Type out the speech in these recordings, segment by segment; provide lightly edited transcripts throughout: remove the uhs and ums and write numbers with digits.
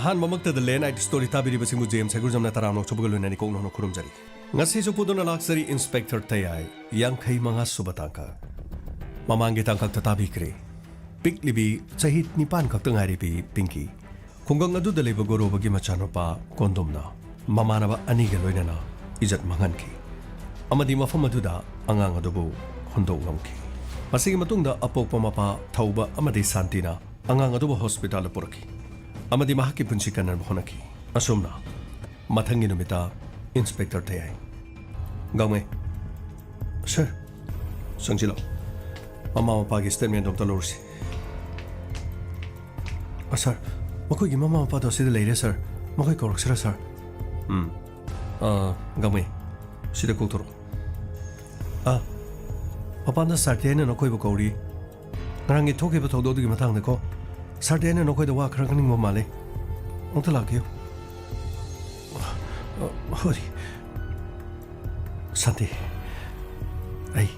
ꯑꯍꯥꯟꯕꯃꯛꯇꯗ ꯂꯦꯟ eight story ꯇꯥꯕꯤꯔꯤꯕꯁꯤꯡꯕꯨ James ꯍꯦꯒꯨꯔꯖꯝꯅ ꯇꯔꯥꯝꯅ ꯆꯨꯕꯒ ꯂꯣꯏꯅꯅ ꯀꯣꯛꯅ ꯈꯨꯔꯨꯝꯖꯔꯤ ꯉꯁꯤꯁꯨ ꯄꯨꯗꯨꯅ ꯂꯥꯛꯆꯔꯤ ꯏꯟꯁꯄꯦꯛꯇꯔ ꯇꯌꯥꯏ 85 ꯁꯨꯕ ꯇꯥꯡꯀꯛ ꯃꯃꯥꯡꯒꯤ ꯇꯥꯡꯀꯛꯇ ꯇꯥꯕꯤꯈ꯭ꯔꯦ ꯄꯤꯛꯂꯤꯕꯤ ꯆꯍꯤ 9 ꯈꯛꯇ ꯉꯥꯏꯔꯤꯕꯤ ꯄꯤꯡꯀꯤ ꯈꯨꯡꯒꯪ ꯑꯗꯨꯗ ꯂꯩꯕ ꯒꯣꯔꯣꯕꯒꯤ ꯃꯆꯥꯅꯨꯄꯥ ꯀꯣꯟꯗꯨꯝꯅ ꯃꯃꯥꯟꯅꯕ ꯑꯅꯤꯒ ꯂꯣꯏꯅꯅ ꯏꯖꯠ ꯃꯥꯡꯍꯟꯈꯤ ꯑꯃꯗꯤ ꯃꯐꯝ ꯑꯗꯨꯗ ꯑꯉꯥꯡ ꯑꯗꯨꯕꯨ ꯍꯨꯟꯗꯣꯛꯂꯝꯈꯤ ꯃꯁꯤꯒꯤ ꯃꯇꯨꯡꯗ ꯑꯄꯣꯛꯄ ꯃꯄꯥ ꯊꯧꯕ ꯑꯃꯗꯤ ꯁꯥꯟꯇꯤꯅ ꯑꯉꯥꯡ ꯑꯗꯨꯕꯨ ꯍꯣꯁꯄꯤꯇꯥꯜꯗ ꯄꯨꯔꯛꯈꯤ ꯑꯃꯗꯤ ꯃꯍꯥꯛꯀꯤ ꯄꯨꯟꯁꯤ ꯀꯟꯅꯕ ꯍꯣꯠꯅꯈꯤ ꯑꯁꯨꯝꯅ ꯃꯊꯪꯒꯤ ꯅꯨꯃꯤꯠꯇ ꯏꯟꯁꯄꯦꯛꯇꯔ ꯇꯌꯥꯏ ꯒꯥꯎꯃꯩ ꯁꯔ ꯆꯪꯁꯤꯜꯂꯣ ꯃꯃꯥ ꯃꯄꯥꯒꯤ ꯁ꯭ꯇꯦꯠꯃꯦꯟꯠ ꯑꯝꯇ ꯂꯧꯔꯨꯁꯤ ꯁꯔ ꯃꯈꯣꯏꯒꯤ ꯃꯃꯥ ꯃꯄꯥꯗꯣ ꯑꯁꯤꯗ ꯂꯩꯔꯦ ꯁꯔ ꯃꯈꯣꯏ ꯀꯧꯔꯛꯁꯤꯔꯥ ꯁꯔ ꯒꯥꯎꯃꯩ ꯁꯤꯗ ꯀꯧꯊꯣꯔꯛꯑꯣ ꯃꯄꯥꯟꯗ ꯁꯥꯔꯇꯦꯅ ꯅꯈꯣꯏꯕꯨ ꯀꯧꯔꯤ ꯉꯔꯥꯡꯒꯤ ꯊꯣꯛꯈꯤꯕ ꯊꯧꯗꯣꯛꯗꯨꯒꯤ ꯃꯇꯥꯡꯗꯀꯣ ꯁꯥꯔꯇꯦꯅ ꯅꯈꯣꯏꯗ ꯋꯥ ꯈꯔ ꯈꯪꯅꯤꯡꯕ ꯃꯥꯜꯂꯦ ꯑꯃꯨꯛꯇ ꯂꯥꯛꯄꯤꯌꯨ ꯍꯣꯏ ꯁꯥꯟꯇꯤ ꯑꯩ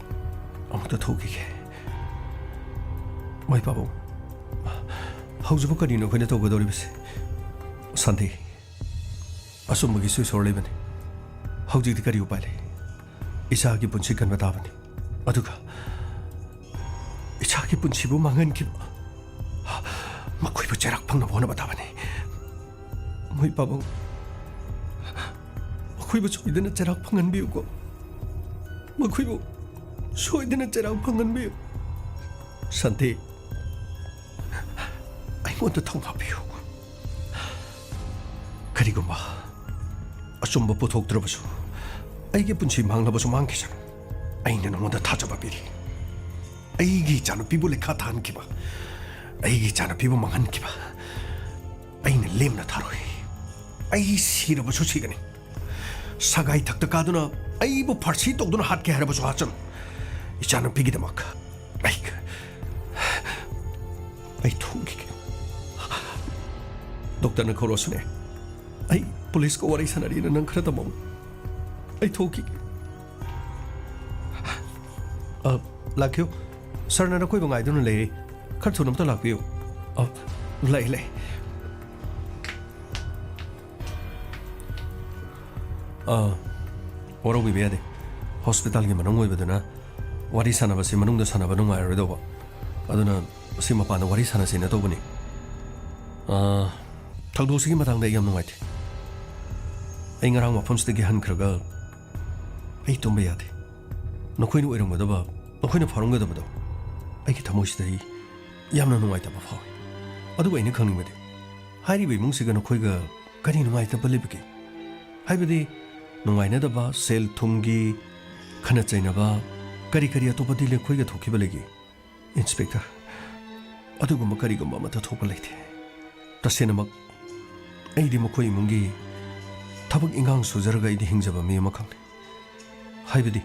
ꯑꯃꯨꯛꯇ ꯊꯣꯛꯈꯤꯒꯦ ꯃꯣꯏ ꯄꯥꯕꯨꯡ ꯍꯧꯖꯤꯛꯐꯥꯎ ꯀꯔꯤꯅꯣ ꯑꯩꯈꯣꯏꯅ ꯇꯧꯒꯗꯧꯔꯤꯕꯁꯦ ꯁꯥꯟꯇꯤ ꯑꯁꯨꯝꯕꯒꯤꯁꯨ ꯏꯁꯣꯔ ꯂꯩꯕꯅꯤ ꯍꯧꯖꯤꯛꯇꯤ ꯀꯔꯤ ꯎꯄꯥꯏ ꯂꯩ ꯏꯆꯥꯒꯤ ꯄꯨꯟꯁꯤ ꯀꯟꯕ ꯇꯥꯕꯅꯤ ꯑꯗꯨꯒ ꯏꯆꯥꯒꯤ ꯄꯨꯟꯁꯤꯕꯨ ꯃꯥꯡꯍꯟꯈꯤꯕ ꯃꯈꯣꯏꯕꯨ ꯆꯩꯔꯥꯛ ꯐꯪꯅꯕ ꯍꯣꯠꯅꯕ ꯇꯥꯕꯅꯤ ꯃꯣꯏ ꯄꯥꯕꯨꯡ ꯃꯈꯣꯏꯕꯨ ꯁꯣꯏꯗꯅ ꯆꯩꯔꯥꯛ ꯐꯪꯍꯟꯕꯤꯌꯨꯀꯣ ꯃꯈꯣꯏꯕꯨ ꯁꯣꯏꯗꯅ ꯆꯩꯔꯥꯛ ꯐꯪꯍꯟꯕꯤꯌꯨ ꯁꯥꯟꯇꯤ ꯑꯩꯉꯣꯟꯗ ꯊꯧꯅꯥ ꯄꯤꯌꯨ ꯀꯔꯤꯒꯨꯝꯕ ꯑꯆꯨꯝꯕ ꯄꯨꯊꯣꯛꯇ꯭ꯔꯕꯁꯨ ꯑꯩꯒꯤ ꯄꯨꯟꯁꯤ ꯃꯥꯡꯂꯕꯁꯨ ꯃꯥꯡꯈꯤꯁꯅꯨ ꯑꯩꯅ ꯅꯉꯣꯟꯗ ꯊꯥꯖꯕ ꯄꯤꯔꯤ ꯑꯩꯒꯤ ꯏꯆꯥꯅꯨꯄꯤꯕꯨ ꯂꯩꯈꯥ ꯊꯥꯍꯟꯈꯤꯕ ꯑꯩꯒꯤ ꯏꯆꯥꯅꯨꯄꯤꯕꯨ ꯃꯥꯡꯍꯟꯈꯤꯕ ꯑꯩꯅ ꯂꯦꯝꯅ ꯊꯥꯔꯣꯏ ꯑꯩ ꯁꯤꯔꯕꯁꯨ ꯁꯤꯒꯅꯤ ꯁꯒꯥꯏ ꯊꯛꯇ ꯀꯥꯗꯨꯅ ꯑꯩꯕꯨ ꯐꯥꯔꯁꯤ ꯇꯧꯗꯨꯅ ꯍꯥꯠꯀꯦ ꯍꯥꯏꯔꯕꯁꯨ ꯍꯥꯠꯆꯅꯨ ꯏꯆꯥꯅꯨꯄꯤꯒꯤꯗꯃꯛ ꯑꯩ ꯊꯣꯛꯈꯤꯒꯦ ꯗꯣꯛꯇꯔꯅ ꯀꯧꯔꯛꯑꯁꯨꯅꯦ ꯑꯩ ꯄꯨꯂꯤꯁꯀ ꯋꯥꯔꯤ ꯁꯥꯟꯅꯔꯤꯅ ꯅꯪ ꯈꯔ ꯇꯝꯃꯣ ꯑꯩ ꯊꯣꯛꯈꯤꯒꯦ ꯂꯥꯛꯈꯤꯌꯨ ꯁꯔꯅ ꯅꯈꯣꯏꯕꯨ ꯉꯥꯏꯗꯨꯅ ꯂꯩꯔꯤ खर थुनम तो लापियो ꯂꯩ ꯂꯩ ꯋꯥꯔꯧꯕꯤꯕ ꯌꯥꯗꯦ ꯍꯣꯁꯄꯤꯇꯥꯜꯒꯤ ꯃꯅꯨꯡ ꯑꯣꯏꯕꯗꯨꯅ ꯋꯥꯔꯤ ꯁꯥꯟꯅꯕꯁꯤ ꯃꯅꯨꯡꯗ ꯁꯥꯟꯅꯕ ꯅꯨꯡꯉꯥꯏꯔꯣꯏꯗꯧꯕ ꯑꯗꯨꯅ ꯁꯤ ꯃꯄꯥꯟꯗ ꯋꯥꯔꯤ ꯁꯥꯟꯅꯁꯤꯅ ꯇꯧꯕꯅꯤ ꯊꯧꯗꯣꯛꯁꯤꯒꯤ ꯃꯇꯥꯡꯗ ꯑꯩ ꯌꯥꯝ ꯅꯨꯡꯉꯥꯏꯇꯦ ꯑꯩ ꯉꯔꯥꯡ ꯃꯐꯝꯁꯤꯗꯒꯤ ꯍꯟꯈ꯭ꯔꯒ ꯑꯩ ꯇꯨꯝꯕ ꯌꯥꯗꯦ ꯅꯈꯣꯏꯅ ꯑꯣꯏꯔꯝꯒꯗꯕ ꯅꯈꯣꯏꯅ ꯐꯥꯔꯝꯒꯗꯕꯗꯣ ꯑꯩꯒꯤ ꯊꯃꯣꯏꯁꯤꯗ ꯌꯥꯝꯅ ꯅꯨꯡꯉꯥꯏꯇꯕ ꯐꯥꯎꯏ ꯑꯗꯨꯕꯨ ꯑꯩꯅ ꯈꯪꯅꯤꯡꯕꯗꯤ ꯍꯥꯏꯔꯤꯕ ꯏꯃꯨꯡꯁꯤꯒ ꯅꯈꯣꯏꯒ ꯀꯔꯤ ꯅꯨꯡꯉꯥꯏꯇꯕ ꯂꯩꯕꯒꯦ ꯍꯥꯏꯕꯗꯤ ꯅꯨꯡꯉꯥꯏꯅꯗꯕ ꯁꯦꯜ ꯊꯨꯝꯒꯤ ꯈꯟꯅ ꯆꯩꯅꯕ ꯀꯔꯤ ꯀꯔꯤ ꯑꯇꯣꯞꯄ ꯗꯤꯜ ꯑꯩꯈꯣꯏꯒ ꯊꯣꯛꯈꯤꯕ ꯂꯩꯒꯦ ꯏꯟꯁꯄꯦꯛꯇꯔ ꯑꯗꯨꯒꯨꯝꯕ ꯀꯔꯤꯒꯨꯝꯕ ꯑꯃꯠꯇ ꯊꯣꯛꯄ ꯂꯩꯇꯦ ꯇꯁꯦꯡꯅꯃꯛ ꯑꯩꯗꯤ ꯃꯈꯣꯏ ꯏꯃꯨꯡꯒꯤ ꯊꯕꯛ ꯏꯟꯈꯥꯡ ꯁꯨꯖꯔꯒ ꯑꯩꯗꯤ ꯍꯤꯡꯖꯕ ꯃꯤ ꯑꯃꯈꯛꯅꯤ ꯍꯥꯏꯕꯗꯤ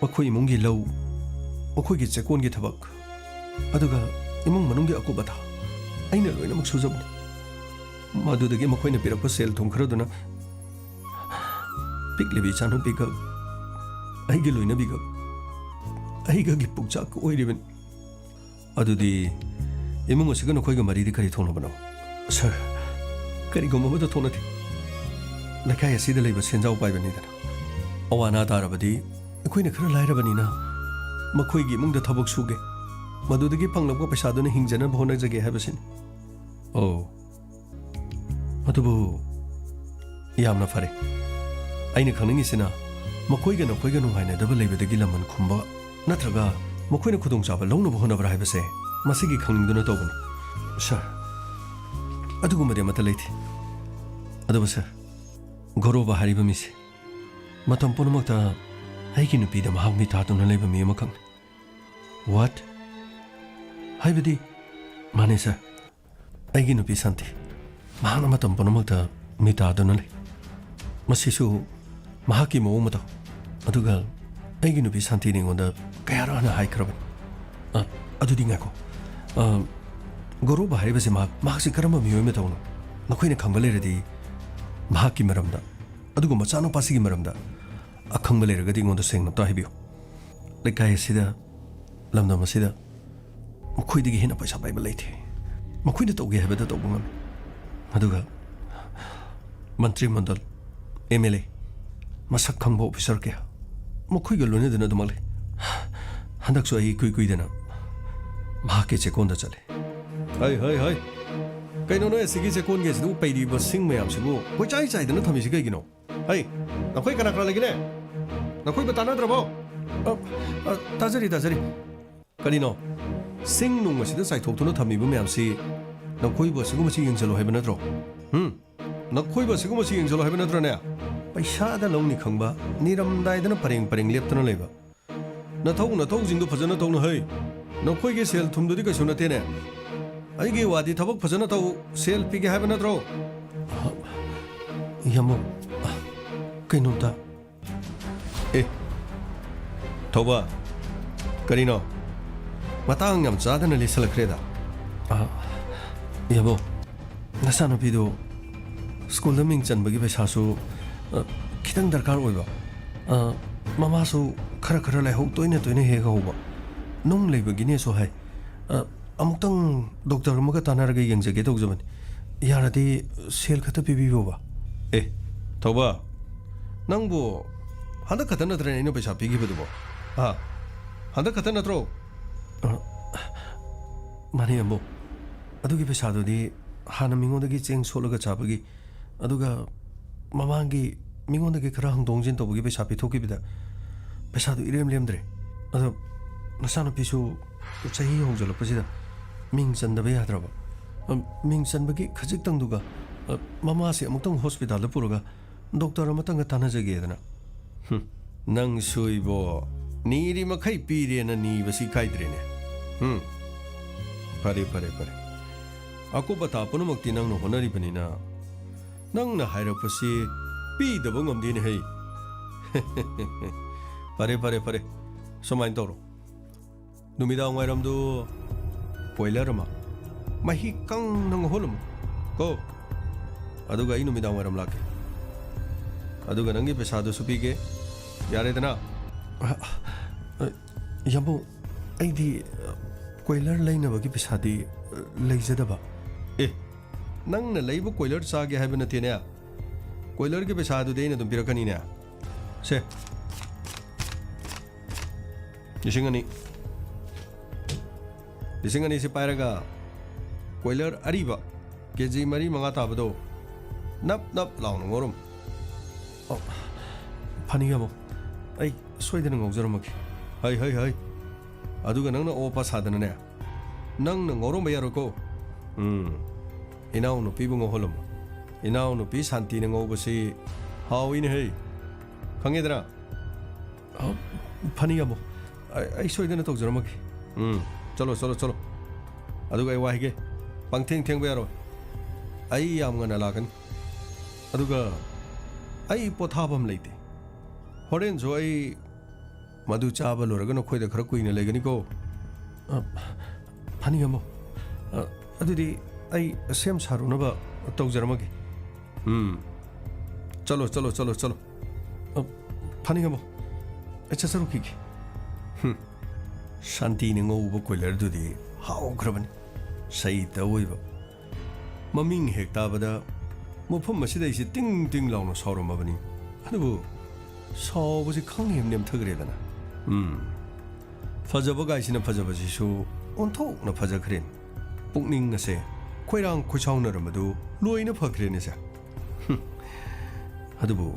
ꯃꯈꯣꯏ ꯏꯃꯨꯡꯒꯤ ꯂꯧ ꯃꯈꯣꯏꯒꯤ ꯆꯦꯛꯀꯣꯟꯒꯤ ꯊꯕꯛ ꯑꯗꯨꯒ ꯏꯃꯨꯡ ꯃꯅꯨꯡꯒꯤ ꯑꯀꯨꯞ ꯑꯇꯥ ꯑꯩꯅ ꯂꯣꯏꯅꯃꯛ ꯁꯨꯖꯕꯅꯤ ꯃꯗꯨꯗꯒꯤ ꯃꯈꯣꯏꯅ ꯄꯤꯔꯛꯄ ꯁꯦꯜ ꯊꯨꯝ ꯈꯔꯗꯨꯅ ꯄꯤꯛꯂꯤꯕ ꯏꯆꯥꯅꯨꯄꯤꯒ ꯑꯩꯒꯤ ꯂꯣꯏꯅꯕꯤꯒ ꯑꯩꯒꯒꯤ ꯄꯨꯛꯆꯥꯛ ꯑꯣꯏꯔꯤꯕꯅꯤ ꯑꯗꯨꯗꯤ ꯏꯃꯨꯡ ꯑꯁꯤꯒ ꯅꯈꯣꯏꯒ ꯃꯔꯤꯗꯤ ꯀꯔꯤ ꯊꯣꯛꯅꯕꯅꯣ ꯁꯔ ꯀꯔꯤꯒꯨꯝꯕ ꯑꯃꯗ ꯊꯣꯛꯅꯗꯦ ꯂꯩꯀꯥꯏ ꯑꯁꯤꯗ ꯂꯩꯕ ꯁꯦꯟꯖꯥꯎ ꯄꯥꯏꯕꯅꯤꯗꯅ ꯑꯋꯥ ꯑꯅꯥ ꯇꯥꯔꯕꯗꯤ ꯑꯩꯈꯣꯏꯅ ꯈꯔ ꯂꯥꯏꯔꯕꯅꯤꯅ ꯃꯈꯣꯏꯒꯤ ꯏꯃꯨꯡꯗ ꯊꯕꯛ ꯁꯨꯒꯦ ꯃꯗꯨꯗꯒꯤ ꯐꯪꯂꯛꯄ ꯄꯩꯁꯥꯗꯨꯅ ꯍꯤꯡꯖꯅꯕ ꯍꯣꯠꯅꯖꯒꯦ ꯍꯥꯏꯕꯁꯤꯅꯤ ꯑꯗꯨꯕꯨ ꯌꯥꯝꯅ ꯐꯔꯦ ꯑꯩꯅ ꯈꯪꯅꯤꯡꯉꯤꯁꯤꯅ ꯃꯈꯣꯏꯒ ꯅꯈꯣꯏꯒ ꯅꯨꯡꯉꯥꯏꯅꯗꯕ ꯂꯩꯕꯗꯒꯤ ꯂꯃꯟ ꯈꯨꯝꯕ ꯅꯠꯇ꯭ꯔꯒ ꯃꯈꯣꯏꯅ ꯈꯨꯗꯣꯡꯆꯥꯕ ꯂꯧꯅꯕ ꯍꯣꯠꯅꯕ꯭ꯔꯥ ꯍꯥꯏꯕꯁꯦ ꯃꯁꯤꯒꯤ ꯈꯪꯅꯤꯡꯗꯨꯅ ꯇꯧꯕꯅꯤ ꯁꯔ ꯑꯗꯨꯒꯨꯝꯕꯗꯤ ꯑꯃꯠꯇ ꯂꯩꯇꯦ ꯑꯗꯨꯕꯨ ꯁꯔ ꯒꯧꯔꯣꯕ ꯍꯥꯏꯔꯤꯕ ꯃꯤꯁꯦ ꯃꯇꯝ ꯄꯨꯝꯅꯃꯛꯇ ꯑꯩꯒꯤ ꯅꯨꯄꯤꯗ ꯃꯍꯥꯛ ꯃꯤꯇꯥꯗꯨꯅ ꯂꯩꯕ ꯃꯤ ꯑꯃꯈꯛꯅꯤ ꯋꯥꯠ ꯍꯥꯏꯕꯗꯤ ꯃꯥꯅꯦ ꯁꯔ ꯑꯩꯒꯤ ꯅꯨꯄꯤ ꯁꯥꯟꯇꯤ ꯃꯍꯥꯛꯅ ꯃꯇꯝ ꯄꯨꯝꯅꯃꯛꯇ ꯃꯤꯇꯥꯗꯨꯅ ꯂꯩ ꯃꯁꯤꯁꯨ ꯃꯍꯥꯛꯀꯤ ꯃꯑꯣꯡ ꯃꯇꯧ ꯑꯗꯨꯒ ꯑꯩꯒꯤ ꯅꯨꯄꯤ ꯁꯥꯟꯇꯤꯅ ꯑꯩꯉꯣꯟꯗ ꯀꯌꯥꯔꯛ ꯍꯥꯏꯈ꯭ꯔꯕꯅꯤ ꯑꯗꯨꯗꯤ ꯉꯥꯏꯈꯣ ꯒꯧꯔꯣꯕ ꯍꯥꯏꯔꯤꯕꯁꯤ ꯃꯍꯥꯛꯁꯤ ꯀꯔꯝꯕ ꯃꯤꯑꯣꯏ ꯃꯇꯧꯅꯣ ꯅꯈꯣꯏꯅ ꯈꯪꯕ ꯂꯩꯔꯗꯤ ꯃꯍꯥꯛꯀꯤ ꯃꯔꯝꯗ ꯑꯗꯨꯒ ꯃꯆꯥꯅꯨꯄꯥꯁꯤꯒꯤ ꯃꯔꯝꯗ ꯑꯈꯪꯕ ꯂꯩꯔꯒꯗꯤ ꯑꯩꯉꯣꯟꯗ ꯁꯦꯡꯅ ꯑꯝꯇ ꯍꯥꯏꯕꯤꯌꯨ ꯂꯩꯀꯥꯏ ꯑꯁꯤꯗ ꯂꯝꯗꯝ ꯑꯁꯤꯗ ꯃꯈꯣꯏꯗꯒꯤ ꯍꯦꯟꯅ ꯄꯩꯁꯥ ꯄꯥꯏꯕ ꯂꯩꯇꯦ ꯃꯈꯣꯏꯅ ꯇꯧꯒꯦ ꯍꯥꯏꯕꯗ ꯇꯧꯕ ꯉꯝꯃꯤ ꯑꯗꯨꯒ ꯃꯟꯇ꯭ꯔꯤ ꯃꯟꯗꯜ MLA ꯃꯁꯛ ꯈꯪꯕ ꯑꯣꯐꯤꯁꯔ ꯀꯌꯥ ꯃꯈꯣꯏꯒ ꯂꯣꯏꯅꯗꯨꯅ ꯑꯗꯨꯃꯛ ꯂꯩ ꯍꯟꯗꯛꯁꯨ ꯑꯩ ꯏꯀꯨꯏ ꯀꯨꯏꯗꯅ ꯃꯍꯥꯛꯀꯤ ꯆꯦꯛꯀꯣꯟꯗ ꯆꯠꯂꯤ ꯍꯩ ꯀꯩꯅꯣ ꯅꯣꯏ ꯑꯁꯤꯒꯤ ꯆꯦꯛꯀꯣꯟꯒꯤ ꯑꯁꯤꯗ ꯄꯩꯔꯤꯕ ꯁꯤꯡ ꯃꯌꯥꯝꯁꯤꯕꯨ ꯀꯣꯏꯆꯥꯏ ꯆꯥꯏꯗꯅ ꯊꯝꯃꯤꯁꯤ ꯀꯩꯒꯤꯅꯣ ꯍꯩ ꯅꯈꯣꯏ ꯀꯅꯥ ꯀꯅꯥ ꯂꯩꯒꯦꯅꯦ ꯅꯈꯣꯏꯕꯨ ꯇꯥꯟꯅꯗ꯭ꯔꯕꯣ ꯇꯥꯖꯔꯤ ꯀꯔꯤꯅꯣ ꯁꯤꯡ ꯅꯨꯡ ꯑꯁꯤꯗ ꯆꯥꯏꯊꯣꯛꯇꯨꯅ ꯊꯝꯃꯤꯕ ꯃꯌꯥꯝꯁꯤ ꯅꯈꯣꯏꯕꯨ ꯑꯁꯤꯒꯨꯝꯕꯁꯤ ꯌꯦꯡꯁꯤꯜꯂꯣ ꯍꯥꯏꯕ ꯅꯠꯇ꯭ꯔꯣ ꯅꯈꯣꯏꯕꯨ ꯑꯁꯤꯒꯨꯝꯕꯁꯤ ꯌꯦꯡꯁꯤꯜꯂꯣ ꯍꯥꯏꯕ ꯅꯠꯇ꯭ꯔꯣꯅꯦ ꯄꯩꯁꯥꯗ ꯂꯧꯅꯤ ꯈꯪꯕ ꯅꯤꯔꯝꯗꯥꯏꯗꯅ ꯄꯔꯦꯡ ꯂꯦꯞꯇꯨꯅ ꯂꯩꯕ ꯅꯊꯧꯁꯤꯡꯗꯨ ꯐꯖꯅ ꯇꯧꯅ ꯍꯩ ꯅꯈꯣꯏꯒꯤ ꯁꯦꯜ ꯊꯨꯝꯗꯨꯗꯤ ꯀꯩꯁꯨ ꯅꯠꯇꯦꯅꯦ ꯑꯩꯒꯤ ꯋꯥꯗꯤ ꯊꯕꯛ ꯐꯖꯅ ꯇꯧ ꯁꯦꯜ ꯄꯤꯒꯦ ꯍꯥꯏꯕ ꯅꯠꯇ꯭ꯔꯣ ꯌꯥꯝꯃꯣ ꯀꯩꯅꯣꯝꯇ ꯊꯧꯕ ꯀꯔꯤꯅꯣ ꯃꯇꯥꯡ ꯌꯥꯝ ꯆꯥꯗꯅ ꯂꯤꯁꯜꯂꯛꯈ꯭ꯔꯦꯗ ꯌꯥꯕꯣ ꯅꯆꯥꯅꯨꯄꯤꯗꯣ ꯁ꯭ꯀꯨꯜꯗ ꯃꯤꯡ ꯆꯟꯕꯒꯤ ꯄꯩꯁꯥꯁꯨ ꯈꯤꯇꯪ ꯗꯔꯀꯥꯔ ꯑꯣꯏꯕ ꯃꯃꯥꯁꯨ ꯈꯔ ꯂꯥꯏꯍꯧ ꯇꯣꯏꯅ ꯍꯦꯛ ꯍꯧꯕ ꯅꯨꯡ ꯂꯩꯕꯒꯤꯅꯦꯁꯨ ꯍꯥꯏ ꯑꯃꯨꯛꯇꯪ ꯗꯣꯛꯇꯔ ꯑꯃꯒ ꯇꯥꯟꯅꯔꯒ ꯌꯦꯡꯖꯒꯦ ꯇꯧꯖꯕꯅꯤ ꯌꯥꯔꯗꯤ ꯁꯦꯜ ꯈꯛꯇ ꯄꯤꯕꯤꯌꯣꯕ ꯊꯧꯕ ꯅꯪꯕꯨ ꯍꯟꯗꯛ ꯈꯛꯇ ꯅꯠꯇ꯭ꯔꯦ ꯑꯩꯅ ꯄꯩꯁꯥ ꯄꯤꯈꯤꯕꯗꯨꯕꯣ ꯍꯟꯗꯛ ꯈꯛꯇ ꯅꯠꯇ꯭ꯔꯣ ꯃꯥꯅꯦ ꯑꯃꯨꯛ ꯑꯗꯨꯒꯤ ꯄꯩꯁꯥꯗꯨꯗꯤ ꯍꯥꯟꯅ ꯃꯤꯉꯣꯟꯗꯒꯤ ꯆꯦꯡ ꯁꯣꯠꯂꯒ ꯆꯥꯕꯒꯤ ꯑꯗꯨꯒ ꯃꯃꯥꯡꯒꯤ ꯃꯤꯉꯣꯟꯗꯒꯤ ꯈꯔ ꯍꯪꯗꯣꯛ ꯍꯪꯖꯤꯟ ꯇꯧꯕꯒꯤ ꯄꯩꯁꯥ ꯄꯤꯊꯣꯛꯈꯤꯕꯗ ꯄꯩꯁꯥꯗꯨ ꯏꯔꯦꯝ ꯂꯦꯝꯗ꯭ꯔꯦ ꯑꯗꯣ ꯅꯆꯥꯅꯨꯄꯤꯁꯨ ꯆꯍꯤ ꯍꯧꯖꯤꯜꯂꯛꯄꯁꯤꯗ ꯃꯤꯡ ꯆꯟꯗꯕ ꯌꯥꯗ꯭ꯔꯕ ꯃꯤꯡ ꯆꯟꯕꯒꯤ ꯈꯖꯤꯛꯇꯪꯗꯨꯒ ꯃꯃꯥꯁꯦ ꯑꯃꯨꯛꯇꯪ ꯍꯣꯁꯄꯤꯇꯥꯜꯗ ꯄꯨꯔꯒ ꯗꯣꯛꯇꯔ ꯑꯃꯇꯪꯒ ꯇꯥꯟꯅꯖꯒꯦꯗꯅ ꯅꯪ ꯁꯣꯏꯕꯣ ꯅꯤꯔꯤ ꯃꯈꯩ ꯄꯤꯔꯦꯅ ꯅꯤꯕꯁꯤ ꯀꯥꯏꯗ꯭ꯔꯦꯅꯦ ꯐꯔꯦ ꯑꯀꯨꯞ ꯑꯇꯥ ꯄꯨꯝꯅꯃꯛꯇꯤ ꯅꯪꯅ ꯍꯣꯠꯅꯔꯤꯕꯅꯤꯅ ꯅꯪꯅ ꯍꯥꯏꯔꯛꯄꯁꯤ ꯄꯤꯗꯕ ꯉꯝꯗꯦꯅꯦ ꯍꯩ ꯐꯔꯦ ꯁꯨꯃꯥꯏꯅ ꯇꯧꯔꯣ ꯅꯨꯃꯤꯗꯥꯡ ꯋꯥꯏꯔꯝꯗꯨ ꯕꯣꯏꯂꯔ ꯑꯃ ꯃꯍꯤ ꯀꯪꯅ ꯉꯧꯍꯜꯂꯝꯃꯨ ꯀꯣ ꯑꯗꯨꯒ ꯑꯩ ꯅꯨꯃꯤꯗꯥꯡ ꯋꯥꯏꯔꯝ ꯂꯥꯛꯀꯦ ꯑꯗꯨꯒ ꯅꯪꯒꯤ ꯄꯩꯁꯥꯗꯨꯁꯨ ꯄꯤꯒꯦ ꯌꯥꯔꯦꯗꯅ ꯌꯥꯝꯕꯨ ꯑꯩꯗꯤ ꯀꯣꯏꯂꯔ ꯂꯩꯅꯕꯒꯤ ꯄꯩꯁꯥꯗꯤ ꯂꯩꯖꯗꯕ ꯅꯪꯅ ꯂꯩꯕ ꯀꯣꯏꯂꯔ ꯆꯥꯒꯦ ꯍꯥꯏꯕ ꯅꯠꯇꯦꯅꯦ ꯀꯣꯏꯂꯔꯒꯤ ꯄꯩꯁꯥꯗꯨꯗꯤ ꯑꯩꯅ ꯑꯗꯨꯝ ꯄꯤꯔꯛꯀꯅꯤꯅꯦ ꯁꯦ 2,200 2,200ꯁꯤ ꯄꯥꯏꯔꯒ ꯀꯣꯏꯂꯔ ꯑꯔꯤꯕ KG 4-5 ꯇꯥꯕꯗꯣ ꯅꯞ ꯂꯥꯎꯅ ꯉꯧꯔꯝ ꯐꯅꯤ ꯌꯥꯝꯕꯨ ꯑꯩ ꯁꯣꯏꯗꯅ ꯉꯧꯖꯔꯝꯃꯒꯦ ꯍꯩ ꯑꯗꯨꯒ ꯅꯪꯅ ꯑꯣꯄꯥ ꯁꯥꯗꯅꯅꯦ ꯅꯪꯅ ꯉꯧꯔꯝꯕ ꯌꯥꯔꯣꯏꯀꯣ ꯏꯅꯥꯎꯅꯨꯄꯤꯕꯨ ꯉꯧꯍꯜꯂꯝꯃꯨ ꯏꯅꯥꯎꯅꯨꯄꯤ ꯁꯥꯟꯇꯤꯅ ꯉꯧꯕꯁꯤ ꯍꯥꯎꯏꯅꯦ ꯍꯩ ꯈꯪꯉꯦꯗꯅ ꯐꯅꯤ ꯌꯥꯝꯕꯨ ꯑꯩ ꯁꯣꯏꯗꯅ ꯇꯧꯖꯔꯝꯃꯒꯦ ꯆꯂꯣ ꯑꯗꯨꯒ ꯑꯩ ꯋꯥꯍꯩꯒꯦ ꯄꯪꯊꯦꯡꯕ ꯌꯥꯔꯣꯏ ꯑꯩ ꯌꯥꯝ ꯉꯟꯅ ꯂꯥꯛꯀꯅꯤ ꯑꯗꯨꯒ ꯑꯩ ꯄꯣꯊꯥꯐꯝ ꯂꯩꯇꯦ ꯍꯣꯔꯦꯟꯁꯨ ꯑꯩ ꯃꯗꯨ ꯆꯥꯕ ꯂꯣꯏꯔꯒ ꯅꯈꯣꯏꯗ ꯈꯔ ꯀꯨꯏꯅ ꯂꯩꯒꯅꯤꯀꯣ ꯐꯅꯤ ꯌꯥꯝꯕꯨ ꯑꯗꯨꯗꯤ ꯑꯩ ꯁꯦꯝ ꯁꯥꯔꯨꯅꯕ ꯇꯧꯖꯔꯝꯃꯒꯦ ꯆꯂꯣ ꯐꯅꯤ ꯌꯥꯝꯕꯨ ꯑꯩ ꯆꯠꯆꯔꯨꯈꯤꯒꯦ ꯁꯥꯟꯇꯤꯅ ꯉꯧꯕ ꯀꯣꯏꯂꯔꯗꯨꯗꯤ ꯍꯥꯎꯈ꯭ꯔꯕꯅꯤ ꯁꯩꯇ ꯑꯣꯏꯕ ꯃꯃꯤꯡ ꯍꯦꯛ ꯇꯥꯕꯗ ꯃꯐꯝ ꯑꯁꯤꯗ ꯑꯩꯁꯦ ꯇꯤꯡ ꯂꯥꯎꯅ ꯁꯥꯎꯔꯝꯃꯕꯅꯤ ꯑꯗꯨꯕꯨ ꯁꯥꯎꯕꯁꯤ ꯈꯪꯍꯦꯛ ꯅꯦꯝꯊꯈ꯭ꯔꯦꯗꯅ ꯐꯖꯕ ꯒꯥꯏꯁꯤꯅ ꯐꯖꯕꯁꯤꯁꯨ ꯑꯣꯟꯊꯣꯛꯅ ꯐꯖꯈ꯭ꯔꯦꯅꯤ ꯄꯨꯛꯅꯤꯡ ꯑꯁꯦ ꯈꯣꯏꯔꯥꯡ ꯈꯣꯏꯁꯥꯎꯅꯔꯝꯕꯗꯨ ꯂꯣꯏꯅ ꯐꯈ꯭ꯔꯦꯅꯦꯁꯦ ꯑꯗꯨꯕꯨ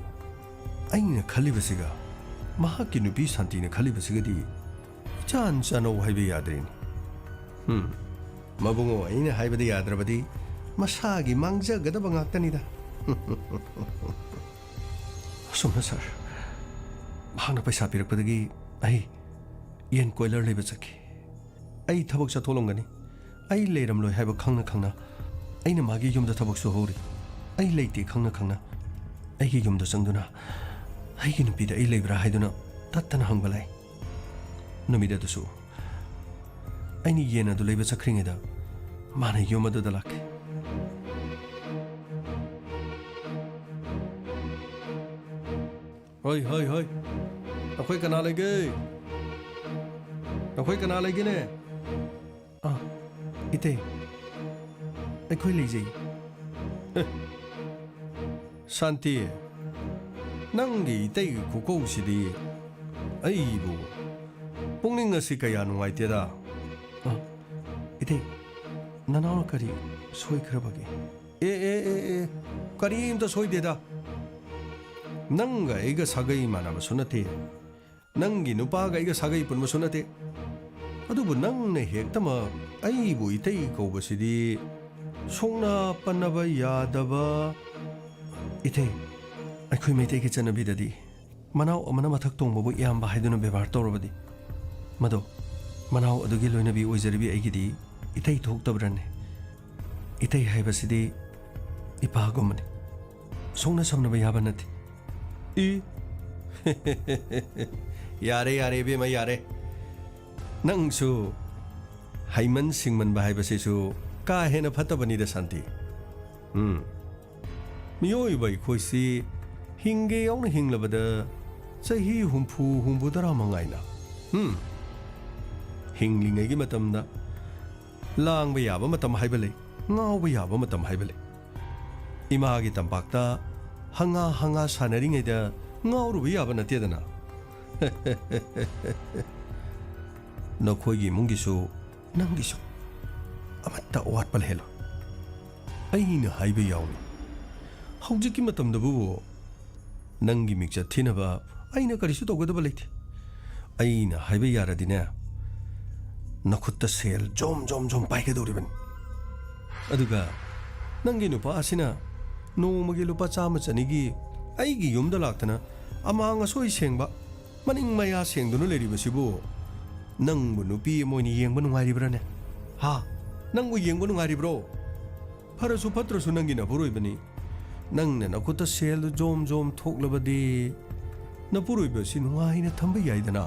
ꯑꯩꯅ ꯈꯜꯂꯤꯕꯁꯤꯒ ꯃꯍꯥꯛꯀꯤ ꯅꯨꯄꯤ ꯁꯥꯟꯇꯤꯅ ꯈꯜꯂꯤꯕꯁꯤꯒꯗꯤ ꯏꯆꯥꯟ ꯆꯥꯟꯅꯧ ꯍꯥꯏꯕ ꯌꯥꯗ꯭ꯔꯦꯅꯤ ꯃꯕꯨꯡꯉꯣ ꯑꯩꯅ ꯍꯥꯏꯕꯗ ꯌꯥꯗ꯭ꯔꯕꯗꯤ ꯃꯁꯥꯒꯤ ꯃꯥꯡꯖꯒꯗꯕ ꯉꯥꯛꯇꯅꯤꯗ ꯑꯁꯨꯝꯅ ꯁꯥꯔ ꯃꯍꯥꯛꯅ ꯄꯩꯁꯥ ꯄꯤꯔꯛꯄꯗꯒꯤ ꯑꯩ ꯌꯦꯟ ꯀꯣꯏꯂꯔ ꯂꯩꯕ ꯆꯠꯈꯤ ꯑꯩ ꯊꯕꯛ ꯆꯠꯊꯣꯛꯂꯝꯒꯅꯤ ꯑꯩ ꯂꯩꯔꯝꯂꯣꯏ ꯍꯥꯏꯕ ꯈꯪꯅ ꯑꯩꯅ ꯃꯥꯒꯤ ꯌꯨꯝꯗ ꯊꯕꯛ ꯁꯨꯍꯧꯔꯤ ꯑꯩ ꯂꯩꯇꯦ ꯈꯪꯅ ꯑꯩꯒꯤ ꯌꯨꯝꯗ ꯆꯪꯗꯨꯅ ꯑꯩꯒꯤ ꯅꯨꯄꯤꯗ ꯑꯩ ꯂꯩꯕ꯭ꯔꯥ ꯍꯥꯏꯗꯨꯅ ꯇꯠꯇꯅ ꯍꯪꯕ ꯂꯥꯛꯏ ꯅꯨꯃꯤꯠ ꯑꯗꯨꯁꯨ ꯑꯩꯅ ꯌꯦꯟ ꯑꯗꯨ ꯂꯩꯕ ꯆꯠꯈ꯭ꯔꯤꯉꯩꯗ ꯃꯥꯅ ꯌꯨꯝ ꯑꯗꯨꯗ ꯂꯥꯛꯈꯤ ꯍꯣꯏ ꯑꯩꯈꯣꯏ ꯀꯅꯥ ꯂꯩꯒꯦ ꯑꯩꯈꯣꯏ ꯀꯅꯥ ꯂꯩꯒꯦꯅꯦ ꯏꯇꯩ ꯑꯩꯈꯣꯏ ꯂꯩꯖꯩ ꯁꯥꯟꯇꯤ ꯅꯪꯒꯤ ꯏꯇꯩꯒꯤ ꯈꯨꯀꯧꯁꯤꯗꯤ ꯑꯩꯕꯨ ꯄꯨꯛꯅꯤꯡ ꯑꯁꯤ ꯀꯌꯥ ꯅꯨꯡꯉꯥꯏꯇꯦꯗ ꯏꯇꯩ ꯅꯅꯥꯎꯅ ꯀꯔꯤ ꯁꯣꯏꯈ꯭ꯔꯕꯒꯦ ꯑꯦ ꯀꯔꯤꯝꯇ ꯁꯣꯏꯗꯦꯗ ꯅꯪꯒ ꯑꯩꯒ ꯁꯥꯒꯩ ꯃꯥꯟꯅꯕꯁꯨ ꯅꯠꯇꯦ ꯅꯪꯒꯤ ꯅꯨꯄꯥꯒ ꯑꯩꯒ ꯁꯥꯒꯩ ꯄꯨꯟꯕꯁꯨ ꯅꯠꯇꯦ ꯑꯗꯨꯕꯨ ꯅꯪꯅ ꯍꯦꯛꯇꯃꯛ ꯑꯩꯕꯨ ꯏꯇꯩ ꯀꯧꯕꯁꯤꯗꯤ ꯁꯣꯛꯅ ꯄꯟꯅꯕ ꯌꯥꯗꯕ ꯏꯇꯩ ꯑꯩꯈꯣꯏ ꯃꯩꯇꯩꯒꯤ ꯆꯠꯅꯕꯤꯗꯗꯤ ꯃꯅꯥꯎ ꯑꯃꯅ ꯃꯊꯛ ꯇꯣꯡꯕꯕꯨ ꯏꯌꯥꯝꯕ ꯍꯥꯏꯗꯨꯅ ꯕꯦꯕꯥꯔ ꯇꯧꯔꯕꯗꯤ ꯃꯗꯣ ꯃꯅꯥꯎ ꯑꯗꯨꯒꯤ ꯂꯣꯏꯅꯕꯤ ꯑꯣꯏꯖꯔꯤꯕꯤ ꯑꯩꯒꯤꯗꯤ ꯏꯇꯩ ꯊꯣꯛꯇꯕ꯭ꯔꯅꯦ ꯏꯇꯩ ꯍꯥꯏꯕꯁꯤꯗꯤ ꯏꯄꯥꯒꯨꯝꯕꯅꯤ ꯁꯣꯛꯅ ꯁꯝꯅꯕ ꯌꯥꯕ ꯅꯠꯇꯦ ꯌꯥꯔꯦ ꯌꯥꯔꯦ ꯏꯕꯦꯝꯃ ꯌꯥꯔꯦ ꯅꯪꯁꯨ ꯍꯩꯃꯟ ꯁꯤꯡꯃꯟꯕ ꯍꯥꯏꯕꯁꯤꯁꯨ ꯀꯥ ꯍꯦꯟꯅ ꯐꯠꯇꯕꯅꯤꯗ ꯁꯥꯟꯇꯤ ꯃꯤꯑꯣꯏꯕ ꯑꯩꯈꯣꯏꯁꯤ ꯍꯤꯡꯒꯦ ꯌꯥꯎꯅ ꯍꯤꯡꯂꯕꯗ ꯆꯍꯤ 60-60 ꯃꯉꯥꯏꯅ ꯍꯤꯡꯂꯤꯉꯩꯒꯤ ꯃꯇꯝꯗ ꯂꯥꯡꯕ ꯌꯥꯕ ꯃꯇꯝ ꯍꯥꯏꯕ ꯂꯩ ꯉꯥꯎꯕ ꯌꯥꯕ ꯃꯇꯝ ꯍꯥꯏꯕ ꯂꯩ ꯏꯃꯥꯒꯤ ꯇꯝꯄꯥꯛꯇ ꯍꯪꯉꯥ ꯁꯥꯟꯅꯔꯤꯉꯩꯗ ꯉꯥꯎꯔꯨꯕ ꯌꯥꯕ ꯅꯠꯇꯦꯗꯅ ꯅꯈꯣꯏꯒꯤ ꯏꯃꯨꯡꯒꯤꯁꯨ ꯅꯪꯒꯤꯁꯨ ꯑꯃꯠꯇ ꯑꯋꯥꯠꯄ ꯂꯩꯍꯜꯂꯣ ꯑꯩꯅ ꯍꯥꯏꯕ ꯌꯥꯎꯅꯤ ꯍꯧꯖꯤꯛꯀꯤ ꯃꯇꯝꯗꯕꯨ ꯅꯪꯒꯤ ꯃꯤꯡꯆꯠ ꯊꯤꯅꯕ ꯑꯩꯅ ꯀꯔꯤꯁꯨ ꯇꯧꯒꯗꯕ ꯂꯩꯇꯦ ꯑꯩꯅ ꯍꯥꯏꯕ ꯌꯥꯔꯗꯤꯅꯦ ꯅꯈꯨꯠꯇ ꯁꯦꯜ ꯖꯣꯝ ꯄꯥꯏꯒꯗꯧꯔꯤꯕꯅꯤ ꯑꯗꯨꯒ ꯅꯪꯒꯤ ꯅꯨꯄꯥ ꯑꯁꯤꯅ ꯅꯣꯡꯃꯒꯤ ꯂꯨꯄꯥ 100-200ꯒꯤ ꯑꯩꯒꯤ ꯌꯨꯝꯗ ꯂꯥꯛꯇꯅ ꯑꯃꯥꯡ ꯑꯁꯣꯏ ꯁꯦꯡꯕ ꯃꯅꯤꯡ ꯃꯌꯥ ꯁꯦꯡꯗꯨꯅ ꯂꯩꯔꯤꯕꯁꯤꯕꯨ ꯅꯪꯕꯨ ꯅꯨꯄꯤ ꯑꯃ ꯑꯣꯏꯅ ꯌꯦꯡꯕ ꯅꯨꯡꯉꯥꯏꯔꯤꯕ꯭ꯔꯥꯅꯦ ꯅꯪꯕꯨ ꯌꯦꯡꯕ ꯅꯨꯡꯉꯥꯏꯔꯤꯕ꯭ꯔꯣ ꯐꯔꯁꯨ ꯐꯠꯇ꯭ꯔꯁꯨ ꯅꯪꯒꯤ ꯅꯄꯨꯔꯣꯏꯕꯅꯤ ꯅꯪꯅ ꯅꯈꯨꯠꯇ ꯁꯦꯜꯗꯨ ꯖꯣꯝ ꯊꯣꯛꯂꯕꯗꯤ ꯅꯄꯨꯔꯣꯏꯕꯁꯤ ꯅꯨꯡꯉꯥꯏꯅ ꯊꯝꯕ ꯌꯥꯏꯗꯅ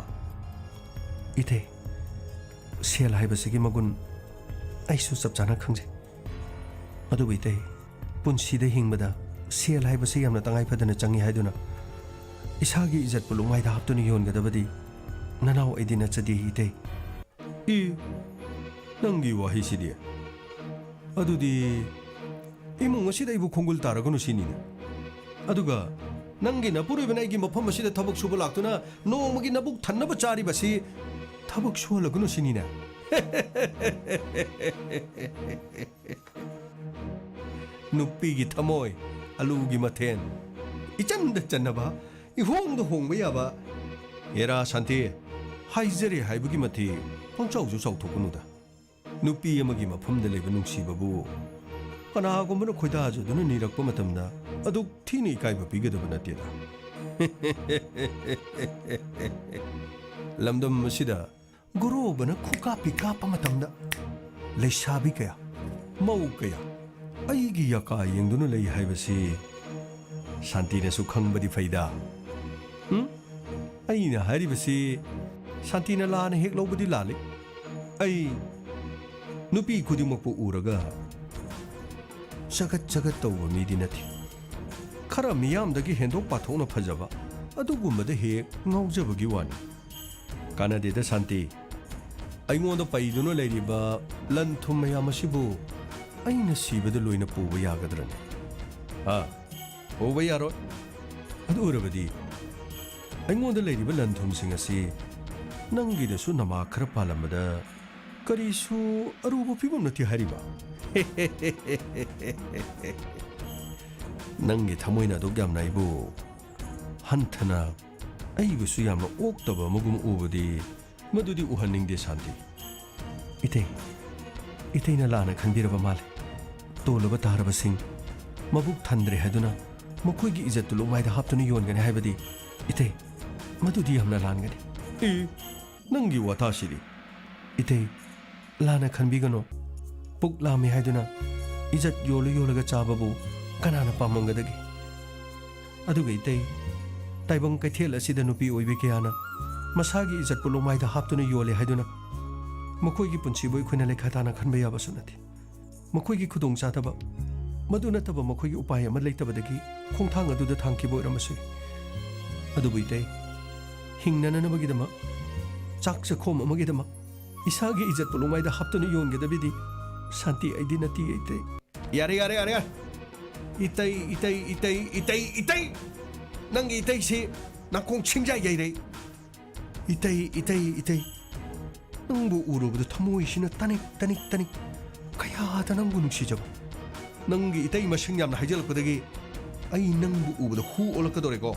ꯏꯊꯦ ꯁꯦꯜ ꯍꯥꯏꯕꯁꯤꯒꯤ ꯃꯒꯨꯟ ꯑꯩꯁꯨ ꯆꯞ ꯆꯥꯅ ꯈꯪꯖꯩ ꯑꯗꯨꯕꯨ ꯏꯇꯩ ꯄꯨꯟꯁꯤꯗ ꯍꯤꯡꯕꯗ ꯁꯦल हाइबसे यामना तंगाई फदना चंगी हाइदुना इसागी इज्जत पुलुंगाई दा हप्तुनि योनगदबदि ननाव एदि नचदि हिते इ नंगी वाही सिदि अदुदि इमुंग असिदा इबु खोंगुल तारगनु सिनि अदुगा नंगी नपुरुइ बनाइगी मफम असिदा थबक सुबा लाक्तुना नोंमगी नबुक थन्नब चारि बसि थबक सुलगनु सिनिना नुपीगी थमोय अलूगी मथेन इचंद चन्नबा इहोंग होंग याबा एरा शांति हाइजरे हाइबगी मथि पंचाउजु चौथोकुनुदा नुपी अमगी मफमदा लेबा नुंसीबबु कनागुम्बना खोइदाजुदुना निरक्पा मतमदा अदुक थीनि इकाइबा पिगदबा नतेदा लमदम मसिदा गुरुबना खुका पिकापा मतमदा लेसाबी कया मौ कया अईगी यका येंदुना लई हाइबसी शांतिनसु खंगबदि फैदा अईना हारिबसी शांतिना लाना हेक लौबदि लाले अई नुपी खुदिमकपु उरगा जगत जगत तौबा मिदि नथि खरा मियामदगी हेंदोक पाथोना फजबा अदुगुमबदा हेक ngawjabagi wani kanadeda शांति अईंगोंदा पैदुना लैरिबा लनथुम मयामसिबु अईना सीबदा लोइना पुबा यागद्रने पुबा यारो अदुरबदि अईंगोंदा लैरिबा लनथुमसिंग असि नंगिदसु नमा खरा पालमदा करिसु अरुबा फिबम नथि हारिबा नंगी थमोइना दो यामना इबु हंथना अईबुसु यामना ओक्तबा मगुम उबदि मदुदि उहनिंगदे शांति इतेना लाना खनबिरबा माले तोलबा तारबा सिंग मबुक थंद्रे हादुना मखोइगी इज्जत लुमाइदा हापतुनि योनगने हाइबदि इते मदुदि हमना लानगने नंगी वातासिदि इते लाना खनबिगनो पुक लामी हाइदुना इज्जत योलगा चाबबु कनाना पामंगदगी अदुगा इते ताइबंग कैथेल असिदा नुपी ओइबे कयाना मसागी इज्जत पुलुमाइदा हापतुनि योले हाइदुना मखोइगी पुंसिबो इखोइना लेखाताना खनबा याबसु नथि मखोइगी खुदोंग चादबा मदु नतबा मखोइगी उपाय अमा लेतबदगी खोंथांग अदुदा थांखिबो रमसु अदुबु इते हिंगननबगिदमा चाक चखोम अमगिदमा इसागी इज्जत पुलुमाइदा हापतुनि योनगदबिदि शांति आइदि नति इते ꯌꯥꯔꯦ ꯌꯥꯔꯦ ꯌꯥꯔꯦ 이따이 ꯅꯪꯒꯤ 이따이ꯁꯤ 나콩 칭자 야이래 이따이 ꯅꯪꯕꯨ 우르부도 ꯊꯃꯣꯏꯁꯤꯅ 따닉 ꯀꯌꯥꯗ ꯅꯪꯕꯨ ꯅꯨꯡꯁꯤꯖꯕ ꯅꯪꯒꯤ 이따이 ꯃꯁꯤꯡ ꯌꯥꯝꯅ ꯍꯥꯏꯖꯜꯂꯛꯄꯗꯒꯤ ꯑꯩ ꯅꯪꯕꯨ ꯎꯕꯗ ꯍꯨ ꯑꯣꯜꯂꯛꯀꯗꯣꯔꯦꯀꯣ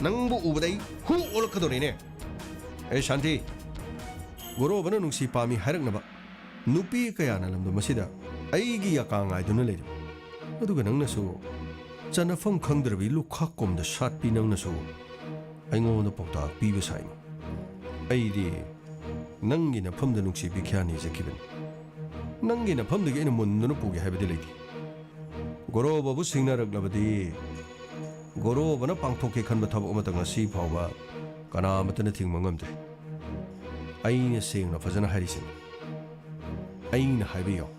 ꯅꯪꯕꯨ ꯎꯕꯗ ꯑꯩ ꯍꯨ ꯑꯣꯜꯂꯛꯀꯗꯣꯔꯦꯅꯦ ꯑꯦ ꯁꯥꯟꯇꯤ ꯒꯣꯔꯣꯕꯅ ꯅꯨꯡꯁꯤ ꯄꯥꯝꯃꯤ ꯍꯥꯏꯔꯛꯅꯕ ꯅꯨꯄꯤ ꯀꯌꯥꯅ ꯂꯝꯗꯝ ꯑꯁꯤꯗ ꯑꯩꯒꯤ ꯌꯥꯀꯥ ꯉꯥꯏꯗꯨꯅ ꯂꯩꯔꯤ ꯑꯗꯨꯒ ꯅꯪꯅꯁꯨ ꯆꯟꯅꯐꯝ ꯈꯪꯗ꯭ꯔꯕꯤ ꯂꯨꯈꯥꯛ ꯀꯣꯝꯗ ꯁꯥꯠꯄꯤ ꯅꯪꯅꯁꯨ ꯑꯩꯉꯣꯟꯗ ꯄꯥꯎꯇꯥꯛ ꯄꯤꯕ ꯁꯥꯏꯅꯤ ꯑꯩꯗꯤ ꯅꯪꯒꯤ ꯅꯐꯝꯗ ꯅꯨꯡꯁꯤ ꯕꯤꯈ꯭ꯌꯥ ꯅꯤꯖꯈꯤꯕꯅꯤ ꯅꯪꯒꯤ ꯅꯐꯝꯗꯒꯤ ꯑꯩꯅ ꯃꯨꯟꯗꯨꯅ ꯄꯨꯒꯦ ꯍꯥꯏꯕꯗꯤ ꯂꯩꯇꯦ ꯒꯣꯔꯣꯕꯕꯨ ꯁꯤꯡꯅꯔꯛꯂꯕꯗꯤ ꯒꯣꯔꯣꯕꯅ ꯄꯥꯡꯊꯣꯛꯀꯦ ꯈꯟꯕ ꯊꯕꯛ ꯑꯃꯇ ꯉꯁꯤ ꯐꯥꯎꯕ ꯀꯅꯥꯃꯠꯇꯅ ꯊꯤꯡꯕ ꯉꯝꯗ꯭ꯔꯦ ꯑꯩꯅ ꯁꯦꯡꯅ ꯐꯖꯅ ꯍꯥꯏꯔꯤꯁꯤꯅꯤ ꯑꯩꯅ ꯍꯥꯏꯕ ꯌꯥꯎ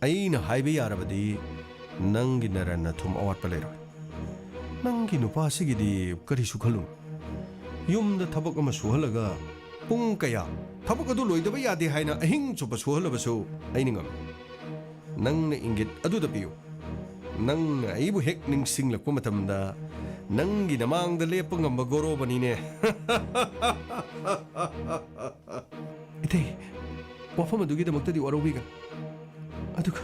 ꯑꯩꯅ ꯍꯥꯏꯕ ꯌꯥꯔꯕꯗꯤ ꯅꯪꯒꯤ ꯅꯔꯟꯅ ꯊꯨꯝ ꯑꯋꯥꯠꯄ ꯂꯩꯔꯣꯏ ꯅꯪꯒꯤ ꯅꯨꯄꯥꯁꯤꯒꯤꯗꯤ ꯀꯔꯤꯁꯨ ꯈꯜꯂꯨ ꯌꯨꯝꯗ ꯊꯕꯛ ꯑꯃ ꯁꯨꯍꯜꯂꯒ ꯄꯨꯡ ꯀꯌꯥ ꯊꯕꯛ ꯑꯗꯨ ꯂꯣꯏꯗꯕ ꯌꯥꯗꯦ ꯍꯥꯏꯅ ꯑꯍꯤꯡ ꯆꯨꯞꯄ ꯁꯨꯍꯜꯂꯕꯁꯨ ꯑꯩꯅ ꯉꯝꯃꯤ ꯅꯪꯅ ꯏꯪꯒꯤꯠ ꯑꯗꯨꯗ ꯄꯤꯌꯨ ꯅꯪꯅ ꯑꯩꯕꯨ ꯍꯦꯛ ꯅꯤꯡꯁꯤꯡꯂꯛꯄ ꯃꯇꯝꯗ ꯅꯪꯒꯤ ꯅꯃꯥꯡꯗ ꯂꯦꯞꯄ ꯉꯝꯕ ꯒꯣꯔꯣꯕꯅꯤꯅꯦ 이태이 와ꯐꯝ ꯑꯗꯨꯒꯤꯗꯃꯛꯇꯗꯤ ꯋꯥꯔꯧꯕꯤꯒꯅꯨ ꯑꯗꯨꯒ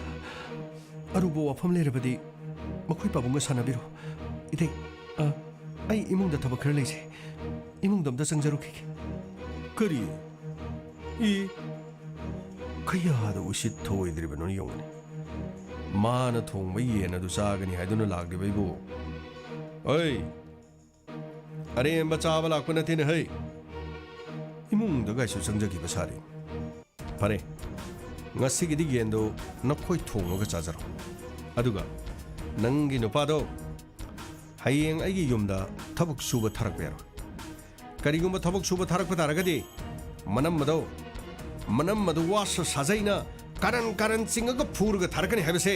ꯑꯔꯨꯕ ꯋꯥꯐꯝ ꯂꯩꯔꯕꯗꯤ ꯃꯈꯣꯏ ꯄꯥꯕꯨꯡꯒ ꯁꯥꯟꯅꯕꯤꯔꯣ 이태이 ꯑꯩ ꯏꯃꯨꯡꯗ ꯊꯕꯛ ꯈꯔ ꯂꯩꯖꯩ ꯏꯃꯨꯡꯗ ꯑꯝꯇ ꯆꯪꯖꯔꯨꯈꯤꯒꯦ ꯀꯔꯤ ꯀꯌꯥꯗ ꯎꯁꯤꯠ ꯊꯑꯣꯏꯗ꯭ꯔꯤꯕꯅꯣ ꯌꯦꯡꯉꯨꯅꯦ ꯃꯥꯅ ꯊꯣꯡꯕ ꯌꯦꯟ ꯑꯗꯨ ꯆꯥꯒꯅꯤ ꯍꯥꯏꯗꯨꯅ ꯂꯥꯛꯂꯤꯕꯩꯕꯨ ꯑꯩ ꯑꯔꯦꯝꯕ ꯆꯥꯕ ꯂꯥꯛꯄ ꯅꯠꯇꯦꯅꯦ ꯍꯩ 이몽ꯗꯒꯥꯏꯁꯨ ꯆꯪꯖꯈꯤꯕ ꯁꯥꯔꯤ ꯐꯔꯦ ꯉꯁꯤꯒꯤꯗꯤ ꯌꯦꯟꯗꯣ ꯅꯈꯣꯏ ꯊꯣꯡꯉꯒ ꯆꯥꯖꯔꯣ ꯑꯗꯨꯒ ꯅꯪꯒꯤ ꯅꯨꯄꯥꯗꯣ ꯍꯌꯦꯡ ꯑꯩꯒꯤ ꯌꯨꯝꯗ ꯊꯕꯛ ꯁꯨꯕ ꯊꯥꯔꯛꯄ ꯌꯥꯔꯣꯏ ꯀꯔꯤꯒꯨꯝꯕ ꯊꯕꯛ ꯁꯨꯕ ꯊꯥꯔꯛꯄ ꯇꯥꯔꯒꯗꯤ ꯃꯅꯝ ꯑꯗꯨ ꯋꯥꯁ ꯁꯥꯖꯩꯅ ꯀꯥꯔꯟ ꯆꯤꯡꯉꯒ ꯐꯨꯔꯒ ꯊꯥꯔꯛꯀꯅꯤ ꯍꯥꯏꯕꯁꯦ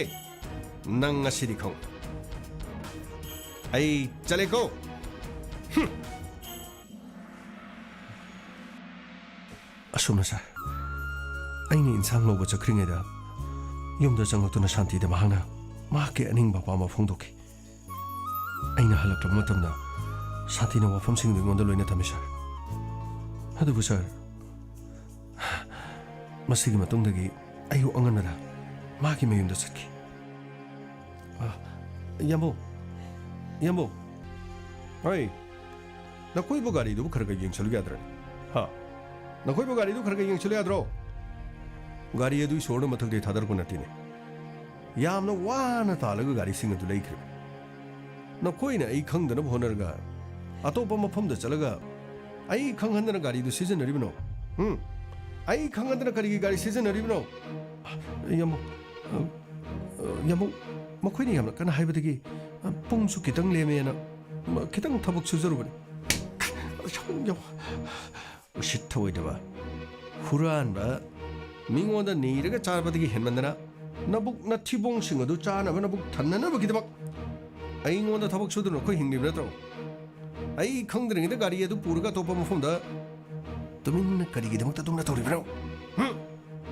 ꯅꯪ ꯉꯁꯤꯗꯤ ꯈꯪ ꯑꯩ ꯆꯠꯂꯦꯀꯣ ꯑꯁꯨꯝꯅ ꯁꯥꯔ ꯑꯩꯅ ꯏꯟꯁꯥꯡ ꯂꯧꯕ ꯆꯠꯈ꯭ꯔꯤꯉꯩꯗ ꯌꯨꯝꯗ ꯆꯪꯂꯛꯇꯨꯅ ꯁꯥꯟꯇꯤꯗ ꯃꯍꯥꯛꯅ ꯃꯍꯥꯛꯀꯤ ꯑꯅꯤꯡꯕ ꯑꯄꯥꯝꯕ ꯐꯣꯡꯗꯣꯛꯈꯤ ꯑꯩꯅ ꯍꯜꯂꯛꯂꯕ ꯃꯇꯝꯗ ꯁꯥꯟꯇꯤꯅ ꯋꯥꯐꯝꯁꯤꯡꯗꯨ ꯑꯩꯉꯣꯟꯗ ꯂꯣꯏꯅ ꯊꯝꯃꯤ ꯁꯥꯔ ꯑꯗꯨꯕꯨ ꯁꯥꯔ ꯃꯁꯤꯒꯤ ꯃꯇꯨꯡꯗꯒꯤ ꯑꯌꯨꯛ ꯑꯉꯟꯕꯗ ꯃꯥꯒꯤ ꯃꯌꯨꯝꯗ ꯆꯠꯈꯤ ꯌꯥꯝꯕꯣ ꯍꯣꯏ ꯅꯈꯣꯏꯕꯨ ꯒꯥꯔꯤꯗꯨꯕꯨ ꯈꯔ ꯌꯦꯡꯁꯜꯂꯨ ꯌꯥꯗ꯭ꯔꯅꯤ ꯅꯈꯣꯏꯕꯨ ꯒꯥꯔꯤꯗꯨ ꯈꯔ ꯌꯦꯡꯁꯜꯂꯨ ꯌꯥꯗ꯭ꯔꯣ ꯒꯥꯔꯤ ꯑꯗꯨ ꯏꯁꯣꯔꯅ ꯃꯊꯛꯇꯒꯤ ꯊꯥꯗꯔꯛꯄ ꯅꯠꯇꯦꯅꯦ ꯌꯥꯝꯅ ꯋꯥꯅ ꯇꯥꯜꯂꯒ ꯒꯥꯔꯤꯁꯤꯡ ꯑꯗꯨ ꯂꯩꯈ꯭ꯔꯦ ꯅꯈꯣꯏꯅ ꯑꯩ ꯈꯪꯗꯅꯕ ꯍꯣꯠꯅꯔꯒ ꯑꯇꯣꯞꯄ ꯃꯐꯝꯗ ꯆꯠꯂꯒ ꯑꯩ ꯈꯪꯍꯟꯗꯅ ꯒꯥꯔꯤꯗꯨ ꯁꯤꯖꯤꯟꯅꯔꯤꯕꯅꯣ ꯑꯩ ꯈꯪꯍꯟꯗꯅ ꯀꯔꯤꯒꯤ ꯒꯥꯔꯤ ꯁꯤꯖꯤꯟꯅꯔꯤꯕꯅꯣ ꯌꯥꯝꯕꯨ ꯃꯈꯣꯏꯅ ꯌꯥꯝꯅ ꯀꯟꯅ ꯍꯥꯏꯕꯗꯒꯤ ꯄꯨꯡꯁꯨ ꯈꯤꯇꯪ ꯂꯦꯝꯃꯦꯅ ꯈꯤꯇꯪ ꯊꯕꯛ ꯁꯨꯖꯔꯨꯕꯅꯤ ꯎꯁꯤꯠ ꯊꯑꯣꯏꯗꯕ ꯍꯨꯔꯥꯟꯕ ꯃꯤꯉꯣꯟꯗ ꯅꯤꯔꯒ ꯆꯥꯕꯗꯒꯤ ꯍꯦꯟꯃꯟꯗꯅ ꯅꯕꯨꯛ ꯅꯊꯤꯕꯣꯡꯁꯤꯡ ꯑꯗꯨ ꯆꯥꯅꯕ ꯅꯕꯨꯛ ꯊꯟꯅꯅꯕꯒꯤꯗꯃꯛ ꯑꯩꯉꯣꯟꯗ ꯊꯕꯛ ꯁꯨꯗꯨꯅ ꯅꯈꯣꯏ ꯍꯤꯡꯂꯤꯕ ꯅꯠꯇ꯭ꯔꯣ ꯑꯩ ꯈꯪꯗ꯭ꯔꯤꯉꯩꯗ ꯒꯥꯔꯤ ꯑꯗꯨ ꯄꯨꯔꯒ ꯑꯇꯣꯞꯄ ꯃꯐꯝꯗ ꯇꯨꯃꯤꯟꯅ ꯀꯔꯤꯒꯤꯗꯃꯛꯇ ꯑꯗꯨꯝꯅ ꯇꯧꯔꯤꯕꯅꯣ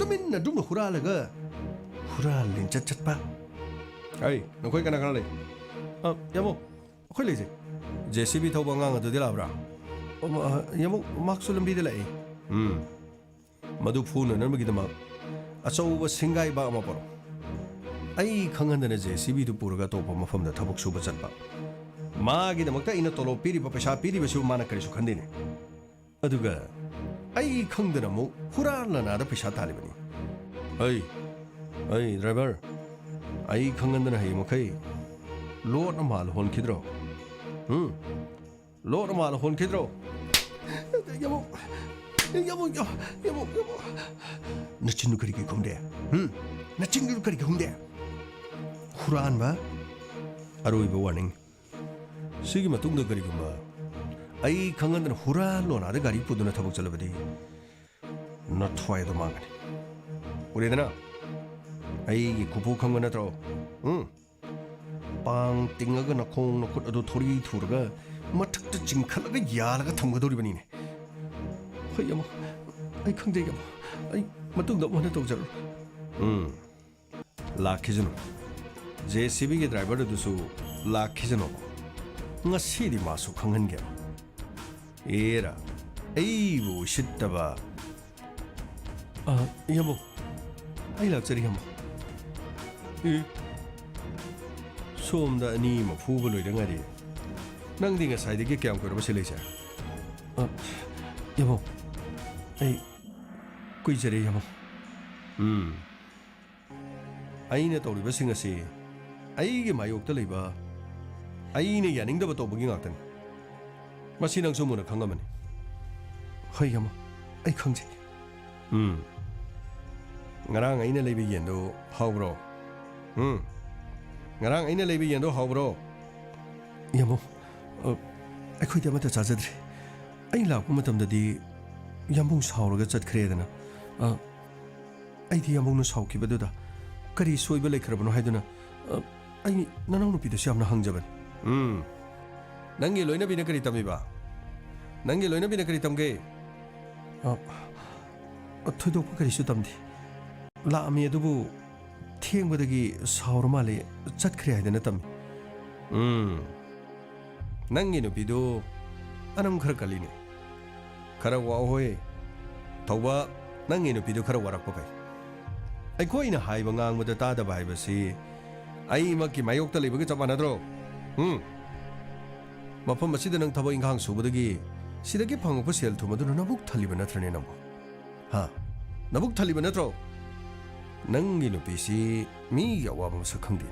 ꯇꯨꯃꯤꯟꯅ ꯑꯗꯨꯝꯅ ꯍꯨꯔꯥꯜ ꯂꯤꯡꯆꯠ ꯆꯠꯄ ꯑꯩ ꯅꯈꯣꯏ ꯀꯅꯥ ꯂꯩ ꯌꯥꯝꯕꯣ ꯑꯩꯈꯣꯏ ꯂꯩꯖꯩ JCB ꯊꯧꯕ ꯑꯉꯥꯡ ꯑꯗꯨꯗꯤ ꯂꯥꯛꯕ꯭ꯔꯥ ꯌꯥꯝꯕꯣ ꯃꯍꯥꯛꯁꯨ ꯂꯝꯕꯤꯗ ꯂꯥꯛꯏ ꯃꯗꯨ ꯐꯨꯅꯅꯕꯒꯤꯗꯃꯛ ꯑꯆꯧꯕ ꯁꯤꯡꯒꯥꯏꯕ ꯑꯃ ꯄꯣꯔꯛ ꯑꯩ ꯈꯪꯍꯟꯗꯅ JCBꯗꯨ ꯄꯨꯔꯒ ꯑꯇꯣꯞꯄ ꯃꯐꯝꯗ ꯊꯕꯛ ꯁꯨꯕ ꯆꯠꯄ ꯃꯥꯒꯤꯗꯃꯛꯇ ꯑꯩꯅ ꯇꯣꯂꯣꯞ ꯄꯤꯔꯤꯕ ꯄꯩꯁꯥ ꯄꯤꯔꯤꯕꯁꯨ ꯃꯥꯅ ꯀꯔꯤꯁꯨ ꯈꯟꯗꯦꯅꯦ ꯑꯗꯨꯒ ꯑꯩ ꯈꯪꯗꯅ ꯑꯃꯨꯛ ꯍꯨꯔꯥꯟꯂꯅꯥꯗ ꯄꯩꯁꯥ ꯇꯥꯜꯂꯤꯕꯅꯤ ꯑꯩ ꯗ꯭ꯔꯥꯏꯚꯔ ꯑꯩ ꯈꯪꯍꯟꯗꯅ ꯍꯌꯦꯡ ꯃꯈꯩ ꯂꯣꯠ ꯑꯃ ꯍꯣꯟꯈꯤꯗ꯭ꯔꯣ ꯂꯣꯠ ꯑꯃ ꯍꯣꯟꯈꯤꯗ꯭ꯔꯣ ꯌꯥꯝꯕꯣ ꯅꯆꯤꯟꯗꯨ ꯀꯔꯤꯒꯤ ꯈꯨꯝꯗꯦ ꯅꯆꯤꯟꯗꯨ ꯀꯔꯤꯒꯤ ꯈꯨꯝꯗꯦ ꯍꯨꯔꯥꯟꯕ ꯑꯔꯣꯏꯕ ꯋꯥꯔꯅꯤꯡ ꯁꯤꯒꯤ ꯃꯇꯨꯡꯗ ꯀꯔꯤꯒꯨꯝꯕ ꯑꯩ ꯈꯪꯍꯟꯗꯅ ꯍꯨꯔꯥꯟꯂꯣꯅꯥꯗ ꯒꯥꯔꯤ ꯄꯨꯗꯨꯅ ꯊꯕꯛ ꯆꯠꯂꯕꯗꯤ ꯅꯊ꯭ꯋꯥꯏ ꯑꯗꯨ ꯃꯥꯡꯒꯅꯤ ꯎꯔꯦꯗꯅ ꯑꯩꯒꯤ ꯈꯨꯐꯨ ꯈꯪꯕ ꯅꯠꯇ꯭ꯔꯣ ꯄꯥꯡ ꯇꯤꯡꯉꯒ ꯅꯈꯣꯡ ꯅꯈꯨꯠ ꯑꯗꯨ ꯊꯣꯔꯤ ꯊꯨꯔꯒ ꯃꯊꯛꯇ ꯆꯤꯡꯈꯠꯂꯒ ꯌꯥꯜꯂꯒ ꯊꯝꯒꯗꯧꯔꯤꯕꯅꯤꯅꯦ ꯍꯣꯏ ꯌꯥꯝꯕꯣ ꯑꯩ ꯈꯪꯗꯦ ꯌꯥꯝꯕꯣ ꯑꯩ ꯃꯇꯨꯡꯗ ꯑꯃꯨꯛ ꯍꯟꯅ ꯇꯧꯖꯔꯣ ꯂꯥꯛꯈꯤꯖꯅꯨ JCBꯒꯤ ꯗ꯭ꯔꯥꯏꯚꯔꯗꯨꯁꯨ ꯂꯥꯛꯈꯤꯖꯅꯣꯕ ꯉꯁꯤꯗꯤ ꯃꯥꯁꯨ ꯈꯪꯍꯟꯒꯦꯕ ꯑꯦꯔꯥ ꯑꯩꯕꯨ ꯎꯁꯤꯠꯇꯕ ꯌꯥꯝꯕꯣ ꯑꯩ ꯂꯥꯛꯆꯔꯤ ꯌꯥꯝꯕꯣ ꯁꯣꯝꯗ ꯑꯅꯤ ꯑꯃ ꯐꯨꯕ ꯂꯣꯏꯗ ꯉꯥꯏꯔꯤ ꯅꯪꯗꯤ ꯉꯁꯥꯏꯗꯒꯤ ꯀꯌꯥꯝ ꯀꯨꯏꯔꯕ ꯁꯤ ꯂꯩꯁꯦ ꯌꯥꯝꯕꯣ ꯑꯩ ꯀꯨꯏꯖꯔꯦ ꯌꯥꯝꯕꯣ ꯑꯩꯅ ꯇꯧꯔꯤꯕꯁꯤꯡ ꯑꯁꯤ ꯑꯩꯒꯤ ꯃꯥꯌꯣꯛꯇ ꯂꯩꯕ ꯑꯩꯅ ꯌꯥꯅꯤꯡꯗꯕ ꯇꯧꯕꯒꯤ ꯉꯥꯛꯇꯅꯤ ꯃꯁꯤ ꯅꯪꯁꯨ ꯃꯨꯟꯅ ꯈꯪꯉꯝꯃꯅꯤ ꯍꯣꯏ ꯌꯥꯝꯕꯣ ꯑꯩ ꯈꯪꯖꯩ ꯉꯔꯥꯡ ꯑꯩꯅ ꯂꯩꯕ ꯌꯦꯟꯗꯣ ꯍꯥꯎꯕ꯭ꯔꯣ ꯉꯔꯥꯡ ꯑꯩꯅ ꯂꯩꯕ ꯌꯦꯟꯗꯣ ꯍꯥꯎꯕ꯭ꯔꯣ ꯌꯥꯝꯕꯣ ꯑꯩꯈꯣꯏꯗꯤ ꯑꯃꯠꯇ ꯆꯥꯖꯗ꯭ꯔꯤ ꯑꯩ ꯂꯥꯛꯄ ꯃꯇꯝꯗꯗꯤ ꯌꯥꯝꯕꯨꯡ ꯁꯥꯎꯔꯒ ꯆꯠꯈ꯭ꯔꯦꯗꯅ ꯑꯩꯗꯤ ꯌꯥꯝꯕꯨꯡꯅ ꯁꯥꯎꯈꯤꯕꯗꯨꯗ ꯀꯔꯤ ꯁꯣꯏꯕ ꯂꯩꯈ꯭ꯔꯕꯅꯣ ꯍꯥꯏꯗꯨꯅ ꯑꯩ ꯅꯅꯥꯎ ꯅꯨꯄꯤꯗꯁꯨ ꯌꯥꯝꯅ ꯍꯪꯖꯕꯅꯤ ꯅꯪꯒꯤ ꯂꯣꯏꯅꯕꯤꯅ ꯀꯔꯤ ꯇꯝꯃꯤꯕ ꯅꯪꯒꯤ ꯂꯣꯏꯅꯕꯤꯅ ꯀꯔꯤ ꯇꯝꯒꯦ ꯊꯣꯏꯗꯣꯛꯄ ꯀꯔꯤꯁꯨ ꯇꯝꯗꯦ ꯂꯥꯛꯑꯝꯃꯤ ꯑꯗꯨꯕꯨ ꯊꯦꯡꯕꯗꯒꯤ ꯁꯥꯎꯔ ꯃꯥꯜꯂꯦ ꯆꯠꯈ꯭ꯔꯦ ꯍꯥꯏꯗꯅ ꯇꯝꯃꯤ ꯅꯪꯒꯤ ꯅꯨꯄꯤꯗꯨ ꯑꯅꯝ ꯈꯔ ꯀꯜꯂꯤꯅꯦ ꯈꯔ ꯋꯥꯍꯣꯏ ꯊꯧꯕ ꯅꯪꯒꯤ ꯅꯨꯄꯤꯗꯨ ꯈꯔ ꯋꯥꯔꯛꯄ ꯐꯩ ꯑꯩꯈꯣꯏꯅ ꯍꯥꯏꯕ ꯉꯥꯡꯕꯗ ꯇꯥꯗꯕ ꯍꯥꯏꯕꯁꯤ ꯑꯩꯃꯛꯀꯤ ꯃꯥꯌꯣꯛꯇ ꯂꯩꯕꯒ ꯆꯞ ꯃꯥꯟꯅꯗ꯭ꯔꯣ ꯃꯐꯝ ꯑꯁꯤꯗ ꯅꯪ ꯊꯕꯛ ꯏꯪꯈꯥꯡ ꯁꯨꯕꯗꯒꯤ ꯁꯤꯗꯒꯤ ꯐꯪꯉꯛꯄ ꯁꯦꯜ ꯊꯨꯝ ꯑꯗꯨꯅ ꯅꯕꯨꯛ ꯊꯜꯂꯤꯕ ꯅꯠꯇ꯭ꯔꯅꯦ ꯅꯪꯕꯨ ꯅꯕꯨꯛ ꯊꯜꯂꯤꯕ ꯅꯠꯇ꯭ꯔꯣ ꯅꯪꯒꯤ ꯅꯨꯄꯤꯁꯤ ꯃꯤꯒꯤ ꯑꯋꯥꯕ ꯃꯁꯛ ꯈꯪꯗꯦ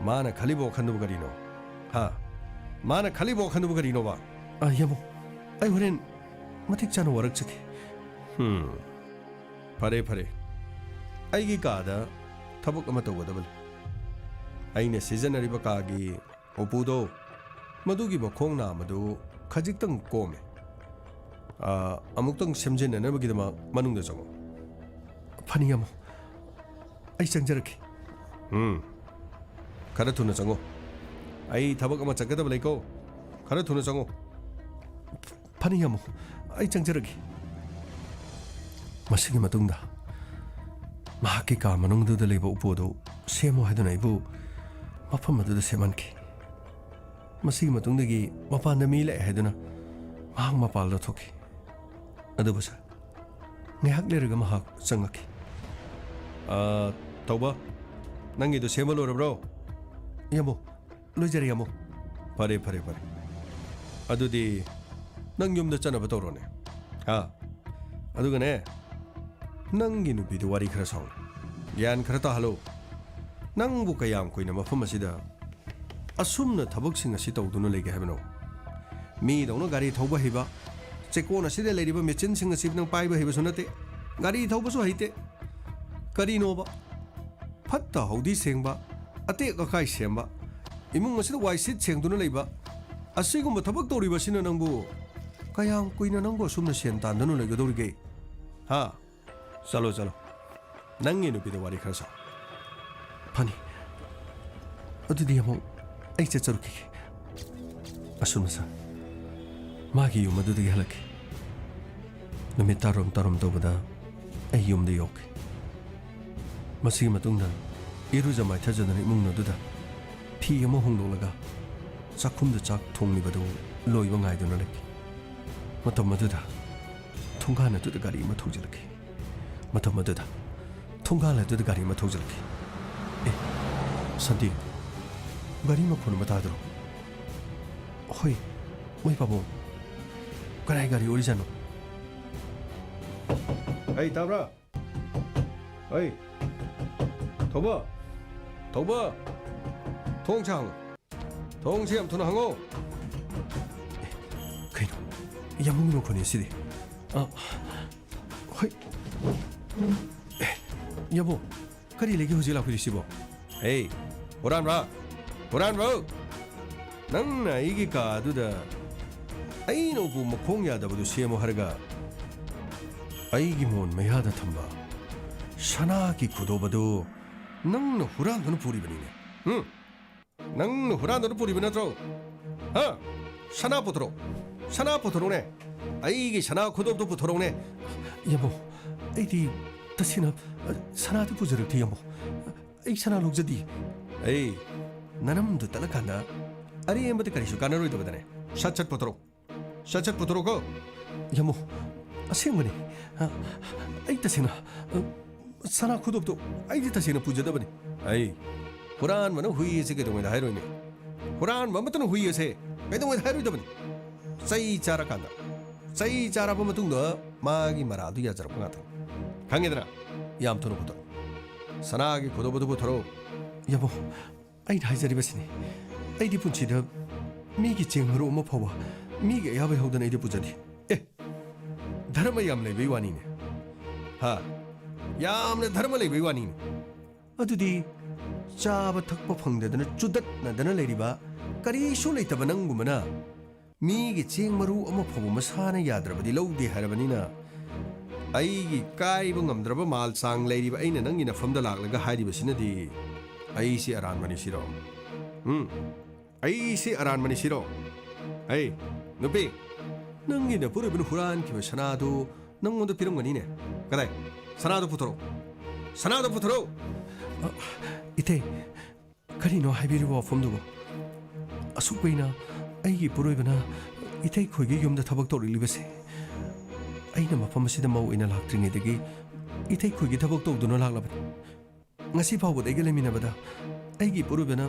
ꯃꯥꯅ ꯈꯜꯂꯤꯕ ꯋꯥꯈꯟꯗꯨꯕꯨ ꯀꯔꯤꯅꯣ ꯃꯥꯅ ꯈꯜꯂꯤꯕ ꯋꯥꯈꯟꯗꯨꯕꯨ ꯀꯔꯤꯅꯣꯕ ꯌꯥꯝꯕꯣ ꯑꯩ ꯍꯣꯔꯦꯟ ꯃꯇꯤꯛ ꯆꯥꯅ ꯋꯥꯔꯛꯆꯒꯦ ꯐꯔꯦ ꯐꯔꯦ ꯑꯩꯒꯤ ꯀꯥꯗ ꯊꯕꯛ ꯑꯃ ꯇꯧꯒꯗꯕ ꯂꯩ ꯑꯩꯅ ꯁꯤꯖꯤꯟꯅꯔꯤꯕ ꯀꯥꯒꯤ ꯎꯄꯨꯗꯣ ꯃꯗꯨꯒꯤ ꯃꯈꯣꯡ ꯅꯥꯝꯃꯗꯨ ꯈꯖꯤꯛꯇꯪ ꯀꯣꯝꯃꯦ ꯑꯃꯨꯛꯇꯪ ꯁꯦꯝꯖꯤꯟꯅꯅꯕꯒꯤꯗꯃꯛ ꯃꯅꯨꯡꯗ ꯆꯪꯉꯣ ꯐꯅꯤ ꯌꯥꯝꯕꯣ ꯑꯩ ꯆꯪꯖꯔꯛꯀꯦ ꯈꯔ ꯊꯨꯅ ꯆꯪꯉꯣ ꯑꯩ ꯊꯕꯛ ꯑꯃ ꯆꯠꯀꯗꯕ ꯂꯩꯀꯣ ꯈꯔ ꯊꯨꯅ ꯆꯪꯉꯣ ꯐꯅꯤ ꯌꯥꯝꯕꯣ ꯑꯩ ꯆꯪꯖꯔꯛꯀꯦ ꯃꯁꯤꯒꯤ ꯃꯇꯨꯡꯗ ꯃꯍꯥꯛꯀꯤ ꯀꯥ ꯃꯅꯨꯡꯗꯨꯗ ꯂꯩꯕ ꯎꯄꯨꯗꯨ ꯁꯦꯝꯃꯨ ꯍꯥꯏꯗꯨꯅ ꯑꯩꯕꯨ ꯃꯐꯝ ꯑꯗꯨꯗ ꯁꯦꯝꯍꯟꯈꯤ ꯃꯁꯤꯒꯤ ꯃꯇꯨꯡꯗꯒꯤ ꯃꯄꯥꯟꯗ ꯃꯤ ꯂꯥꯛꯑꯦ ꯍꯥꯏꯗꯨꯅ ꯃꯍꯥꯛ ꯃꯄꯥꯟꯗ ꯊꯣꯛꯈꯤ ꯑꯗꯨꯕꯨ ꯁꯥꯔ ꯉꯥꯏꯍꯥꯛ ꯂꯩꯔꯒ ꯃꯍꯥꯛ ꯆꯪꯉꯛꯈꯤ ꯇꯧꯕ ꯅꯪꯒꯤꯗꯨ ꯁꯦꯝꯕ ꯂꯣꯏꯔꯕ꯭ꯔꯣ ꯌꯥꯝꯕꯣ ꯂꯣꯏꯖꯔꯦ ꯌꯥꯝꯕꯣ ꯐꯔꯦ ꯐꯔꯦ ꯐꯔꯦ ꯑꯗꯨꯗꯤ ꯅꯪ ꯌꯨꯝꯗ ꯆꯠꯅꯕ ꯇꯧꯔꯣꯅꯦ ꯑꯗꯨꯒꯅꯦ ꯅꯪꯒꯤ ꯅꯨꯄꯤꯗꯨ ꯋꯥꯔꯤ ꯈꯔ ꯁꯥꯎꯅꯤ ꯒ꯭ꯌꯥꯟ ꯈꯔ ꯇꯥꯍꯜꯂꯨ ꯅꯪꯕꯨ ꯀꯌꯥꯝ ꯀꯨꯏꯅ ꯃꯐꯝ ꯑꯁꯤꯗ ꯑꯁꯨꯝꯅ ꯊꯕꯛꯁꯤꯡ ꯑꯁꯤ ꯇꯧꯗꯨꯅ ꯂꯩꯒꯦ ꯍꯥꯏꯕꯅꯣ ꯃꯤꯗꯧꯅ ꯒꯥꯔꯤ ꯊꯧꯕ ꯍꯩꯕ ꯆꯦꯛꯀꯣꯟ ꯑꯁꯤꯗ ꯂꯩꯔꯤꯕ ꯃꯦꯆꯤꯟꯁꯤꯡ ꯑꯁꯤ ꯅꯪ ꯄꯥꯏꯕ ꯍꯩꯕꯁꯨ ꯅꯠꯇꯦ ꯒꯥꯔꯤ ꯊꯧꯕꯁꯨ ꯍꯩꯇꯦ ꯀꯔꯤꯅꯣꯕ ꯐꯠꯇ ꯍꯥꯎꯊꯤ ꯁꯦꯡꯕ ꯑꯇꯦꯛ ꯑꯀꯥꯏ ꯁꯦꯝꯕ ꯏꯃꯨꯡ ꯑꯁꯤꯗ ꯋꯥꯏ ꯁꯤꯠ ꯁꯦꯡꯗꯨꯅ ꯂꯩꯕ ꯑꯁꯤꯒꯨꯝꯕ ꯊꯕꯛ ꯇꯧꯔꯤꯕꯁꯤꯅ ꯅꯪꯕꯨ ꯀꯌꯥꯝ ꯀꯨꯏꯅ ꯅꯪꯕꯨ ꯑꯁꯨꯝꯅ ꯁꯦꯟ ꯇꯥꯟꯗꯨꯅ ꯂꯩꯒꯗꯧꯔꯤꯒꯦ ꯆꯠꯂꯣ ꯆꯠꯂꯣ ꯅꯪꯒꯤ ꯅꯨꯄꯤꯗ ꯋꯥꯔꯤ ꯈꯔ ꯁꯥꯎ ꯐꯅꯤ ꯑꯗꯨꯗꯤ ꯑꯃꯨꯛ ꯑꯩ ꯆꯠꯆꯔꯨꯈꯤꯒꯦ ꯑꯁꯨꯝꯅ ꯁꯥꯔ ꯃꯥꯒꯤ ꯌꯨꯝ ꯑꯗꯨꯗꯒꯤ ꯍꯜꯂꯛꯈꯤ ꯅꯨꯃꯤꯠ ꯇꯥꯔꯣꯝ ꯇꯧꯕꯗ ꯑꯩ ꯌꯨꯝꯗ ꯌꯧꯈꯤ ꯃꯁꯤꯒꯤ ꯃꯇꯨꯡꯗ ꯏꯔꯨꯖ ꯃꯥꯏꯊꯖꯗꯨꯅ ꯏꯃꯨꯡ ꯑꯗꯨꯗ ꯐꯤ ꯑꯃ ꯍꯣꯡꯗꯣꯛꯂꯒ ꯆꯥꯛꯈꯨꯝꯗ ꯆꯥꯛ ꯊꯣꯡꯂꯤꯕꯗꯨ ꯂꯣꯏꯕ ꯉꯥꯏꯗꯨꯅ ꯂꯩꯈꯤ ꯃꯇꯝ ꯑꯗꯨꯗ ꯊꯣꯡꯒꯥꯟ ꯑꯗꯨꯗ ꯒꯥꯔꯤ ꯑꯃ ꯊꯧꯖꯤꯜꯂꯛꯈꯤ ꯃꯇꯝ ꯑꯗꯨꯗ ꯊꯣꯡꯒꯥꯟ ꯑꯗꯨꯗ ꯒꯥꯔꯤ ꯑꯃ ꯊꯧꯖꯤꯜꯂꯛꯈꯤ ꯁꯟꯗꯤ ꯒꯥꯔꯤ ꯃꯈꯣꯟ ꯑꯃ ꯇꯥꯗ꯭ꯔꯣ ꯍꯣꯏ ꯃꯣꯏ ꯄꯥꯕꯨꯡ ꯀꯔꯥꯏ ꯒꯥꯔꯤ ꯑꯣꯏꯔꯤꯖꯥꯠꯅꯣ ꯑꯩ ꯇꯥꯕ꯭ꯔꯥ ꯑꯩ ꯊꯧꯕ ꯊꯣꯡꯁꯦ ꯍꯥꯡꯉꯣ ꯊꯣꯡꯁꯦ ꯌꯥꯝ ꯊꯨꯅ ꯍꯥꯡꯉꯣ ꯀꯩꯅꯣ ꯌꯥꯝꯕꯨꯡꯒꯤ ꯃꯈꯣꯟꯅꯤ ꯁꯤꯗꯤ ꯍꯣꯏ ꯌꯥꯕꯣ ꯀꯔꯤ ꯂꯩꯒꯦ ꯍꯧꯖꯤꯛ ꯂꯥꯛꯄꯤꯔꯤꯁꯤꯕꯣ ꯍꯨꯔꯥꯟꯕ ꯅꯪꯅ ꯑꯩꯒꯤ ꯀꯥ ꯑꯗꯨꯗ ꯑꯩꯅ ꯎꯄꯨ ꯃꯈꯣꯡ ꯌꯥꯗꯕꯗꯨ ꯁꯦꯝꯃꯨ ꯍꯥꯏꯔꯒ ꯑꯩꯒꯤ ꯃꯣꯟ ꯃꯌꯥꯗ ꯊꯝꯕ ꯁꯅꯥꯒꯤ ꯈꯨꯗꯣꯞ ꯑꯗꯨ ꯅꯪꯅ ꯍꯨꯔꯥꯟꯗꯨꯅ ꯄꯨꯔꯤꯕꯅꯤꯅꯦ ꯅꯪꯅ ꯍꯨꯔꯥꯟꯗꯨꯅ ꯄꯨꯔꯤꯕ ꯅꯠꯇ꯭ꯔꯣ ꯁꯅꯥ ꯄꯨꯊꯣꯔꯛꯎꯅꯦ ꯑꯩꯒꯤ ꯁꯅꯥ ꯈꯨꯗꯣꯞꯇꯣ ꯑꯩ ꯁꯅꯥ ꯂꯧꯖꯗꯤ ꯑꯩ ꯅꯅꯝꯗꯨ ꯇꯠꯂꯀꯥꯟꯗ ꯑꯔꯦꯝꯕꯗ ꯀꯔꯤꯁꯨ ꯀꯥꯟꯅꯔꯣꯏꯗꯕꯗꯅꯦ ꯁꯠ ꯁꯠ ꯄꯨꯊꯣꯔꯛꯑꯣꯀꯣ ꯌꯥꯝꯃꯣ ꯑꯁꯦꯡꯕꯅꯤ ꯑꯩ ꯇꯁꯦꯡꯅ ꯁꯅꯥ ꯈꯨꯗꯣꯞꯇꯣ ꯑꯩꯗꯤ ꯇꯁꯦꯡꯅ ꯄꯨꯖꯗꯕꯅꯤ ꯑꯩ ꯍꯨꯔꯥꯟꯕꯅ ꯍꯨꯏ ꯑꯁꯤ ꯀꯩꯗꯧꯉꯩꯗ ꯍꯥꯏꯔꯣꯏꯅꯦ ꯍꯨꯔꯥꯟꯕ ꯑꯃꯠꯇꯅ ꯍꯨꯏ ꯑꯁꯦ ꯀꯩꯗꯧꯉꯩꯗ ꯍꯥꯏꯔꯣꯏꯗꯕꯅꯤ ꯆꯩ ꯆꯥꯔꯀꯥꯟꯗ ꯆꯩ ꯆꯥꯔꯕ ꯃꯇꯨꯡꯗ ꯃꯥꯒꯤ ꯃꯔꯥꯜꯗꯨ ꯌꯥꯖꯔꯛꯄ ꯉꯥꯛꯇꯅꯤ ꯈꯪꯉꯦꯗꯅ ꯌꯥꯝ ꯊꯨꯅ ꯄꯨꯊꯣꯔꯛꯑꯣ ꯁꯅꯥꯒꯤ ꯈꯨꯗꯣꯞ ꯑꯗꯨ ꯄꯨꯊꯣꯔꯛꯑꯣ ꯌꯥꯝꯃꯣ ꯑꯩꯅ ꯍꯥꯏꯖꯔꯤꯕꯁꯤꯅꯤ ꯑꯩꯗꯤ ꯄꯨꯟꯁꯤꯗ ꯃꯤꯒꯤ ꯆꯦꯡ ꯃꯔꯨ ꯑꯃ ꯐꯥꯎꯕ ꯃꯤꯒꯤ ꯑꯌꯥꯕ ꯌꯥꯎꯗꯅ ꯑꯩꯗꯤ ꯄꯨꯖꯗꯦ ꯙꯔꯃ ꯌꯥꯝ ꯂꯩꯕꯩ ꯋꯥꯅꯤꯅꯦ ꯌꯥꯝꯅ ꯙꯔꯃ ꯂꯩꯕꯩ ꯋꯥꯅꯤꯅꯦ ꯑꯗꯨꯗꯤ ꯆꯥꯕ ꯊꯛꯄ ꯐꯪꯗꯗꯅ ꯆꯨꯗꯠꯅꯗꯅ ꯂꯩꯔꯤꯕ ꯀꯔꯤꯁꯨ ꯂꯩꯇꯕ ꯅꯪꯒꯨꯝꯕꯅ ꯃꯤꯒꯤ ꯆꯦꯡ ꯃꯔꯨ ꯑꯃ ꯐꯥꯎꯕ ꯃꯁꯥꯅ ꯌꯥꯗ꯭ꯔꯕꯗꯤ ꯂꯧꯗꯦ ꯍꯥꯏꯔꯕꯅꯤꯅ ꯑꯩꯒꯤ ꯀꯥꯏꯕ ꯉꯝꯗ꯭ꯔꯕ ꯃꯥꯜ ꯆꯥꯡ ꯂꯩꯔꯤꯕ ꯑꯩꯅ ꯅꯪꯒꯤ ꯅꯐꯝꯗ ꯂꯥꯛꯂꯒ ꯍꯥꯏꯔꯤꯕꯁꯤꯅꯗꯤ ꯑꯩꯁꯤ ꯑꯔꯥꯟꯕꯅꯤ ꯁꯤꯔꯣ ꯑꯩꯁꯤ ꯑꯔꯥꯟꯕꯅꯤ ꯁꯤꯔꯣ ꯑꯩ ꯅꯨꯄꯤ ꯅꯪꯒꯤ ꯅꯄꯨꯔꯣꯏꯕꯅ ꯍꯨꯔꯥꯟꯈꯤꯕ ꯁꯅꯥꯗꯨ ꯅꯪꯉꯣꯟꯗ ꯄꯤꯔꯝꯒꯅꯤꯅꯦ ꯀꯗꯥꯏ ꯁꯅꯥꯗꯨ ꯄꯨꯊꯣꯔꯛꯑꯣ ꯏꯊꯦ ꯀꯔꯤꯅꯣ ꯍꯥꯏꯕꯤꯔꯤꯕ ꯋꯥꯐꯝꯗꯨꯕꯨ ꯑꯁꯨꯛ ꯀꯨꯏꯅ ꯑꯩꯒꯤ ꯄꯨꯔꯣꯏꯕꯅ ꯏꯊꯩꯈꯣꯏꯒꯤ ꯌꯨꯝꯗ ꯊꯕꯛ ꯇꯧꯔꯛꯂꯤꯕꯁꯦ ꯑꯩꯅ ꯃꯐꯝ ꯑꯁꯤꯗ ꯃꯧ ꯑꯣꯏꯅ ꯂꯥꯛꯇ꯭ꯔꯤꯉꯩꯗꯒꯤ ꯏꯊꯩꯈꯣꯏꯒꯤ ꯊꯕꯛ ꯇꯧꯗꯨꯅ ꯂꯥꯛꯂꯕꯅꯤ ꯉꯁꯤ ꯐꯥꯎꯕꯗ ꯑꯩꯒ ꯂꯩꯃꯤꯟꯅꯕꯗ ꯑꯩꯒꯤ ꯄꯨꯔꯣꯏꯕꯅ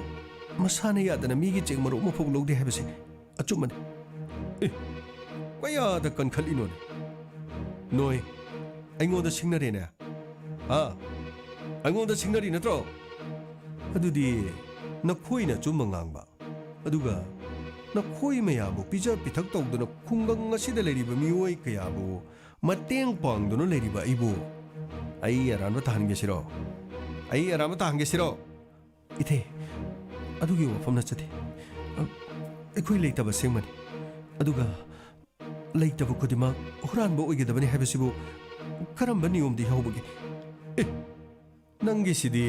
ꯃꯁꯥꯅ ꯌꯥꯗꯅ ꯃꯤꯒꯤ ꯆꯦꯡ ꯃꯔꯨ ꯑꯃ ꯐꯥꯎ ꯂꯧꯗꯦ ꯍꯥꯏꯕꯁꯤ ꯑꯆꯨꯝꯕꯅꯤ ꯀꯌꯥꯗ ꯀꯟꯈꯠꯂꯤꯅꯣꯅꯦ ꯅꯣꯏ ꯑꯩꯉꯣꯟꯗ ꯁꯤꯡꯅꯔꯦꯅꯦ ꯑꯩꯉꯣꯟꯗ ꯁꯤꯡꯅꯔꯤ ꯅꯠꯇ꯭ꯔꯣ ꯑꯗꯨꯗꯤ ꯅꯈꯣꯏꯅ ꯑꯆꯨꯝꯕ ꯉꯥꯡꯕ ꯑꯗꯨꯒ ꯅꯈꯣꯏ ꯃꯌꯥꯝꯕꯨ ꯄꯤꯖ ꯄꯤꯊꯛ ꯇꯧꯗꯨꯅ ꯈꯨꯡꯒꯪ ꯑꯁꯤꯗ ꯂꯩꯔꯤꯕ ꯃꯤꯑꯣꯏ ꯀꯌꯥꯕꯨ ꯃꯇꯦꯡ ꯄꯥꯡꯗꯨꯅ ꯂꯩꯔꯤꯕ ꯑꯩꯕꯨ ꯑꯩ ꯑꯔꯥꯟꯕ ꯇꯥꯍꯟꯒꯦꯁꯤꯔꯣ ꯏꯊꯦ ꯑꯗꯨꯒꯤ ꯋꯥꯐꯝ ꯅꯠꯆꯗꯦ ꯑꯩꯈꯣꯏ ꯂꯩꯇꯕ ꯑꯁꯦꯡꯕꯅꯤ ꯑꯗꯨꯒ ꯂꯩꯇꯕ ꯈꯨꯗꯤꯡꯃꯛ ꯍꯨꯔꯥꯟꯕ ꯑꯣꯏꯒꯗꯕꯅꯤ ꯍꯥꯏꯕꯁꯤꯕꯨ ꯀꯔꯝꯕ ꯅꯤꯌꯣꯝꯗꯤ ꯌꯥꯎꯕꯒꯦ ꯅꯪꯒꯤꯁꯤꯗꯤ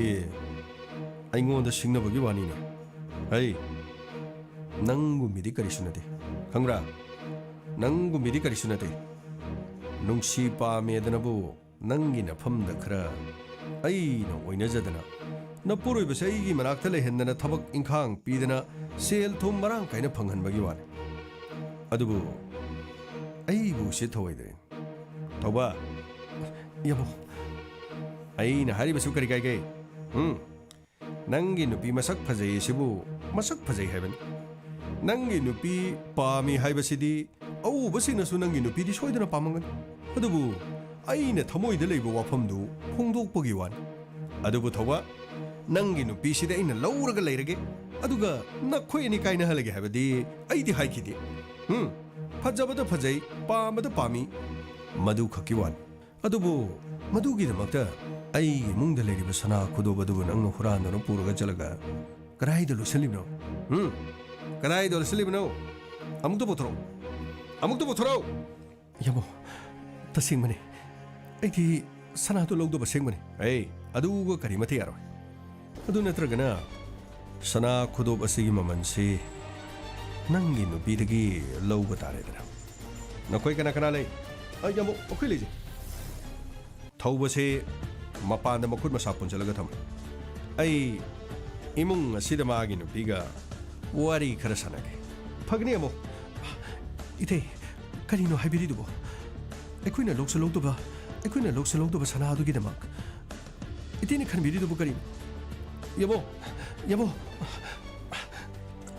ꯑꯩꯉꯣꯟꯗ ꯁꯤꯡꯅꯕꯒꯤ ꯋꯥꯅꯤꯅꯦ ꯅꯪꯒꯨꯝꯕꯤꯗꯤ ꯀꯔꯤꯁꯨ ꯅꯠꯇꯦ ꯈꯪꯕ꯭ꯔꯥ ꯅꯪꯒꯨꯝꯕꯤꯗꯤ ꯀꯔꯤꯁꯨ ꯅꯠꯇꯦ ꯅꯨꯡꯁꯤ ꯄꯥꯝꯃꯦꯗꯅꯕꯨ ꯅꯪꯒꯤ ꯅꯐꯝꯗ ꯈꯔ ꯑꯩꯅ ꯑꯣꯏꯅꯖꯗꯅ ꯅꯄꯨꯔꯣꯏꯕꯁꯦ ꯑꯩꯒꯤ ꯃꯅꯥꯛꯇ ꯂꯩꯍꯟꯗꯅ ꯊꯕꯛ ꯏꯪꯈꯥꯡ ꯄꯤꯗꯅ ꯁꯦꯜ ꯊꯨꯝ ꯃꯔꯥꯡ ꯀꯥꯏꯅ ꯐꯪꯍꯟꯕꯒꯤ ꯋꯥꯅꯤ ꯑꯗꯨꯕꯨ ꯑꯩꯕꯨ ꯁꯤ ꯊꯧꯑꯣꯏꯗ꯭ꯔꯦ ꯊꯧꯕ ꯌꯥꯝꯃꯣ ꯑꯩꯅ ꯍꯥꯏꯔꯤꯕꯁꯨ ꯀꯔꯤ ꯀꯥꯏꯒꯦ ꯅꯪꯒꯤ ꯅꯨꯄꯤ ꯃꯁꯛ ꯐꯖꯩ ꯑꯁꯤꯕꯨ ꯃꯁꯛ ꯐꯖꯩ ꯍꯥꯏꯕꯅꯤ ꯅꯪꯒꯤ ꯅꯨꯄꯤ ꯄꯥꯝꯃꯤ ꯍꯥꯏꯕꯁꯤꯗꯤ ꯑꯎꯕꯁꯤꯡꯅꯁꯨ ꯅꯪꯒꯤ ꯅꯨꯄꯤꯗꯤ ꯁꯣꯏꯗꯅ ꯄꯥꯝꯃꯝꯒꯅꯤ ꯑꯗꯨꯕు ꯑꯩꯅ ꯊꯃꯣꯏꯗ ꯂꯩꯕ ꯋꯥꯐꯝꯗꯨ ꯐꯣꯡꯗꯣꯛꯄꯒꯤ ꯋꯥꯅꯤ ꯑꯗꯨꯕꯨ ꯊꯧꯕ ꯅꯪꯒꯤ ꯅꯨꯄꯤꯁꯤꯗ ꯑꯩꯅ ꯂꯧꯔꯒ ꯂꯩꯔꯒꯦ ꯑꯗꯨꯒ ꯅꯈꯣꯏ ꯑꯅꯤ ꯀꯥꯏꯅꯍꯜꯂꯒꯦ ꯍꯥꯏꯕꯗꯤ ꯑꯩꯗꯤ ꯍꯥꯏꯈꯤꯗꯦ ꯐꯖꯕꯗ ꯐꯖꯩ ꯄꯥꯝꯕꯗ ꯄꯥꯝꯃꯤ ꯃꯗꯨ ꯈꯛꯀꯤ ꯋꯥꯅꯤ ꯑꯗꯨꯕꯨ ꯃꯗꯨꯒꯤꯗꯃꯛꯇ ꯑꯩꯒꯤ ꯏꯃꯨꯡꯗ ꯂꯩꯔꯤꯕ ꯁꯅꯥ ꯈꯨꯗꯣꯞ ꯑꯗꯨꯕꯨ ꯅꯪꯅ ꯍꯨꯔꯥꯟꯗꯨꯅ ꯄꯨꯔꯒ ꯆꯠꯂꯒ ꯀꯗꯥꯏꯗ ꯂꯣꯏꯁꯤꯜꯂꯤꯕꯅꯣ ꯀꯗꯥꯏꯗ ꯂꯣꯏꯁꯤꯜꯂꯤꯕꯅꯣ ꯑꯃꯨꯛꯇ ꯄꯨꯊꯣꯔꯛꯑꯣ ꯌꯥꯝꯃꯣ ꯇꯁꯦꯡꯕꯅꯤ ꯑꯩꯗꯤ ꯁꯅꯥꯗꯨ ꯂꯧꯗꯕ ꯑꯁꯦꯡꯕꯅꯤ ꯑꯗꯨꯒ ꯀꯔꯤꯃꯠꯇ ꯌꯥꯔꯣꯏ ꯑꯗꯨ ꯅꯠꯇ꯭ꯔꯒꯅ ꯁꯅꯥ ꯈꯨꯗꯣꯞ ꯑꯁꯤꯒꯤ ꯃꯃꯜꯁꯤ ꯅꯪꯒꯤ ꯅꯨꯄꯤꯗꯒꯤ ꯂꯧꯕ ꯇꯥꯔꯦꯗꯅ ꯅꯈꯣꯏ ꯀꯅꯥ ꯀꯅꯥ ꯂꯩ ꯌꯥꯝꯃꯣ ꯑꯩꯈꯣꯏ ꯂꯩꯖꯩ ꯊꯧꯕꯁꯦ ꯃꯄꯥꯟꯗ ꯃꯈꯨꯠ ꯃꯁꯥ ꯄꯨꯟꯁꯤꯜꯂꯒ ꯊꯝꯃꯦ ꯑꯩ ꯏꯃꯨꯡ ꯑꯁꯤꯗ ꯃꯥꯒꯤ ꯅꯨꯄꯤꯒ ꯋꯥꯔꯤ ꯈꯔ ꯁꯥꯟꯅꯒꯦ ꯐꯒꯅꯤ ꯑꯃꯨꯛ ꯏꯊꯦ ꯀꯔꯤꯅꯣ ꯍꯥꯏꯕꯤꯔꯤꯗꯨꯕꯣ ꯑꯩꯈꯣꯏꯅ ꯂꯧꯁꯨ ꯂꯧꯗꯕ ꯁꯅꯥ ꯑꯗꯨꯒꯤꯗꯃꯛ ꯏꯊꯦꯅ ꯈꯟꯕꯤꯔꯤꯗꯨꯕꯨ ꯀꯔꯤꯅꯣ ꯌꯥꯝꯃꯣ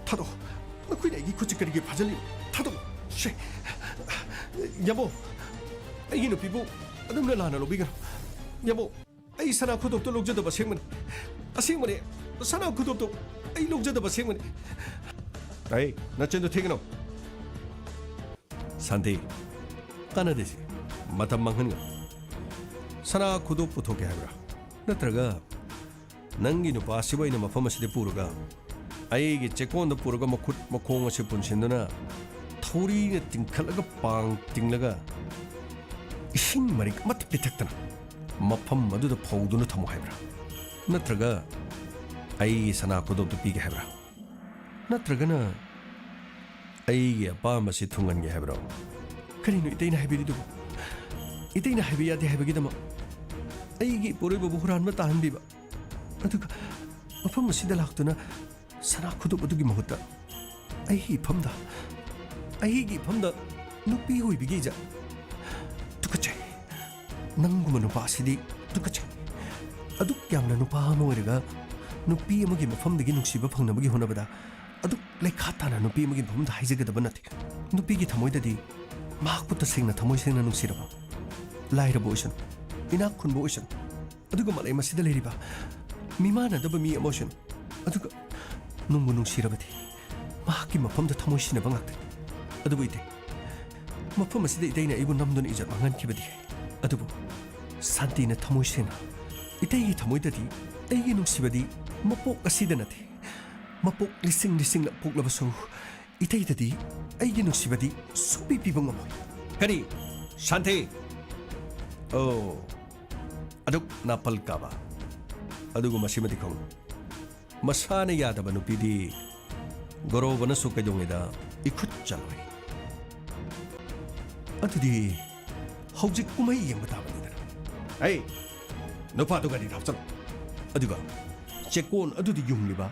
ꯊꯥꯗꯣꯛ ꯅꯈꯣꯏꯅ ꯑꯩꯒꯤ ꯈꯨꯠꯁꯤ ꯀꯔꯤꯒꯤ ꯐꯥꯖꯤꯜꯂꯤ ꯊꯥꯗꯣꯛ ꯌꯥꯝꯃꯣ ꯑꯩꯒꯤ ꯅꯨꯄꯤꯕꯨ ꯑꯗꯨꯝꯅ ꯂꯥꯟꯅ ꯂꯧꯕꯤꯒꯅꯨ ꯌꯥꯝꯃꯣ ꯑꯩ ꯁꯅꯥ ꯈꯨꯗꯣꯞꯇꯣ ꯂꯧꯖꯗꯕ ꯑꯁꯦꯡꯕꯅꯤ ꯁꯅꯥ ꯈꯨꯗꯣꯞꯇꯣ ꯑꯩ ꯂꯧꯖꯗꯕ ꯑꯁꯦꯡꯕꯅꯤ ꯅꯆꯤꯟꯗꯣ ꯊꯦꯡꯒꯅꯨ ꯁꯥꯟꯇꯤ ꯀꯥꯟꯅꯗꯦꯁꯤ ꯃꯇꯝ ꯃꯥꯡꯍꯟꯒꯅꯨ ꯁꯅꯥ ꯈꯨꯗꯣꯞ ꯄꯨꯊꯣꯛꯀꯦ ꯍꯥꯏꯕ꯭ꯔꯥ ꯅꯠꯇ꯭ꯔꯒ ꯅꯪꯒꯤ ꯅꯨꯄꯥ ꯑꯁꯤꯕꯨ ꯑꯩꯅ ꯃꯐꯝ ꯑꯁꯤꯗ ꯄꯨꯔꯒ ꯑꯩꯒꯤ ꯆꯦꯛꯀꯣꯟꯗ ꯄꯨꯔꯒ ꯃꯈꯨꯠ ꯃꯈꯣꯡ ꯑꯁꯤ ꯄꯨꯟꯁꯤꯟꯗꯨꯅ ꯊꯧꯔꯤꯅ ꯇꯤꯡꯈꯠꯂꯒ ꯄꯥꯡ ꯇꯤꯡꯂꯒ ꯏꯁꯤꯡ ꯃꯔꯤꯛ ꯑꯃꯠꯇ ꯄꯤꯊꯛꯇꯅ ꯃꯐꯝ ꯑꯗꯨꯗ ꯐꯧꯗꯨꯅ ꯊꯝꯃꯨ ꯍꯥꯏꯕ꯭ꯔꯥ ꯅꯠꯇ꯭ꯔꯒ ꯑꯩꯒꯤ ꯁꯅꯥ ꯈꯨꯗꯣꯞꯇꯨ ꯄꯤꯒꯦ ꯍꯥꯏꯕ꯭ꯔꯥ ꯅꯠꯇ꯭ꯔꯒꯅ ꯑꯩꯒꯤ ꯑꯄꯥꯝꯕꯁꯤ ꯊꯨꯡꯍꯟꯒꯦ ꯍꯥꯏꯕ꯭ꯔꯣ ꯀꯔꯤꯅꯣ ꯏꯇꯩꯅ ꯍꯥꯏꯕꯤꯔꯤꯗꯨꯕꯨ ꯏꯇꯩꯅ ꯍꯥꯏꯕ ꯌꯥꯗꯦ ꯍꯥꯏꯕꯒꯤꯗꯃꯛ ꯑꯩꯒꯤ ꯏꯄꯨꯔꯣꯏꯕꯕꯨ ꯍꯨꯔꯥꯟꯕ ꯇꯥꯍꯟꯕꯤꯕ ꯑꯗꯨꯒ ꯃꯐꯝ ꯑꯁꯤꯗ ꯂꯥꯛꯇꯨꯅ ꯁꯅꯥ ꯈꯨꯗꯣꯞ ꯑꯗꯨꯒꯤ ꯃꯍꯨꯠꯇ ꯑꯩꯒꯤ ꯏꯐꯝꯗ ꯅꯨꯄꯤ ꯑꯣꯏꯕꯤꯒꯤ ꯏꯖꯠ ꯇꯨꯀꯠꯆꯩ ꯅꯪꯒꯨꯝꯕ ꯅꯨꯄꯥ ꯑꯁꯤꯗꯤ ꯇꯨꯀꯠꯆꯩ ꯑꯗꯨꯛ ꯌꯥꯝꯅ ꯅꯨꯄꯥ ꯑꯃ ꯑꯣꯏꯔꯒ ꯅꯨꯄꯤ ꯑꯃꯒꯤ ꯃꯐꯝꯗꯒꯤ ꯅꯨꯡꯁꯤꯕ ꯐꯪꯅꯕꯒꯤ ꯍꯣꯠꯅꯕꯗ ꯑꯗꯨꯛ ꯂꯩꯈꯥ ꯇꯥꯅ ꯅꯨꯄꯤ ꯑꯃꯒꯤ ꯃꯐꯝꯗ ꯍꯥꯏꯖꯒꯗꯕ ꯅꯠꯇꯦ ꯅꯨꯄꯤꯒꯤ ꯊꯃꯣꯏꯗꯗꯤ ꯃꯍꯥꯛꯄꯨ ꯇꯁꯦꯡꯅ ꯊꯃꯣꯏ ꯁꯦꯡꯅ ꯅꯨꯡꯁꯤꯔꯕ ꯂꯥꯏꯔꯕ ꯑꯣꯏꯁꯅꯨ ꯏꯅꯥꯛ ꯈꯨꯟꯕ ꯑꯣꯏꯁꯅꯨ ꯑꯗꯨꯒ ꯃꯥꯂꯦꯝ ꯑꯁꯤꯗ ꯂꯩꯔꯤꯕ ꯃꯤꯃꯥꯟꯅꯗꯕ ꯃꯤ ꯑꯃ ꯑꯣꯏꯁꯅꯨ ꯑꯗꯨꯒ ꯅꯨꯡꯕꯨ ꯅꯨꯡꯁꯤꯔꯕꯗꯤ ꯃꯍꯥꯛꯀꯤ ꯃꯐꯝꯗ ꯊꯃꯣꯏ ꯁꯤꯟꯅꯕ ꯉꯥꯛꯇꯅꯤ ꯑꯗꯨꯕꯨ ꯏꯇꯩ ꯃꯐꯝ ꯑꯁꯤꯗ ꯏꯇꯩꯅ ꯑꯩꯕꯨ ꯅꯝꯗꯨꯅ ꯏꯖꯠ ꯃꯥꯡꯍꯟꯈꯤꯕꯗꯤ ꯑꯗꯨꯕꯨ ꯁꯥꯟꯇꯤꯅ ꯊꯃꯣꯏ ꯁꯦꯡꯅ ꯏꯇꯩꯒꯤ ꯊꯃꯣꯏꯗꯗꯤ ꯑꯩꯒꯤ ꯅꯨꯡꯁꯤꯕꯗꯤ ꯃꯄꯣꯛ ꯑꯁꯤꯗ ꯅꯠꯇꯦ ꯃꯄꯣꯛ ꯂꯤꯁꯤꯡ ꯄꯣꯛꯂꯕꯁꯨ ꯏꯇꯩꯗꯗꯤ ꯑꯩꯒꯤ ꯅꯨꯡꯁꯤꯕꯗꯤ ꯁꯨꯡꯄꯤ ꯄꯤꯕ ꯉꯝꯃꯣꯏ ꯀꯔꯤ ꯁꯥꯟꯇꯤ ꯑꯣ ꯑꯗꯨꯛ ꯅꯥꯄꯜ ꯀꯥꯕ ꯑꯗꯨꯒ ꯃꯁꯤꯃꯗꯤ ꯈꯪꯉꯨ ꯃꯁꯥꯅ ꯌꯥꯗꯕ ꯅꯨꯄꯤꯗꯤ ꯒꯣꯔꯣꯕꯅꯁꯨ ꯀꯩꯗꯧꯉꯩꯗ ꯏꯈꯨꯠ ꯆꯜꯂꯣꯏ ꯑꯗꯨꯗꯤ ꯍꯧꯖꯤꯛ ꯀꯨꯝꯍꯩ ꯌꯦꯡꯕ ꯇꯥꯕꯅꯤꯗꯅ ꯑꯩ ꯅꯨꯄꯥꯗꯨ ꯒꯥꯔꯤꯗ ꯍꯥꯞꯆꯜꯂꯨ ꯑꯗꯨꯒ ꯆꯦꯛꯀꯣꯟ ꯑꯗꯨꯗ ꯌꯨꯡꯂꯤꯕ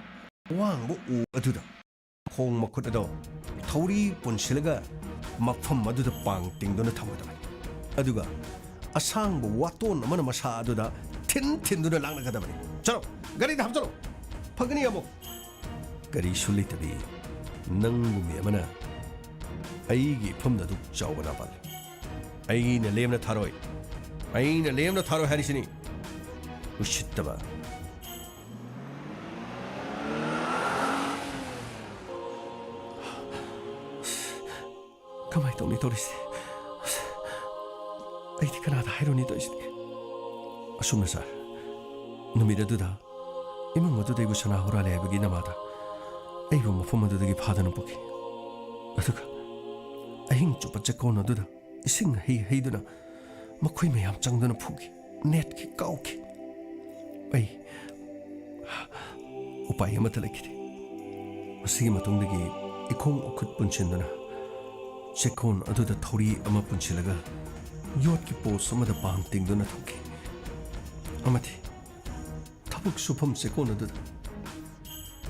ꯑꯋꯥꯡꯕ ꯎ ꯑꯗꯨꯗ ꯈꯣꯡ ꯃꯈꯨꯠ ꯑꯗꯣ ꯊꯧꯔꯤ ꯄꯨꯟꯁꯤꯜꯂꯒ ꯃꯐꯝ ꯑꯗꯨꯗ ꯄꯥꯡ ꯇꯤꯡꯗꯨꯅ ꯊꯝꯒꯗꯕꯅꯤ ꯑꯗꯨꯒ ꯑꯁꯥꯡꯕ ꯋꯥꯇꯣꯟ ꯑꯃꯅ ꯃꯁꯥ ꯑꯗꯨꯗ ꯊꯤꯟꯗꯨꯅ ꯂꯥꯛꯅꯒꯗꯕꯅꯤ ꯆꯠꯂꯣ ꯒꯥꯔꯤꯗ ꯍꯥꯞꯆꯜꯂꯣ ꯐꯒꯅꯤ ꯑꯃꯨꯛ ꯀꯔꯤꯁꯨ ꯂꯩꯇꯕꯤ ꯅꯪꯒꯨꯝꯕꯤ ꯑꯃꯅ ꯑꯩꯒꯤ ꯏꯐꯝꯗ ꯑꯗꯨꯛ ꯆꯥꯎꯕ ꯅꯥꯄꯜ ꯑꯩꯅ ꯂꯦꯝꯅ ꯊꯥꯔꯣꯏ ꯍꯥꯏꯔꯤꯁꯤನಿ उशितवा कमाई तौनी तौरीसे अꯩꯗꯤ ꯀꯅꯥꯗ ꯍꯥꯏꯔꯨꯅꯤ ꯇꯧꯏꯁꯤꯗꯤ ꯑꯁꯨꯝꯅ ꯁꯥꯔ ꯅꯨꯃꯤꯠ ꯑꯗꯨꯗ ꯏꯃꯨꯡ ꯑꯗꯨꯗꯩꯕꯨ ꯁꯅꯥ ꯍꯨꯔꯥꯜꯂꯦ ꯍꯥꯏꯕꯒꯤ ꯅꯃꯥꯗ ꯑꯩꯕꯨ ꯃꯐꯝ ꯑꯗꯨꯗꯒꯤ ꯐꯥꯗꯅ ꯄꯨꯈꯤ ꯑꯗꯨꯒ ꯑꯍꯤꯡ ꯆꯨꯞꯄ ꯆꯦꯛꯀꯣꯟ ꯑꯗꯨꯗ ꯏꯁꯤꯡ ꯍꯩꯗꯨꯅ ꯃꯈꯣꯏ ꯃꯌꯥꯝ ꯆꯪꯗꯨꯅ ꯐꯨꯈꯤ ꯅꯦꯠꯈꯤ ꯀꯥꯎꯈꯤ ꯑꯩ ꯎꯄꯥꯏ ꯑꯃꯠꯇ ꯂꯩꯈꯤꯗꯦ ꯃꯁꯤꯒꯤ ꯃꯇꯨꯡꯗꯒꯤ ꯏꯈꯣꯡ ꯎꯈꯨꯠ ꯄꯨꯟꯁꯤꯟꯗꯨꯅ ꯆꯦꯛꯀꯣꯟ ꯑꯗꯨꯗ ꯊꯧꯔꯤ ꯑꯃ ꯄꯨꯟꯁꯤꯜꯂꯒ ꯌꯣꯠꯀꯤ ꯄꯣꯁ ꯑꯃꯗ ꯄꯥꯡ ꯇꯤꯡꯗꯨꯅ ꯊꯝꯈꯤ ꯑꯃꯗꯤ ꯊꯕꯛ ꯁꯨꯐꯝ ꯆꯦꯛꯀꯣꯟ ꯑꯗꯨꯗ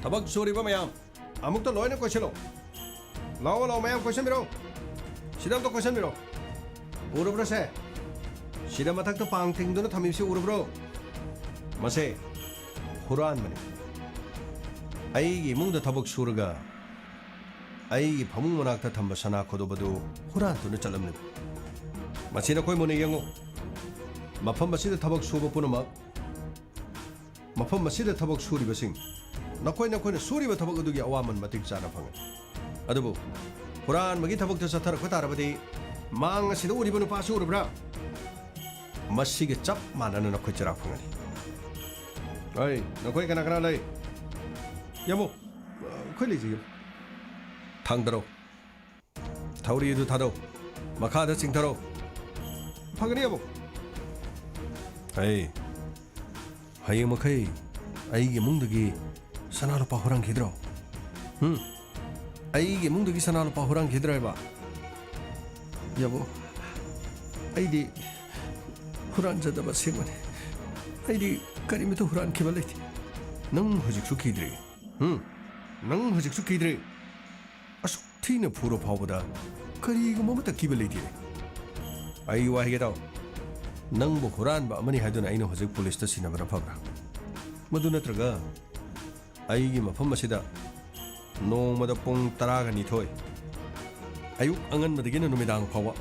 ꯊꯕꯛ ꯁꯨꯔꯤꯕ ꯃꯌꯥꯝ ꯑꯃꯨꯛꯇ ꯂꯣꯏꯅ ꯀꯣꯏꯁꯤꯜꯂꯣ ꯂꯥꯛꯑꯣ ꯃꯌꯥꯝ ꯀꯣꯏꯁꯤꯟꯕꯤꯔꯣ ꯁꯤꯗ ꯑꯝꯇ ꯀꯣꯏꯁꯤꯟꯕꯤꯔꯣ ꯎꯔꯕ꯭ꯔꯣ ꯁꯦ ꯁꯤꯗ ꯃꯊꯛꯇ ꯄꯥꯡ ꯇꯤꯡꯗꯨꯅ ꯊꯝꯃꯤꯕꯁꯤ ꯎꯔꯕ꯭ꯔꯣ ꯃꯁꯦ ꯍꯨꯔꯥꯟꯕꯅꯤ ꯑꯩꯒꯤ ꯏꯃꯨꯡꯗ ꯊꯕꯛ ꯁꯨꯔꯒ ꯑꯩꯒꯤ ꯐꯃꯨꯡ ꯃꯅꯥꯛꯇ ꯊꯝꯕ ꯁꯅꯥ ꯈꯨꯗꯣꯞ ꯑꯗꯨ ꯍꯨꯔꯥꯟꯗꯨꯅ ꯆꯠꯂꯝꯂꯤꯕ ꯃꯁꯤ ꯅꯈꯣꯏ ꯃꯨꯟꯅ ꯌꯦꯡꯉꯨ ꯃꯐꯝ ꯑꯁꯤꯗ ꯊꯕꯛ ꯁꯨꯕ ꯄꯨꯝꯅꯃꯛ ꯃꯐꯝ ꯑꯁꯤꯗ ꯊꯕꯛ ꯁꯨꯔꯤꯕꯁꯤꯡ ꯅꯈꯣꯏꯅ ꯁꯨꯔꯤꯕ ꯊꯕꯛ ꯑꯗꯨꯒꯤ ꯑꯋꯥꯃꯟ ꯃꯇꯤꯛ ꯆꯥꯅ ꯐꯪꯏ ꯑꯗꯨꯕꯨ ꯍꯨꯔꯥꯟꯕꯒꯤ ꯊꯕꯛꯇ ꯆꯠꯊꯔꯛꯄ ꯇꯥꯔꯕꯗꯤ ꯃꯥꯡ ꯑꯁꯤꯗ ꯎꯔꯤꯕ ꯅꯨꯄꯥꯁꯤ ꯎꯔꯕ꯭ꯔꯥ मसीगे चप मानना नखोई चरा फंगनी ओय नखोई कना कना लई यमो खोई लेजी थांगदरो थाउरी दु थादो मखादा चिंथरो फगनी यमो हय मखै अईगे मुंगदगी सनालो पाहुरांग खिद्रो अईगे मुंगदगी सनालो पाहुरांग खिद्रोबा यबो अईदी हुरानजदबा सेंगने अईदी करीमतो हुरानखिबा लेथि नंग हुजिकसु खिद्रे नंग हुजिकसु खिद्रे असुक थीना फुरो फावबदा करीगुम मत किबा लेथि अई वाहिगे दाव नंगबो हुरानबा अमनि हाइदुना अइना हुजिक पुलिसता सिनाबरा फबरा मदु नत्रगा अईगी मफम असिदा नोंमदा पुंग 12 अयुक अंगनबदगिना नुमिदांग फावा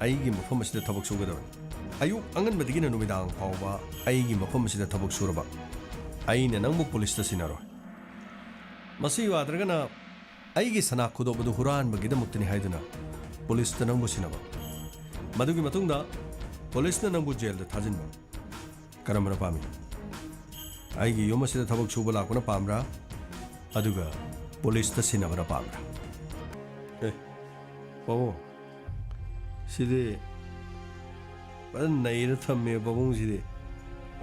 अईगी मफम असिदा थबक सुगदबनि अयुक अंगनबदगिना नुमिदांग फावा अईगी मफम असिदा थबक सुरबा अईना नंगबो पुलिसता सिनारो मसी वाद्रगना अईगी सना खुदोबदु हुरानबगिदमुक्तनि हाइदुना पुलिसता नंगबो सिनाबा मदुगी मतुंगदा पुलिसना नंगबो जेलदा थाजिनबा करमना पामी अईगी युम असिदा थबक सुबा लाकना पामरा अदुगा पुलिसता सिनाबरा पामरा बाबू सिदे नईर थमे बाबूंगसिदे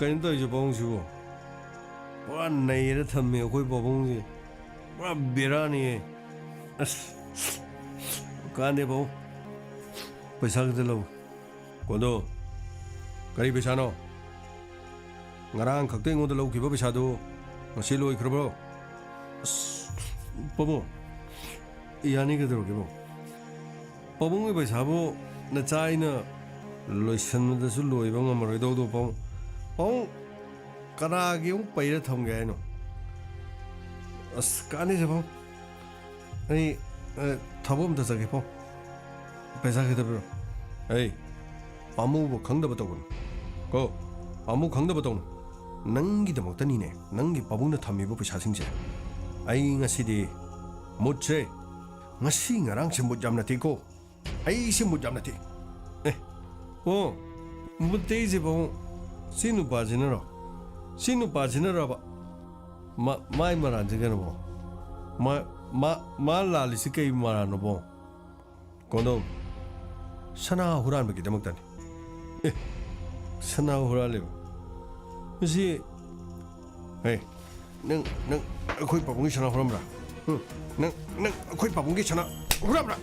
कहीं तौजे बाबूंगसिबो पूरा नईर थमे अखोई बाबूंगसे पूरा बेरानी अस कांदे बाबू पैसा खत लो कोदो करी पैसानो ngarang khakte ngon da lau ki ba pesa do ngasi loi khrabo pamo yani ga dro ge bo pabung ge pesa bo na chaina loi san da su loi ba ngam roi do do pong kara ge ung pai ra tham ge no as kani je pong ai thabom da sa ge pong pesa ge da bro ai pamu bo khang da ba to ko pamu khang da ba to nang gi da mak ta ni ne nang gi pabung na thami bo pesa sing je ai nga si di mut che nga si ngarang che mut jam na ti ko ai si mut jam na ti mut te je bo sinu ba jina ra ba mai ma ran je ga no ma la li si kai ma ran no bo kondom sana huran ba gi da mak ta ni sana huran le si hey nang khoi pabung gi sana huran bra nang khoi pabung gi sana huran bra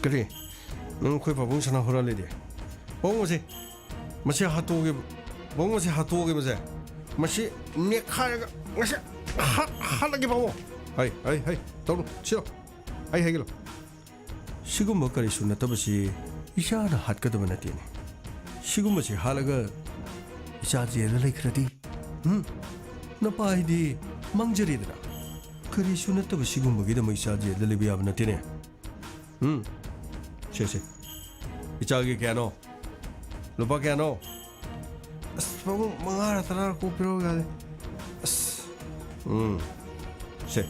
kare nang khoi pabung sana huran le de bong mo se masi hatoge bong mo se hatoge mo se masi ne khaga ngasi halagi bawo hai tawno chiro ai hagilo sigumba kari sunna tabasi isana hatka da banati ne sigumba si halaga isa je la laikhradi na pai di mangjari da kari sunna tabasi sigumba gi da mai isa je la libiya banati ne se isa gi kano lupa kano asbang mangara tarar ko pero gale se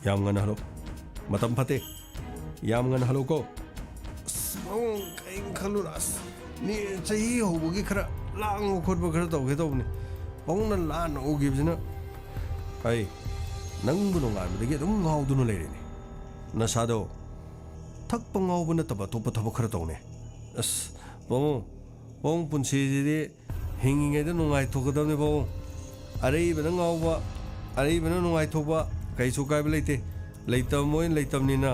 yam ngana halo matam phate yam ngana halo ko asbang kain khaluras ni chahi hobugi khara lang khot ba khara taw ge taw ni bong na la no gi bjina ai nang bu no ngai de ge dum ngau du no le ni na sa do thak pa ngau bu na ta ba to pa tha ba khara taw ne as bong pun si ji hinging ge de no ngai tho ga da ne bong arei ba ngau ba arei ba no ngai tho ba kai su kai ba leite leitam moi leitam ni na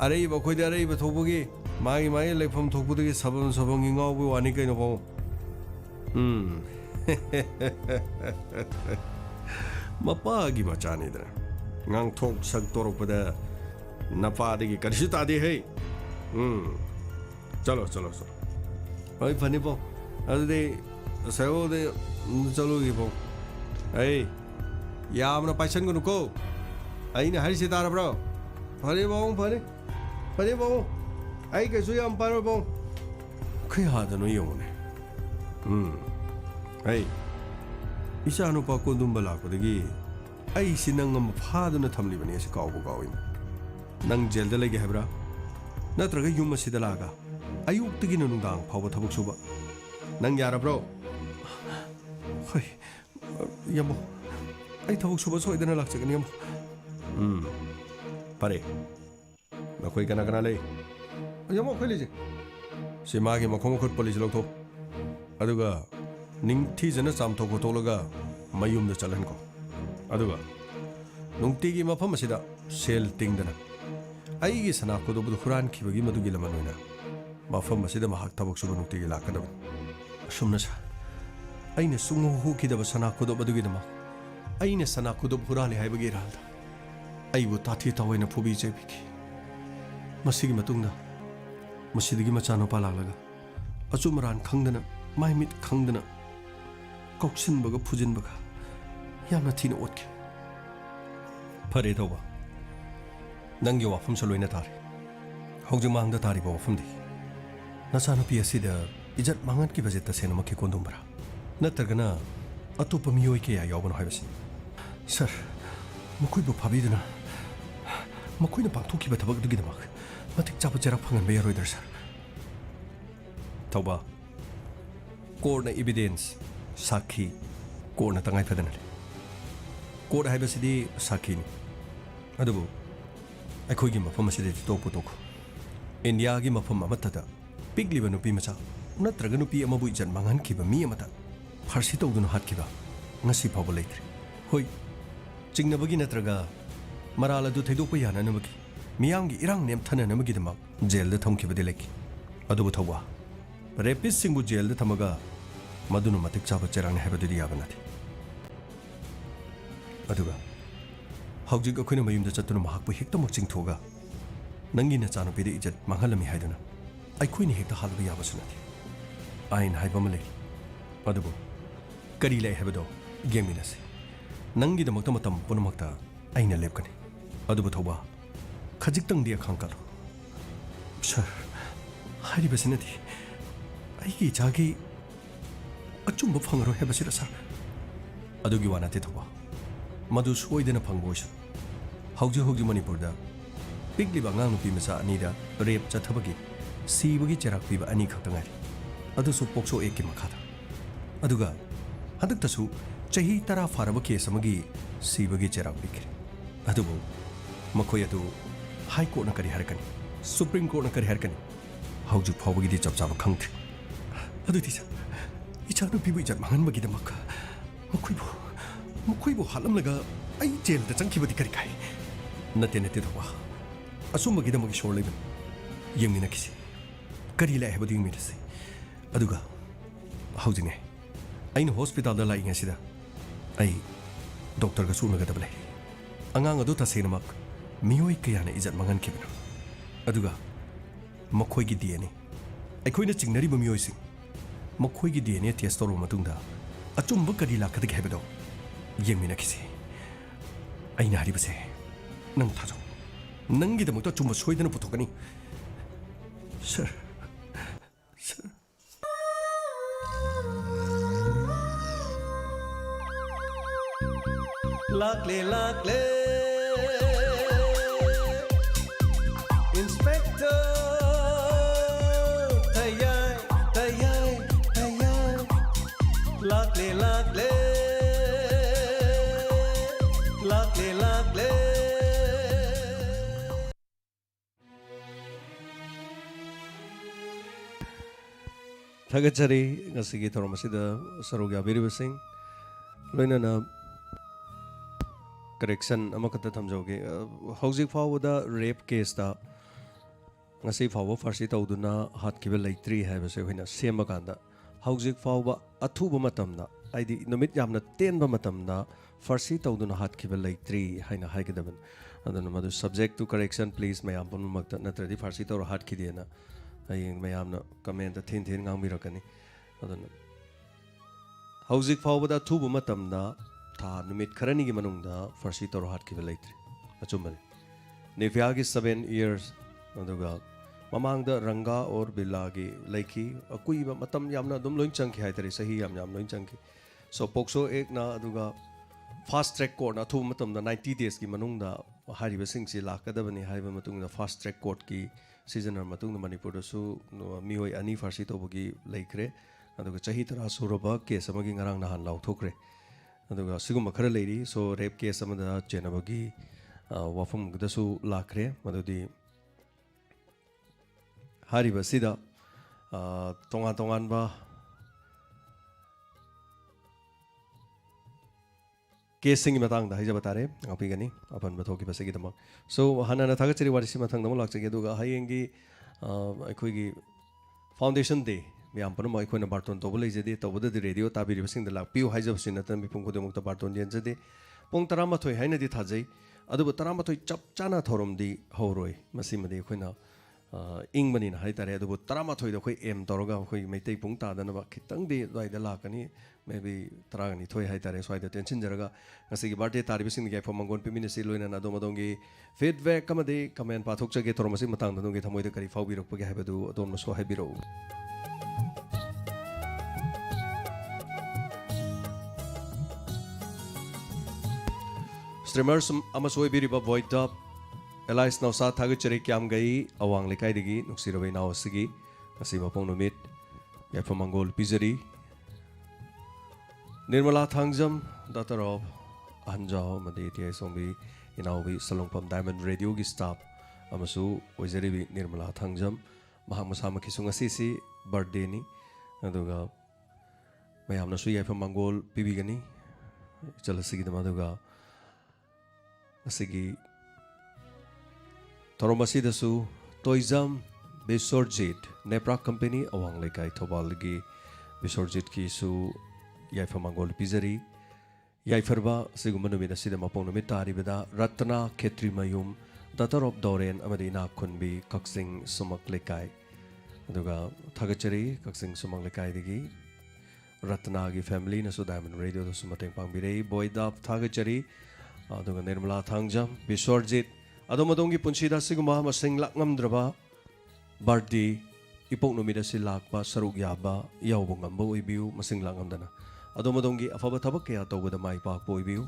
arei ba khoi da arei ba tho bu gi mai leifam tho bu de sabang gi ngau bu ani kai no bong mapa gi macha ni da ngang thok sak torok pa da napa de gi karshi ta de hey chalo oi phani bo ade sao de chalo gi bo hey yamna paisan gu ko ai na hari se tar bro phani bo ai ke su yam par bo khai ha da no yo ne hey isa no pa ko dum bala ko de gi ai sinang ngam pha da na thamli bani se kaw bu kaw in nang jel da lege hebra natra ga yum si da laga ayuk tigi no nung phaw ba thabuk suba nang yara bro hoi yamo ai thabuk suba soi da na lak chagani yamo pare na koi kana le yamo khoi le je se ma gi ma khong khot police lok tho aduga ning thi jana cham tho ko tolaga mayum da chalan ko aduga nungti gi mafam asida sel ting dana ai gi sana ko do bu khuran ki bagi madu gi laman na mafam asida ma hak tabak suba nungti gi lakada sumna sa aina sungu hu ki da sana ko do badu gi dama aina sana ko do khurali hai bagi ral da ai bu ta thi tawaina phubi je bi ki masigi matungda masidigi machano pala laga achumaran khangdana mai mit khangdana koksin baga phujin baga yamna thina otke phare thoba nang yo wafam saloina tari hojing mang da tari ba wafam di nasana psi da ijat mangan ki budget ta sena makki kondum bara natargana atupa miyoi ke ya yobon haibasi sir makoi bu phabiduna makoi na pangthoki ba thabak dugi damak matik chapa jarak phangan be yaroi dar sir thoba court na evidence sakhi court na tangai phadana court haibasi di sakhi ni adubu akhoi gi mafam asidi topu toku india gi mafam amata da pigli ba nupi macha natraga nupi ama bu jan mangan ki ba mi amata farsi tawduna hat ki ba ngasi phabu leitre hoi chingna bagi natraga marala du thaidu pa yana na bagi मियांगी इरांग नेम थननमगिदमक jail थमखिबदि लेखि अदुबु थौबा rapist सिंगु jail थमगा मदुनु मतिक चाबा चेरांग हैबदुदि याबा नाथि अदुगा हौजिक अखोइना मयुमदा चत्तुना महाकपु हेक्तमक चिंगथोगा नंगी नचानुपिदि इज्जत मांगलमी हाइदुना अखोइनि हेक्ता हालबा याबसु नाथि आइन हाइबा मले अदुबु करी लै हैबदो गेमिनसे नंगी दमक्ता मतम पुनमक्ता आइना लेपकनि अदुबु थौबा खजिक्तंग दिया खांकालो सर हारिबसिनदि आइगी जागी अचुंब फंगरो हैबसिरा सर अदुगी वानाते थौबा मधु सोइदना फंगबोइस हौजी हौजी मणिपुरदा पिगलिबा ngang nupi masa anida rape चथबगी सीबगी चेराक पीबा अनि खक्तंगारि अदुसु पोक्सो एक की मखादा अदुगा हदक्तसु चही तरा फारब केस अमगी सीबगी चेराक पीखे अदुबु मखोय अदु हाई कोर्ट न करी हरकनी सुप्रीम कोर्ट न करी हरकनी हौजी फावगी दि चपचाब खंगथि अदुति सा इचानु पीबु इजत मांगनबगी दमक मखोइबु हालमलगा आई जेल द चंखिबदी करी खाई नते नते दवा असुमगी दमगी शोर लेबन यंगिना किसी करी लै हैबदु यंगिनसे अदुगा हौजिने आइन हॉस्पिटल दा लाइंग सिदा आई डॉक्टर का सुनगा दबले अंगांग अदु तसेनमक मियोई कयाना इजत मंगन खिबना अदुगा मखोइगी डीएनए अखोइना चिंगनरिबा मियोइसिंग मखोइगी डीएनए टेस्ट तौर मतुंगदा अचुंब करी लाखदग हैबदो यंगिना किसी आइना हरिबसे नंग थाजो नंगीदमक्ता चुम्ब सोइदना पुथोकनी सर सर लाकले इंस्पेक्टर तैयार लाकले थगचरी ngasi thorम asida sarog yabiriba sing loinana correction amakata thamjoge hojik fawda rape case da ngasi fawba farsi tawduna hatkiba leitri haibase hoina sema kanda hojik fawba athuba matamda aidi numit yamna tenba matamda farsi tawduna hatkiba leitri haina haigedaban adana madu subject to correction please mayam punmakta natradi farsi tawra hatkidena ayeng mayamna comment thin ngangmirokani adana hojik fawbada thubu matamda tha numit kharani gi manungda farsi tawra hatkiba leitri achumani Nivya 7 years aduga mamangda ranga or bilagi laiki akui matam yamna dum loin changki haitari sahi yam loin changki so pokso ek na aduga fast track court na thu matam da 90 days ki manungda hariba singsi lakadabani hariba matungda fast track court ki season ar matungda manipur da su mioi ani farsi tobugi laikre aduga chahi tara suraba case amagi ngarang nahan lauthokre aduga siguma khara leiri so rape case amada chenabagi wafam da su lakre madudi hariba sida tongan ba casing Matang दा हिजा बतारे अपीगनी अपन बथोकी बसेगी तमक सो हनाना थागचरी वारिसि मतंग दम लाक्चगे दुगा हायेंगी अखोइगी foundation day मियाम पन मै खोइना बार्टोन तोबो लेजेदे तोबोद दि radio ताबिरि busing the लापिउ हाइजबसिन नतन बिपुंग को देमुक्ता बार्टोन जेनजदे पोंग 13 हाइनदि थाजै अदुबो 13 चप चाना थोरमदि हौरोय मसिमदि खोइना इंगमनि हाइतारे अदुबो 13 the खोइ M तोरगा खोइ मैतै पुंग तादनबा खितंग दे दाइदा लाकनी maybe 13 हाइतारे स्वाइदा tension जरगा ngasi birthday तारिबसिंग गे फमंगोन पिमिनसि लोइना नादो मदोंगी feedback कमदे comment पाथोक जगे थोरमसि मतंग दनुगे थमोइदा करि फाउबिरकपगे हाइबदु अदोम सो हाइबिरो streamers अमसोय बिरिबा void up alias Nausa थागचरी क्याम गई अवांग लेकाइदगी नुक्सिरबै नावसिगी ngasi mapong numit yafamangol pizari Nirmala Thangjam daughter of Anjao Madeti Sombi Inawi Salongpam Diamond Radio gi staff amasu oizaribi Nirmala Thangjam mahamasama kisunga sisi birthday ni aduga mayamna su yafamangol pibigani chalasigi damaduga asigi थोरमसीदसु तोइजम बिस्वर्जित नेप्रा company Awang Leikai थोबालगी बिस्वर्जित की सु याइफमांगोल पिजरी याइफरबा सिगुम नुमित असिद मपोंग नुमित तारिबदा रत्ना खेत्रीमयुम दातर ऑफ डोरेन अमदी इनाक खुनबी कक्सिंग सुमक लेकाई अदुगा थागचरी कक्सिंग सुमक लेकाई दिगी रत्ना की फैमिली नसु डायमंड रेडियो दसु मतेंग पांगबिरे बॉयदाप थागचरी अदुगा निर्मला थांगजम बिस्वर्जित अदोमदोंगी पुंसीदा सिगुमा मसिंग लांगमद्रबा बर्थडे इपोक नुमित असि लाकबा सरुक याबा यावबो ngamba oibiu masing langamdana अदोमदोंगी अफब थबक कया तौबद माई पाकबो ओइबिउ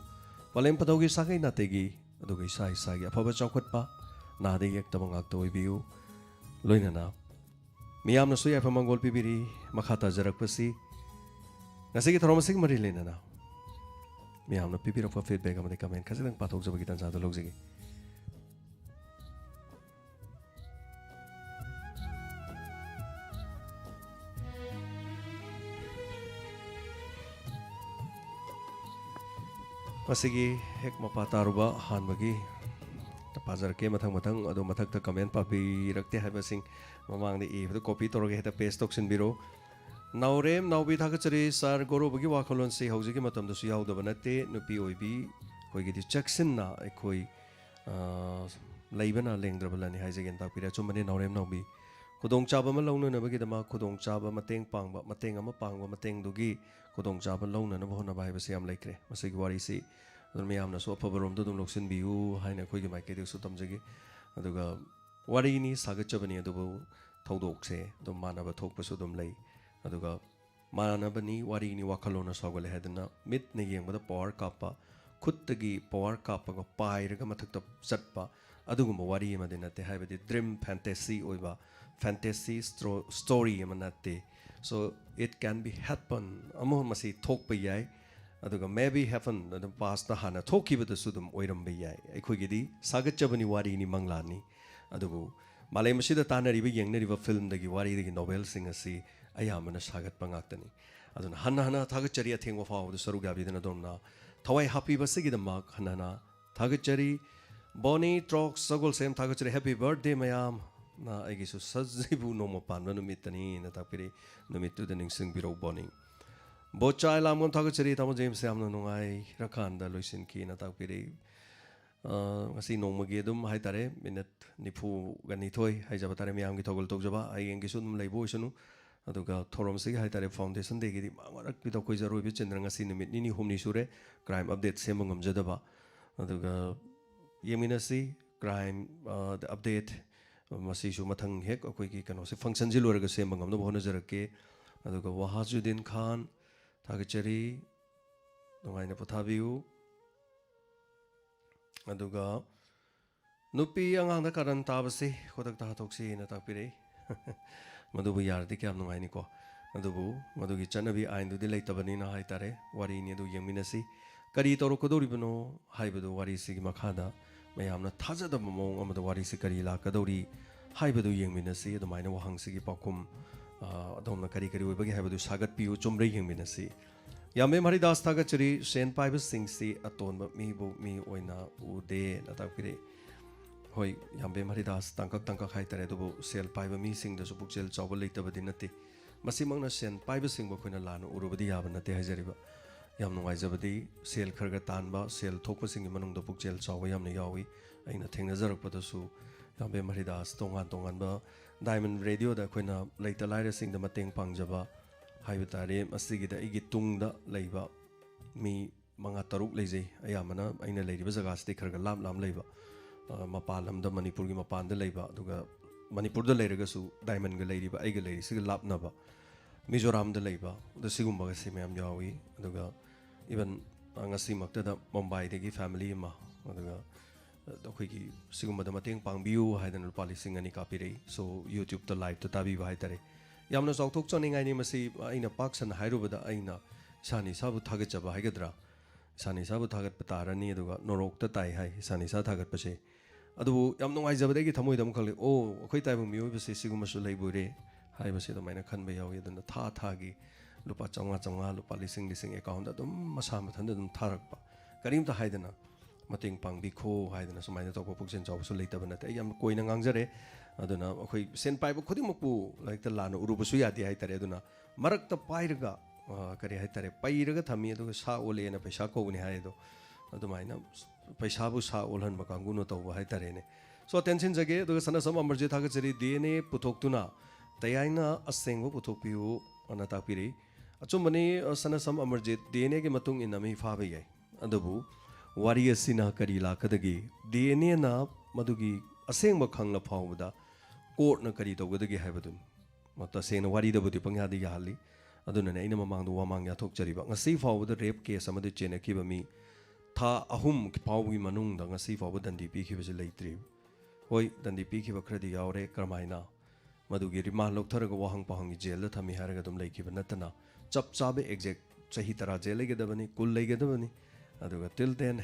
पलेम पदौगी सागै नातेगी अदुगा इसा इसागी अफब चौखटपा नादे यक्तब ngakto ओइबिउ लोइनना मियामनसु याफमंगोल पिबिरी मखाता जरकपसी ngasi थरोमसिक मरि लेनना मियामन पिबिरक फीडबैक अमदे कमेंट खजदंग पाथोक जबगी तनसाद लोगजिगी मसिगी हेक मपा तारुबा हानबगी पाजर के मथंग मथंग अदो मथक कमेंट पापी रखते हाइबसिंग ममांगदे इबदो कॉपी तोरगे हेता पेस्ट तोक्सिनबिरो नावरेम नावबी थागचरी सर गोरोबगी वाखलोन से हौजिगी मतमदसु यावदब नते नुपी ओइबी होइगिदि चक्सिनना अखोई लेबना लेंद्रबलनि हाइजेगेन तापिरा चुमने नावरेम नावबी खुदोंग चाबा म लौननबगीदमा खुदोंग चाबा मतेंग पांगबा मतेंग अमा पांगबा मतेंग दुगी खुदोंग चाबा लौननब होनबा हाइबसे याम लेक्रे मसिगी वारीसी मयामनसु अफबरोमदो दुम लोक्सिनबियु हाइना खोइगी माइकेदसु तमजगी अदुगा वारीनी सागचबनी अदुबु थौदोकसे दुम मानब थोकपसु दुम लई अदुगा मानबनी वारीनी वाखलोना सागले हेदना मितने येंगबदा पावर कापा खुत्तगी पावर कापगा पाइरगा मथक्ता चटपा अदुगुम वारी अमदे नते हाइबदि ड्रीम फैंटेसी ओइबा फैंटेसी स्टोरी अमनते so it can be happen अमो मसी थोकप याय अदुगा may be happen the past द हाना थोकिबदसु दुम ओइरम बे याय अखोगिदि सागचबनी वारीनी मंगलानी अदुबु माले मसिदा तानरिबा येंगनरिबा फिल्म दगी वारी दगी नोवेल सिंग असि अयामना सागतपा ngaktani aduna hana thagachari athengwa faawdu saruk yabidana domna thawai hapibasigidamak hana thagachari Bonnie Trox Sagol Sem Thagachari happy birthday mayam na aigisu sajibu noma panba numitani na tapiri numitu the ningsing biro Bonnie Bochai lamon Thagachari tamo James amna nungai rakhanda loisin ki na tapiri ngasi nongmagi dum haitare minute nifu gani thoi haijabatare miyam gi thogol togjaba ai engisu dum leibo isunu अदुगा थोरमसिग हाइतारे foundation देगी मांगरक पितो कोई जरूर भी चंद्रंग सी निमित निनी हुमनी सुरे क्राइम अपडेट सेम ngमजदबा अदुगा येमिनसी क्राइम अपडेट मसीसु मथंग हेक अकोई की कनो से फंक्शन जि लोरग सेम ngमनो बहन जरके अदुगा वहाजुद्दीन खान थागचरी नोंगाइना पथाबिउ अदुगा नुपी अंगांग दा करन ताबसे खोदक ता थोक्सी न तापिरे मधुबु यारदी क्या नुंगाइनी को मधुबु मधुगी चनबी आइनदुदी लेतबनीना हाइतारे वारीनी अदु यंगमिनसी करी तोरकोदोरिबनो हाइबदु वारीसिगी मखादा मयामना थाजदब मोंग अमदु वारीसि करी लाकदोरी हाइबदु यंगमिनसी अदुमाइना वहांसिगी पाकुम अदोमना करी करी ओइबगी हाइबदु सागत पियु चुमरे यंगमिनसी यामे हरिदास थागचरी सेन पाइब सिंगसी अतोनब मीबु मी ओइना उदे नतापिरे होय यामे हरिदास तंकक हाइतारे दुबु सेल पाइब मी सिंगदसु पुक्चेल चौब लेतबदि नते मसिमंगना सेन पाइब सिंगबो खोइना लानु उरुबदि याब नते हाइजरिबा याम नुंगाइजबदि सेल खरगा तानबा सेल थोकपसिंगि मनुंगद पुक्चेल चौब यामना यावी अइना थेंगनजरकपदसु यामे हरिदास तोंगान डायमंड रेडियो दा खोइना लेता लाइरा सिंगद मतेंग पांगजबा हाइबतारे मसिगिदा इगी तुंगदा लेबा मी मंगा तरुक लेजै अयामना अइना लेरिबा जगासदि खरगा लाम लेबा मपालमदा मणिपुर की मपानदा लेबा अदुगा मणिपुरदा लेरगसु डायमंड गा लेरिबा आइगा लेरिसिगा लापनबा मिजोरामदा लेबा द सिगुम्बा से मैम यावी अदुगा even ngasi maktada Mumbai degi family ma aduga dokhigi sigumada mateng pangbiu haidan rupali singani kapirei so YouTube to live to tabi ba haitare yamna chauthok choningai ni masi aina paksan hairubada aina sani sabu thagachaba haigadra sani sabu thagat patarani aduga norok ta tai hai sani sa thagat pase adu yam nongai jabadegi thamoi dam khali o akhoi taibu mioi base sigumasu leibure hai base do maina khanba yawi aduna tha gi lupa changa lupa lising account adum masa mathanda dum tharakpa karim ta haidana ꯃꯇꯦꯡ ꯄꯥꯡꯕꯤꯈꯣ ꯍꯥꯏꯗꯅ ꯁꯨꯃꯥꯏꯅ ꯇꯧꯕ ꯄꯨꯛꯆꯦꯜ ꯆꯥꯎꯕꯁꯨ ꯂꯩꯇꯕ ꯅꯠꯇꯦ ꯑꯩ ꯌꯥꯝ ꯀꯣꯏꯅ ꯉꯥꯡꯖꯔꯦ ꯑꯗꯨꯅ ꯑꯩꯈꯣꯏ ꯁꯦꯟ ꯄꯥꯏꯕ ꯈꯨꯗꯤꯡꯃꯛꯄꯨ ꯂꯥꯏꯔꯤꯛꯇ ꯂꯥꯟꯅ ꯎꯔꯨꯕꯁꯨ ꯌꯥꯗꯦ ꯍꯥꯏꯇꯥꯔꯦ ꯑꯗꯨꯅ ꯃꯔꯛꯇ ꯄꯥꯏꯔꯒ ꯀꯔꯤ ꯍꯥꯏꯇꯥꯔꯦ ꯄꯩꯔꯒ ꯊꯝꯃꯤ ꯑꯗꯨꯒ ꯁꯥ ꯑꯣꯜꯂꯦꯅ ꯄꯩꯁꯥ ꯀꯧꯕꯅꯤ ꯍꯥꯏꯗꯣ ꯑꯗꯨꯃꯥꯏꯅ ꯄꯩꯁꯥꯕꯨ ꯁꯥ ꯑꯣꯜꯍꯟꯕ ꯀꯥꯡꯕꯨꯅ ꯇꯧꯕ ꯍꯥꯏꯇꯥꯔꯦꯅꯦ ꯁꯣ ꯇꯦꯟꯁꯤꯟꯖꯒꯦ ꯑꯗꯨꯒ ꯁꯅꯥꯁꯝ ꯑꯃꯔꯖꯤꯠ ꯊꯥꯒꯠꯆꯔꯤ DNA ꯄꯨꯊꯣꯛꯇꯨꯅ ꯇꯌꯥꯏꯅ ꯑꯁꯦꯡꯕ ꯄꯨꯊꯣꯛꯄꯤꯌꯨ ꯑꯅ ꯇꯥꯛꯄꯤꯔꯤ ꯑꯆꯨꯝꯕꯅꯤ ꯁꯅꯥꯁꯝ ꯑꯃꯔꯖꯤꯠ DNAꯒꯤ ꯃꯇꯨꯡ ꯏꯟꯅ ꯃꯤ ꯐꯥꯕ ꯌꯥꯏ ꯑꯗꯨꯕꯨ ꯋꯥꯔꯤ ꯑꯁꯤꯅ ꯀꯔꯤ ꯂꯥꯛꯀꯗꯒꯦ DNAꯅ ꯃꯗꯨꯒꯤ ꯑꯁꯦꯡꯕ ꯈꯪꯂ ꯐꯥꯎꯕꯗ ꯀꯣꯔꯠꯅ ꯀꯔꯤ ꯇꯧꯒꯗꯒꯦ ꯍꯥꯏꯕꯗꯨꯅꯤ ꯇꯁꯦꯡꯅ ꯋꯥꯔꯤꯗꯕꯨꯗꯤ ꯄꯪꯌꯥꯗ ꯌꯥꯍꯜꯂꯤ ꯑꯗꯨꯅꯅꯦ ꯑꯩꯅ ꯃꯃꯥꯡꯗ ꯋꯥꯃꯥꯡ ꯌꯥꯊꯣꯛꯆꯔꯤꯕ ꯉꯁꯤ ꯐꯥꯎꯕꯗ ꯔꯦꯞ ꯀꯦꯁ ꯑꯃꯗ ꯆꯦꯟꯅꯈꯤꯕ ꯃꯤ ꯊꯥ 3 ꯐꯥꯎꯕꯒꯤ ꯃꯅꯨꯡꯗ ꯉꯁꯤ ꯐꯥꯎꯕ ꯗꯟꯗꯤ ꯄꯤꯈꯤꯕꯁꯤ ꯂꯩꯇ꯭ꯔꯤ ꯍꯣꯏ ꯗꯟꯗꯤ ꯄꯤꯈꯤꯕ ꯈꯔꯗꯤ ꯌꯥꯎꯔꯦ ꯀꯔꯝꯍꯥꯏꯅ ꯃꯗꯨꯒꯤ ꯔꯤꯃꯥꯟ ꯂꯧꯊꯔꯒ ꯋꯥꯍꯪ ꯄꯥꯎꯍꯪꯒꯤ ꯖꯦꯜꯗ ꯊꯝꯃꯤ ꯍꯥꯏꯔꯒ ꯑꯗꯨꯝ ꯂꯩꯈꯤꯕ ꯅꯠꯇꯅ ꯆꯞ ꯆꯥꯕ ꯑꯦꯛꯖꯦꯛ ꯆꯍꯤ 10 ꯖꯦꯜ ꯂꯩꯒꯗꯕꯅꯤ 10 ꯂꯩꯒꯗꯕꯅꯤ ꯑꯗꯨꯒ ꯇꯤꯜ ꯗꯦꯟ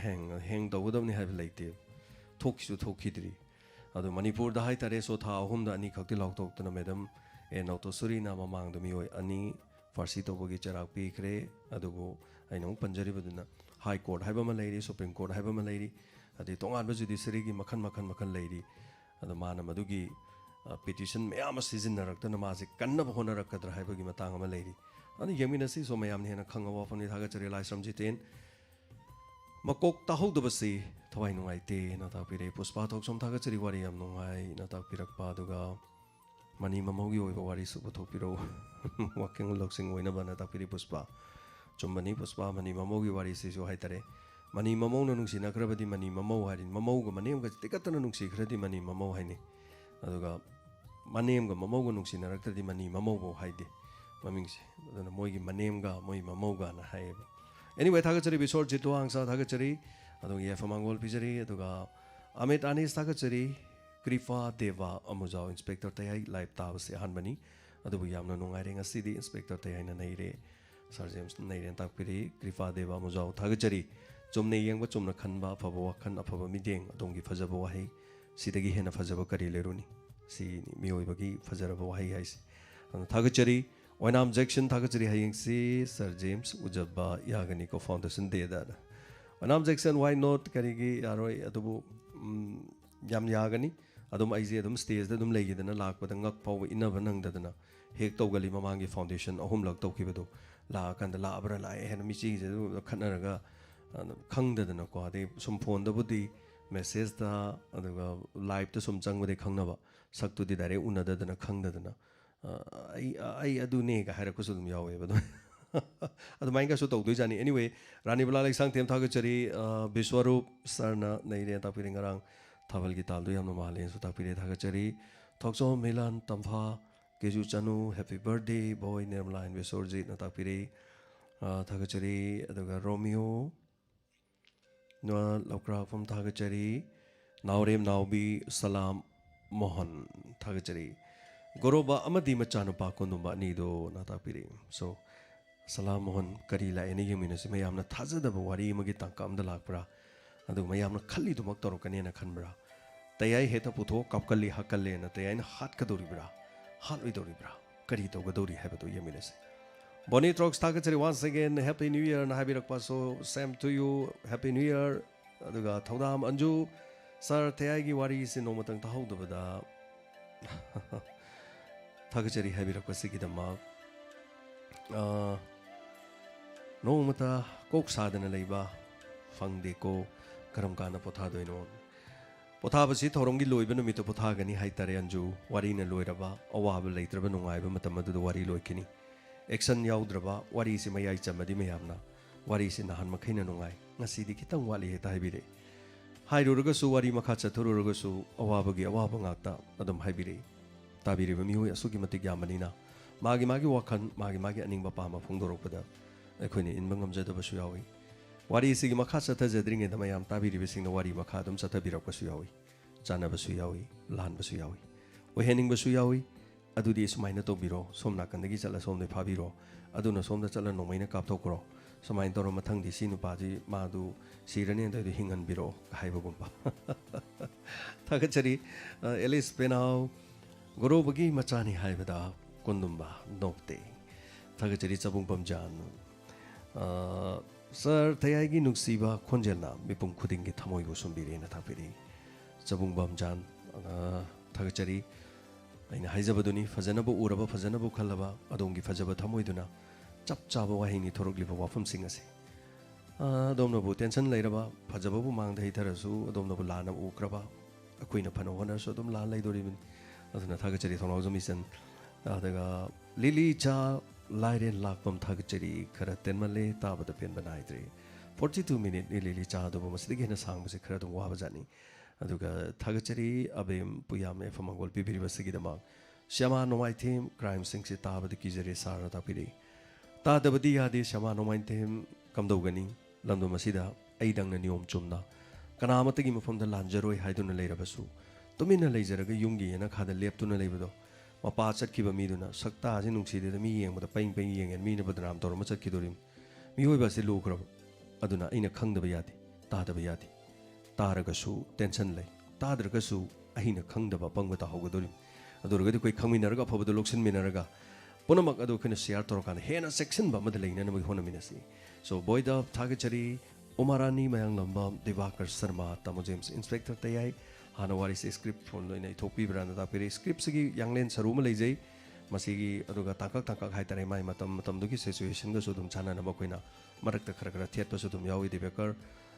ꯍꯦꯡ ꯇꯧꯒꯗꯕꯅꯤ ꯍꯥꯏꯕ ꯂꯩꯇꯦ ꯊꯣꯛꯈꯤꯁꯨ ꯊꯣꯛꯈꯤꯗ꯭ꯔꯤ ꯑꯗꯨ ꯃꯅꯤꯄꯨꯔꯗ ꯍꯥꯏꯇꯥꯔꯦ ꯁꯣ ꯊꯥ 3ꯗ ꯑꯅꯤ ꯈꯛꯇꯤ ꯂꯥꯎꯊꯣꯛꯇꯨꯅ ꯃꯦꯗꯝ ꯅꯧꯇꯣꯁꯨꯔꯤꯅ ꯃꯃꯥꯡꯗ ꯃꯤꯑꯣꯏ 2 ꯐꯥꯔꯁꯤ ꯇꯧꯕꯒꯤ ꯆꯩꯔꯥꯛ ꯄꯤꯈ꯭ꯔꯦ ꯑꯗꯨꯕꯨ ꯑꯩꯅ ꯑꯃꯨꯛ ꯄꯟꯖꯔꯤꯕꯗꯨꯅ ꯍꯥꯏ ꯀꯣꯔꯠ ꯍꯥꯏꯕ ꯑꯃ ꯂꯩꯔꯤ ꯁꯨꯄ꯭ꯔꯤꯝ ꯀꯣꯔꯠ ꯍꯥꯏꯕ ꯑꯃ ꯂꯩꯔꯤ ꯑꯗꯩ ꯇꯣꯉꯥꯟꯕ ꯖꯨꯗꯤꯁꯔꯤꯒꯤ ꯃꯈꯜ ꯂꯩꯔꯤ ꯑꯗꯣ ꯃꯥꯅ ꯃꯗꯨꯒꯤ ꯄꯤꯇꯤꯁꯟ ꯃꯌꯥꯝ ꯑꯃ ꯁꯤꯖꯤꯟꯅꯔꯛꯇꯅ ꯃꯥꯁꯦ ꯀꯟꯅꯕ ꯍꯣꯠꯅꯔꯛꯀꯗ꯭ꯔꯥ ꯍꯥꯏꯕꯒꯤ ꯃꯇꯥꯡ ꯑꯃ ꯂꯩꯔꯤ ꯑꯗꯨ ꯌꯦꯡꯃꯤꯟꯅꯁꯤ ꯁꯣ ꯃꯌꯥꯝꯅ ꯍꯦꯟꯅ ꯈꯪꯉꯕ ꯋꯥꯐꯝꯅꯤ ꯊꯥꯒꯠꯆꯔꯤ ꯂꯥꯏꯁ꯭ꯔꯝ ꯖꯤꯇꯦꯟ ꯃꯀꯣꯛ ꯇꯥꯍꯧꯗꯕꯁꯤ ꯊꯋꯥꯏ ꯅꯨꯡꯉꯥꯏꯇꯦꯅ ꯇꯥꯛꯄꯤꯔꯦ ꯄꯨꯁꯄꯥ ꯊꯣꯛꯁꯣꯝ ꯊꯥꯒꯠꯆꯔꯤ ꯋꯥꯔꯤ ꯌꯥꯝ ꯅꯨꯡꯉꯥꯏꯅ ꯇꯥꯛꯄꯤꯔꯛꯄ ꯑꯗꯨꯒ ꯃꯅꯤ ꯃꯃꯧꯒꯤ ꯑꯣꯏꯕ ꯋꯥꯔꯤꯁꯨ ꯄꯨꯊꯣꯛꯄꯤꯔꯛꯎ ꯋꯥꯀꯤꯡ ꯂꯧꯁꯤꯡ ꯑꯣꯏꯅꯕꯅ ꯇꯥꯛꯄꯤꯔꯤ ꯄꯨꯁꯄꯥ ꯆꯨꯝꯕꯅꯤ ꯄꯨꯁꯄꯥ ꯃꯅꯤ ꯃꯃꯧꯒꯤ ꯋꯥꯔꯤꯁꯤꯁꯨ ꯍꯥꯏꯇꯥꯔꯦ ꯃꯅꯤ ꯃꯃꯧꯅ ꯅꯨꯡꯁꯤꯅꯈ꯭ꯔꯕꯗꯤ ꯃꯅꯤ ꯃꯃꯧ ꯍꯥꯏꯔꯤ ꯃꯃꯧꯒ ꯃꯅꯦꯝꯒ ꯇꯤꯀꯠꯇꯅ ꯅꯨꯡꯁꯤꯈ꯭ꯔꯗꯤ ꯃꯅꯤ ꯃꯃꯧ ꯍꯥꯏꯅꯤ ꯑꯗꯨꯒ ꯃꯅꯦꯝꯒ ꯃꯃꯧꯒ ꯅꯨꯡꯁꯤꯅꯔꯛꯇ꯭ꯔꯗꯤ ꯃꯅꯤ ꯃꯃꯧꯐꯧ ꯍꯥꯏꯗꯦ ꯃꯃꯤꯡꯁꯦ ꯑꯗꯨꯅ ꯃꯣꯏꯒꯤ ꯃꯅꯦꯝꯒ ꯃꯣꯏ ꯃꯃꯧꯒꯅ ꯍꯥꯏꯌꯦꯕ ꯑꯦꯅꯤꯋꯦ ꯊꯥꯒꯠꯆꯔꯤ ꯕꯤꯁꯣꯔꯖꯤꯠ ꯋꯥꯡꯁꯥ ꯊꯥꯒꯠꯆꯔꯤ ꯑꯗꯨꯒ ꯌꯦꯐ ꯃꯥꯡꯒꯣꯜ ꯄꯤꯖꯔꯤ ꯑꯗꯨꯒ ꯑꯃꯤꯠ ꯑꯅꯤꯁ ꯊꯥꯒꯠꯆꯔꯤ ꯀ꯭ꯔꯤꯐꯥ ꯗꯦꯕ ꯑꯃꯨꯖꯥꯎ ꯏꯟꯁꯄꯦꯛꯇꯔ ꯇꯌꯥꯏ ꯂꯥꯏꯚ ꯇꯥꯕꯁꯤ ꯑꯍꯥꯟꯕꯅꯤ ꯑꯗꯨꯕꯨ ꯌꯥꯝꯅ ꯅꯨꯡꯉꯥꯏꯔꯦ ꯉꯁꯤꯗꯤ ꯏꯟꯁꯄꯦꯛꯇꯔ ꯇꯌꯥꯏꯅ ꯅꯩꯔꯦ ꯁꯥꯔ ꯖꯦꯝꯁꯅ ꯅꯩꯔꯦꯅ ꯇꯥꯛꯄꯤꯔꯤ ꯀ꯭ꯔꯤꯐꯥ ꯗꯦꯕ ꯑꯃꯨꯖꯥꯎ ꯊꯥꯒꯠꯆꯔꯤ ꯆꯨꯝꯅ ꯌꯦꯡꯕ ꯆꯨꯝꯅ ꯈꯟꯕ ꯑꯐꯕ ꯋꯥꯈꯜ ꯑꯐꯕ ꯃꯤꯠꯌꯦꯡ ꯑꯗꯣꯝꯒꯤ ꯐꯖꯕ ꯋꯥꯍꯩ ꯁꯤꯗꯒꯤ ꯍꯦꯟꯅ ꯐꯖꯕ ꯀꯔꯤ ꯂꯩꯔꯨꯅꯤ ꯁꯤꯅꯤ ꯃꯤꯑꯣꯏꯕꯒꯤ ꯐꯖꯔꯕ ꯋꯥꯍꯩ ꯍꯥꯏꯁꯤ ꯑꯗꯨꯅ ꯊꯥꯒꯠꯆꯔꯤ ꯑꯣꯏꯅꯥꯝ ꯖꯦꯛꯁꯟ ꯊꯥꯒꯠꯆꯔꯤ ꯍꯌꯦꯡꯁꯤ ꯁꯥꯔ ꯖꯦꯝꯁ ꯎꯖꯕ ꯌꯥꯒꯅꯤꯀꯣ ꯐꯥꯎꯟꯗꯦꯁꯟ ꯗꯦꯗ ꯑꯣꯏꯅꯥꯝ ꯖꯦꯛꯁꯟ ꯋꯥꯏ ꯅꯣꯠ ꯀꯔꯤꯒꯤ ꯌꯥꯔꯣꯏ ꯑꯗꯨꯕꯨ ꯌꯥꯝ ꯌꯥꯒꯅꯤ ꯑꯗꯨꯝ ꯑꯩꯁꯦ ꯑꯗꯨꯝ ꯁ꯭ꯇꯦꯖꯗ ꯑꯗꯨꯝ ꯂꯩꯈꯤꯗꯅ ꯂꯥꯛꯄꯗ ꯉꯛ ꯐꯥꯎꯕ ꯏꯟꯅꯕ ꯅꯪꯗꯗꯅ ꯍꯦꯛ ꯇꯧꯒꯜꯂꯤ ꯃꯃꯥꯡꯒꯤ ꯐꯥꯎꯟꯗꯦꯁꯟ 3ꯂꯛ ꯇꯧꯈꯤꯕꯗꯣ ꯂꯥꯛꯑꯀꯥꯟꯗ ꯂꯥꯛꯑꯕ꯭ꯔꯥ ꯂꯥꯛꯑꯦ ꯍꯥꯏꯅ ꯃꯤꯆꯤꯁꯦ ꯑꯗꯨꯝ ꯈꯠꯅꯔꯒ ꯈꯪꯗꯗꯅꯀꯣ ꯑꯗꯩ ꯁꯨꯝ ꯐꯣꯟꯗꯕꯨꯗꯤ ꯃꯦꯁꯦꯖꯇ ꯑꯗꯨꯒ ꯂꯥꯏꯚꯇ ꯁꯨꯝ ꯆꯪꯕꯗꯤ ꯈꯪꯅꯕ ꯁꯛꯇꯨꯗꯤ ꯗꯥꯏꯔꯦꯛ ꯎꯅꯗꯗꯅ ꯈꯪꯗꯗꯅ ꯑꯩ ꯑꯗꯨꯅꯦꯒ ꯍꯥꯏꯔꯛꯄꯁꯨ ꯑꯗꯨꯝ ꯌꯥꯎꯋꯦꯕ ꯑꯗꯨꯝ ꯑꯗꯨꯃꯥꯏꯅꯒꯁꯨ ꯇꯧꯗꯣꯏꯖꯥꯅꯤ ꯑꯦꯅꯤꯋꯦ ꯔꯥꯅꯤꯕꯂꯥ ꯂꯩꯁꯥꯡꯊꯦꯝ ꯊꯥꯒꯠꯆꯔꯤ ꯕꯤꯁ꯭ꯋꯔꯨꯞ ꯁꯥꯔꯅ ꯅꯩꯔꯦ ꯇꯥꯛꯄꯤꯔꯤ ꯉꯔꯥꯡ ꯊꯥꯕꯜꯒꯤ ꯇꯥꯜꯗꯣ ꯌꯥꯝꯅ ꯃꯥꯜꯂꯦꯅꯁꯨ ꯇꯥꯛꯄꯤꯔꯦ ꯊꯥꯒꯠꯆꯔꯤ ꯊꯣꯛꯆꯣꯝ ꯃꯤꯂꯥꯟ ꯇꯝꯐꯥ ꯀꯦꯖꯨ ꯆꯅꯨ happy birthday boy Nirmala and ꯕꯤꯁꯣꯔꯖꯤꯠꯅ ꯇꯥꯛꯄꯤꯔꯤ ꯊꯥꯒꯠꯆꯔꯤ ꯑꯗꯨꯒ ꯔꯣꯃꯤꯌꯣ ꯂꯧꯀ꯭ꯔꯥꯛꯐꯝ ꯊꯥꯒꯠꯆꯔꯤ ꯅꯥꯎꯔꯦꯝ ꯅꯥꯎꯕꯤ ꯁꯂꯥꯝ ꯃꯣꯍꯟ ꯊꯥꯒꯠꯆꯔꯤ ꯒꯣꯔꯣꯕ ꯑꯃꯗꯤ ꯃꯆꯥꯅꯨꯄꯥ ꯀꯣꯟꯗꯨꯝꯕ ꯑꯅꯤꯗꯣꯅ ꯇꯥꯛꯄꯤꯔꯤ ꯁꯣ ꯁꯂꯥꯝ ꯃꯣꯍꯟ ꯀꯔꯤ ꯂꯥꯛꯑꯦꯅ ꯌꯦꯡꯃꯤꯟꯅꯁꯤ ꯃꯌꯥꯝꯅ ꯊꯥꯖꯗꯕ ꯋꯥꯔꯤ ꯑꯃꯒꯤ ꯇꯥꯡꯀꯛ ꯑꯃꯗ ꯂꯥꯛꯄ꯭ꯔꯥ ꯑꯗꯨꯒ ꯃꯌꯥꯝꯅ ꯈꯜꯂꯤꯗꯨꯃꯛ ꯇꯧꯔꯛꯀꯅꯦꯅ ꯈꯟꯕ꯭ꯔꯥ ꯇꯌꯥꯏ ꯍꯦꯛꯇ ꯄꯨꯊꯣꯛ ꯀꯥꯞꯀꯜꯂꯤ ꯍꯥꯠꯀꯜꯂꯦꯅ ꯇꯌꯥꯏꯅ ꯍꯥꯠꯀꯗꯧꯔꯤꯕ꯭ꯔꯥ ꯍꯥꯠꯂꯣꯏꯗꯧꯔꯤꯕ꯭ꯔꯥ ꯀꯔꯤ ꯇꯧꯒꯗꯧꯔꯤ ꯍꯥꯏꯕꯗꯨ ꯌꯦꯡꯃꯤꯟꯅꯁꯤ ꯕꯣꯅꯤ ꯇ꯭ꯔꯣꯛꯁ ꯊꯥꯒꯠꯆꯔꯤ ꯋꯥꯟꯁ ꯑꯒꯦꯟ ꯍꯦꯄꯤ ꯅ꯭ꯌꯨ ꯏꯌꯔꯅ ꯍꯥꯏꯕꯤꯔꯛꯄ so same to you happy new year ꯑꯗꯨꯒ ꯊꯧꯗꯥꯝ ꯑꯟꯖꯨ ꯁꯥꯔ ꯇꯌꯥꯏꯒꯤ ꯋꯥꯔꯤꯁꯤ ꯅꯣꯡꯃꯇꯪ ꯇꯥꯍꯧꯗꯕꯗ ꯊꯥꯒꯠꯆꯔꯤ ꯍꯥꯏꯕꯤꯔꯛꯄꯁꯤꯒꯤꯗꯃꯛ ꯅꯣꯡꯃꯇ ꯀꯣꯛ ꯁꯥꯗꯅ ꯂꯩꯕ ꯐꯪꯗꯦꯀꯣ ꯀꯔꯝ ꯀꯥꯟꯗ ꯄꯣꯊꯥꯗꯣꯏꯅꯣ ꯄꯣꯊꯥꯕꯁꯤ ꯊꯧꯔꯝꯒꯤ ꯂꯣꯏꯕ ꯅꯨꯃꯤꯠꯇ ꯄꯣꯊꯥꯒꯅꯤ ꯍꯥꯏꯇꯥꯔꯦ ꯑꯟꯖꯨ ꯋꯥꯔꯤꯅ ꯂꯣꯏꯔꯕ ꯑꯋꯥꯕ ꯂꯩꯇ꯭ꯔꯕ ꯅꯨꯡꯉꯥꯏꯕ ꯃꯇꯝ ꯑꯗꯨꯗ ꯋꯥꯔꯤ ꯂꯣꯏꯈꯤꯅꯤ ꯑꯦꯛꯁꯟ ꯌꯥꯎꯗ꯭ꯔꯕ ꯋꯥꯔꯤꯁꯤ ꯃꯌꯥꯏ ꯆꯝꯃꯗꯤ ꯃꯌꯥꯝꯅ ꯋꯥꯔꯤꯁꯤ ꯅꯍꯥꯟ ꯃꯈꯩꯅ ꯅꯨꯡꯉꯥꯏ ꯉꯁꯤꯗꯤ ꯈꯤꯇꯪ ꯋꯥꯠꯂꯤ ꯍꯦꯛꯇ ꯍꯥꯏꯕꯤꯔꯛꯏ ꯍꯥꯏꯔꯨꯔꯒꯁꯨ ꯋꯥꯔꯤ ꯃꯈꯥ ꯆꯠꯊꯔꯨꯔꯒꯁꯨ ꯑꯋꯥꯕꯒꯤ ꯑꯋꯥꯕ ꯉꯥꯛꯇ ꯑꯗꯨꯝ ꯍꯥꯏꯕꯤꯔꯛꯏ ꯇꯥꯕꯤꯔꯤꯕ ꯃꯤꯑꯣꯏ ꯑꯁꯨꯛꯀꯤ ꯃꯇꯤꯛ ꯌꯥꯝꯕꯅꯤꯅ ꯃꯥꯒꯤ ꯋꯥꯈꯜ ꯃꯥꯒꯤ ꯑꯅꯤꯡꯕ ꯄꯥꯝꯕ ꯐꯣꯡꯗꯣꯔꯛꯄꯗ ꯑꯩꯈꯣꯏꯅ ꯏꯟꯕ ꯉꯝꯖꯗꯕꯁꯨ ꯌꯥꯎꯏ ꯋꯥꯔꯤꯁꯤꯒꯤ ꯃꯈꯥ ꯆꯠꯊꯖꯗ꯭ꯔꯤꯉꯩꯗ ꯃꯌꯥꯝ ꯇꯥꯕꯤꯔꯤꯕꯁꯤꯡꯅ ꯋꯥꯔꯤ ꯃꯈꯥ ꯑꯗꯨꯝ ꯆꯠꯊꯕꯤꯔꯛꯄꯁꯨ ꯌꯥꯎꯏ ꯆꯥꯟꯅꯕꯁꯨ ꯌꯥꯎꯏ ꯂꯥꯟꯕꯁꯨ ꯌꯥꯎꯏ ꯑꯣꯏꯍꯟꯅꯤꯡꯕꯁꯨ ꯌꯥꯎꯏ ꯑꯗꯨꯗꯤ ꯁꯨꯃꯥꯏꯅ ꯇꯧꯕꯤꯔꯣ ꯁꯣꯝ ꯅꯥꯀꯟꯗꯒꯤ ꯆꯠꯂ ꯁꯣꯝꯗꯩ ꯐꯥꯕꯤꯔꯣ ꯑꯗꯨꯅ ꯁꯣꯝꯗ ꯆꯠꯂ ꯅꯣꯡꯃꯩꯅ ꯀꯥꯞꯊꯣꯛꯈ꯭ꯔꯣ ꯁꯨꯃꯥꯏꯅ ꯇꯧꯔ ꯃꯊꯪꯗꯤ ꯁꯤ ꯅꯨꯄꯥꯁꯤ ꯃꯥꯗꯨ ꯁꯤꯔꯅꯤ ꯑꯗꯨꯏꯗꯨ ꯍꯤꯡꯍꯟꯕꯤꯔꯣ ꯍꯥꯏꯕꯒꯨꯝꯕ ꯊꯥꯒꯠꯆꯔꯤ ꯑꯦꯂꯤꯁ ꯄꯦꯅꯥꯎ ꯒꯣꯔꯣꯕꯒꯤ ꯃꯆꯥꯅꯤ ꯍꯥꯏꯕꯗ ꯀꯣꯟꯗꯨꯝꯕ ꯅꯣꯛꯇꯦ ꯊꯥꯒꯠꯆꯔꯤ ꯆꯕꯨꯡ ꯄꯝꯖꯥꯟ Sir Tayagi Nuksiba Konjelna Mipum Kudingi Tamoy Sumbiri Natapiri Zabung Bamjan Tagachari aina haijabaduni fajanabu uraba fajanabu khalaba adongi fajaba thamoiduna chap chaba wahini thorogliba wafam singase adomna bu tension leiraba fajaba bu mangda hitarasu adomna bu lana ukraba akuina phano hona so dum la leidorimin aduna thagachari thonawjami san adaga lili cha laire lakpam thagachari khara tenmale tabada pen banaidre 42 minute lili cha do masdigi hena sangbase khara dum waba jani aduga thagachari abem puyam efamangol pibiri basigidama shama nomai them crime singsi tabadi kijare sara tapiri tadabadi yade shama nomai them kamdogani lamdo masida aidangna niyom chumna kanamatagi mafamda lanjaroi haiduna leirabasu tumina leijaraga yungi ena khada leptuna leibado mapa chatkiba miduna sakta aje nungside mi yengbada paing paing yengen mi na badram torma chatkidorim mi hoiba se lukrab aduna aina khangdaba yade tadaba yade तारगसु tension ले ताद्रगसु अहिना खंगदबा पंगबता होगदोरिम अदुरगदि कोइ खंगमिनरगा फबदो Locsin मिनरगा पुनमक अदु खन share तोरकान हेना section बा मद लेना नमग होनमिनसी सो बॉयद थागचरी उमारानी मयांग लंबा दिवाकर शर्मा तमो जेम्स इंस्पेक्टर तयाई हानवारी से स्क्रिप्ट फोन लोइना थोपी ब्रांड तापिरे स्क्रिप्ट सगी यांगलेन सरुम लेजै मसिगी अदुगा ताकक ताकक हाइतरे माइ मतम मतम दुगी सिचुएशन ग सुदुम छाना नम कोइना मरकत खर खर थेत पसुदुम यावी दिबेकर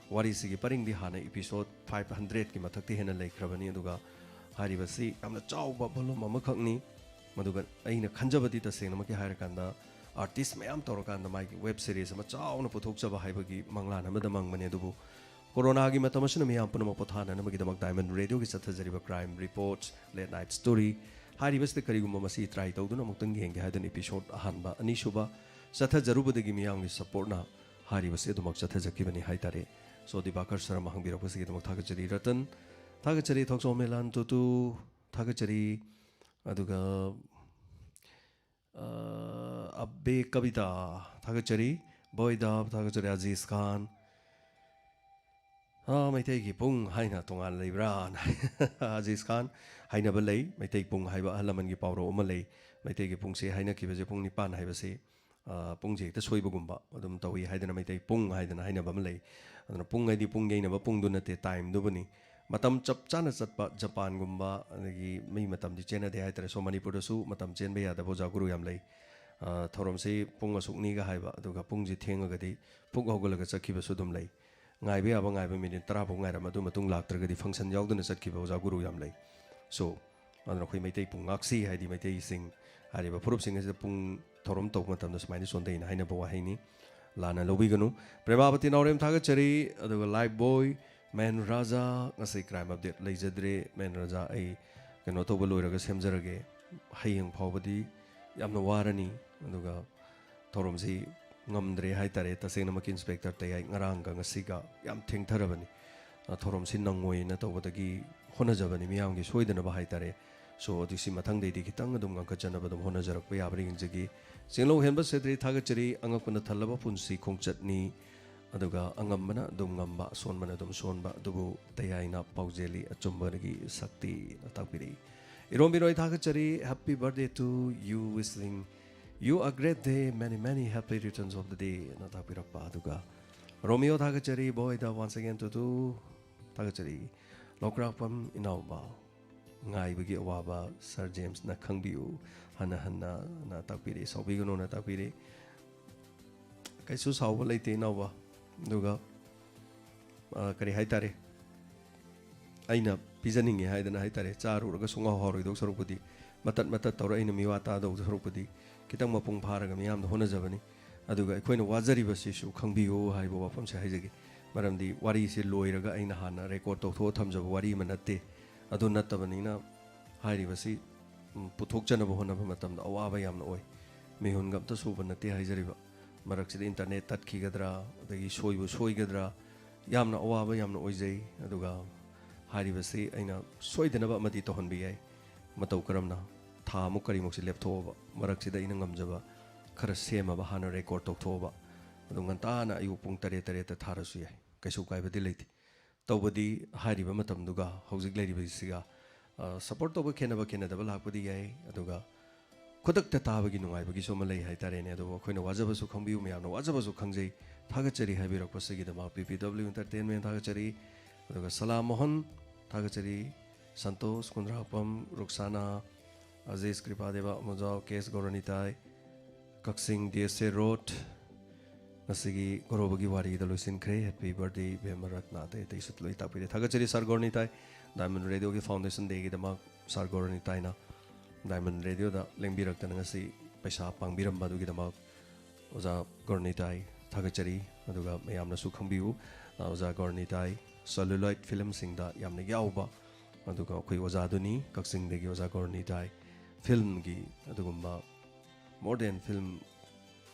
वारी सिगी परिंग दी हाना एपिसोड 500 की मथक्ति हेना लेख्रबनी अदुगा हारिबसी यामना Chaoba volume अमखकनी मदुगा अइना खंजबदी तसेंग नमके हायरकांदा artist मयाम तोरकांदा Mikey web series अमा चाउना पुथोकचबा हाइबगी मंगलान अमदा मंगमने अदुबु कोरोना की मतमसुना मयाम पुनम पोथाना नमगी दमक डायमंड रेडियो की चथजरिबा crime reports late night story हारिबसते करिगुम मसी ट्राई तौदुना मुक्तंग हेंगे हायदन एपिसोड अहानबा अनिसुबा चथजरुबदगी मियांगी सपोर्टना हारिबसे दुमक चथजकिबनी हाइतारे सो दिवाकर शर्मा हंगबिरपसगी दमक थागचरी रतन थागचरी थोक्सो मेलान तुतु थागचरी अदुगा अब्बे कविता थागचरी बॉयदा थागचरी अजीज खान मैथई की पुंग हाइना तोंगान लेब्रा अजीज खान हाइना बलई मैथई पुंग हाइबा हलमन की पावरो अमा लई मैथई की पुंग से हाइना की बजे पुंग निपान हाइबसे पुंग जे हेक्ता सोइबगुम्बा अदुम तौई हाइदना मैथई पुंग हाइदना हाइना बम लई अदुना पुंग हाइदि पुंग येइनबा पुंग दु नते टाइम दुबनी मतम चप चाना चटपा जापान गुम्बा अदगी मई मतम दि चेना दे हाइतरे सो मणिपुर दसु मतम चेनबे यादा बोजा गुरु याम लई थौरम से पुंग असुकनी गा हाइबा अदुगा पुंग जे थेंगगदि पुग होगलगा चखिबसु दुम लई ngaibe aba ngaibe minute 10 pung ngaira madu matung laktragadi function yauduna chatkiba oja guru yam lei so adna khoi maitai pung ngaksi haidi maitai sing hariba phurup sing ase pung thorom tok matam da smaini sondei na haina bawa haini lana lobi ganu premavati naurem thaga chari aduga live boy man raja ngasai crime update leijadre man raja ai keno to boloiraga semjarage hayeng phawbadi yamna warani aduga thorom si ngamdre haitare tasena mak inspector tayai ngarang ga ngasiga yam thengtharabani thorom sin nangoi na tawdagi honajabani miyam gi soidana ba haitare so adisi mathang dei di kitang adum ga kachana badum honajarak pa yabri injagi singlo henba sedri thagachari angakuna thalaba punsi khongchatni aduga angambana dum ngamba sonbana dum sonba dubu tayaina paujeli achumbagi sakti takpiri irombiroi thagachari happy birthday to you wishing you a great day, many happy returns of the day. Nata pirakpa aduga Romeo thagachari boy da once again to do thagachari lokrakpam inauba ngai bagi awaba Sir James na khangbiu hana hana na takpiri saubigono na takpiri kaisu sauba leite inauba aduga kari haitare aina pijaninge haidana haitare charuraga sunga horoidok sarupudi matat tawra aina miwata do sarupudi kitang mapung pharaga miyam hona jabani aduga akoina wajari basisu khangbiyo haibo wafam se haijagi maramdi wari se loiraga aina hana record to tho thamjaba wari manate adu natabani na hairi basi puthok chana bo hona matam da awaba yamna oi mehun gamta suba nate haijariba marak se internet tat khigadra adagi soibu soigadra yamna awaba yamna oijai aduga hairi basi aina soidana ba mati to honbi ai matau karamna tha mu kari mu se lepthoba marak sida ina ngamjaba khara sema ba hana record tokhoba adungan na ayu pung tare tare ta tharasu yai kaisu kai badi leiti tawbadi hariba matam duga hojik leiri bisiga support to ba khena ba lakpadi yai aduga खुदक्ता ताबगी नुंगाइबगी सोम लई हाइतारेने अदो अखोइना वाजबसु खंबियु म्यामना वाजबसु खंजै थागचरी हाइबिरकपसिगी दमा PPW entertainment थागचरी अदुगा सलाम मोहन थागचरी संतोष कुंद्रापम रुक्साना अजीज कृपादेवा मुजाव case गौरनीताई Kakching DSA road नसिगी गौरवगी वारी the लोइसिनख्रे happy birthday बेमरत्ना ते तेसुत लोइ तापिरे थागचरी sir गौरनीताई diamond radio की foundation देगी दमा सर गौरनीताइना डायमंड रेडियो दा लेंबिरक्तन ngasi पैसा पांगबिरम बादुगी दमा ओजा गौरनीताई थागचरी अदुगा मयामना सु खंबियु ओजा गौरनीताई सेलुलॉइड फिल्म सिंगदा यामने याउबा अदुगा अखोइ ओजा दुनी कक्सिंग देगी ओजा गौरनीताई फिल्म की अदुगुम्बा मॉडर्न फिल्म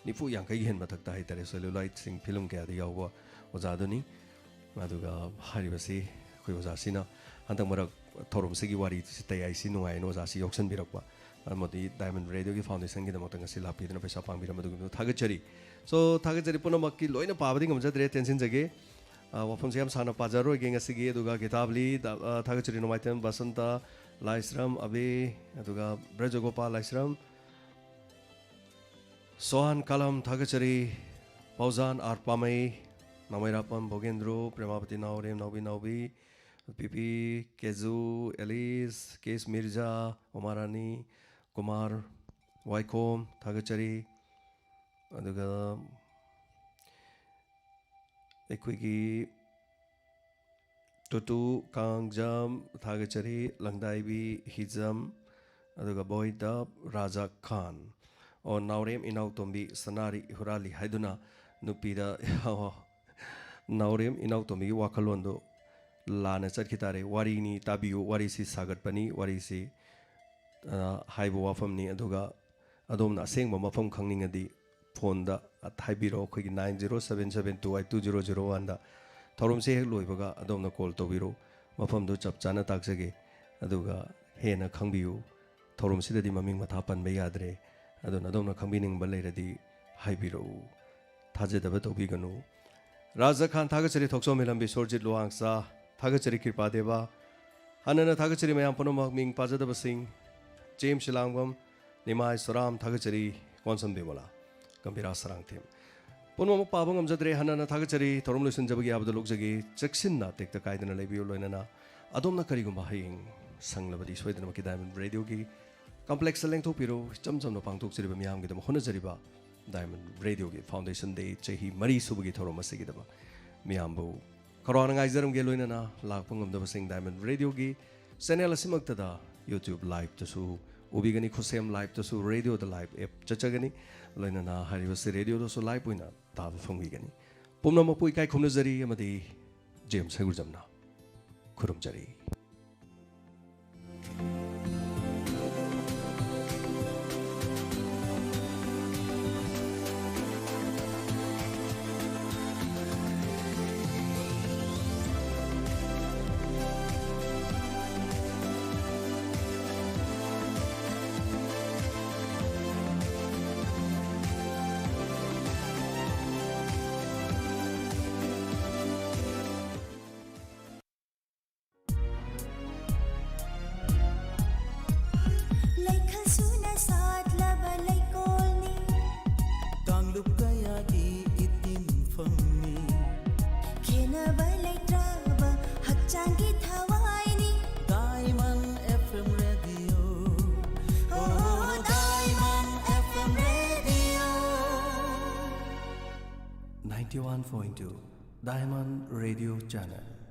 निफु यांकई हेन मथक्ता हाइतारे सेलुलॉइड सिंग फिल्म के आदि याउबा ओजा दुनी अदुगा हारिबसी अखोइ ओजा सिना हंतक मरक थोरम सिगी वारी तयाइसी नुंगाइ नो ओजा सि यौक्सन बिरकबा मोदी डायमंड रेडियो की फाउंडेशन की दमक ngasi लापिदना पैसा पांगबिरम अदुगु थागचरी सो थागचरी पुनमक्की लोइना पाबदि ngमजद्रे टेंशन जगे वफम से हम साना पाजरो गेंग असिगी अदुगा किताबली थागचरी नोमाइतम बसंता लाइश्रम अबे अदुगा ब्रजगोपाल लाइश्रम सोहान कलम थागचरी पौजान आरपामई नमैरापम भोगेंद्रो प्रेमावती नावरेम नौबी नौबी पीपी केजू एलिस केस मिर्जा उमारानी कुमार वाइकोम थागचरी अदुगा एकुगी टुटू कांगजम थागचरी लंगदाइबी हिजम अदुगा बोइदब राजा खान और नावरेम इनाउ तोंबी सनारी हुराली हाइदुना नुपीदा नावरेम इनाउ तोंबी वाखलोंदो लाना चटखितारे वारीनी ताबियो वारीसी सागतपनी वारीसी हाइबो वाफमनी अदुगा अदोमना असेंगबा मफम खंगनिंगदी फोनदा हाइबिरो अखोइगी 9077282001 दा थौरमसे हेक लोइबगा अदोमना कॉल तोबिरो मफमदो चप चाना ताकजगे अदुगा हेना खंगबियु थौरमसिददी ममिंग मथा पनबे यादरे अदुना अदोमना खंगबिनिंगबा लेरदी हाइबिरो थाजेदबा तोबिगनु राजा खान थागचरी थोक्सो मिलंबी सोरजित लोआंगसा थागचरी कृपादेवा हनना थागचरी मयाम पुनमक मिंग पाजदब सिंह जेम शिलांगम निमाय सराम थागचरी कोनसम देवला गंभीरा सरांग थेम पुनम पाबंग अमजद्रे हनना थागचरी थोरम लुसन जबगी आबद लोकजगी चक्सिनना टेक्ता कायदना लेबियो लोइनना अदोमना करिगुम हाइंग संगलबदी सोइदना मकी डायमंड रेडियो की कॉम्प्लेक्स लेंथोपिरो चमचमनो पांगथोकजरिबा मियामगी दम होनजरिबा डायमंड रेडियो की फाउंडेशन दे चही मरी सुबगी थोरम असिगी दम मियामबो खरवाना गाइजरमगे लोइनना लाखपंगमदबसिंग डायमंड रेडियो की चैनल असिमक्तदा यूट्यूब लाइव तसु उबिगनी खुसेम लाइव तसु रेडियो द लाइव एप चचगनी लोइनना हारिबसे रेडियो दसु लाइव ओइना ताब फंगिगनी पुमनमपु इकाइ खुमनजरी अमदी जेम्स हेगुरजमना खुरुमजरी Diamond FM Radio. Oh, Diamond FM Radio. 91.2 Diamond Radio Channel.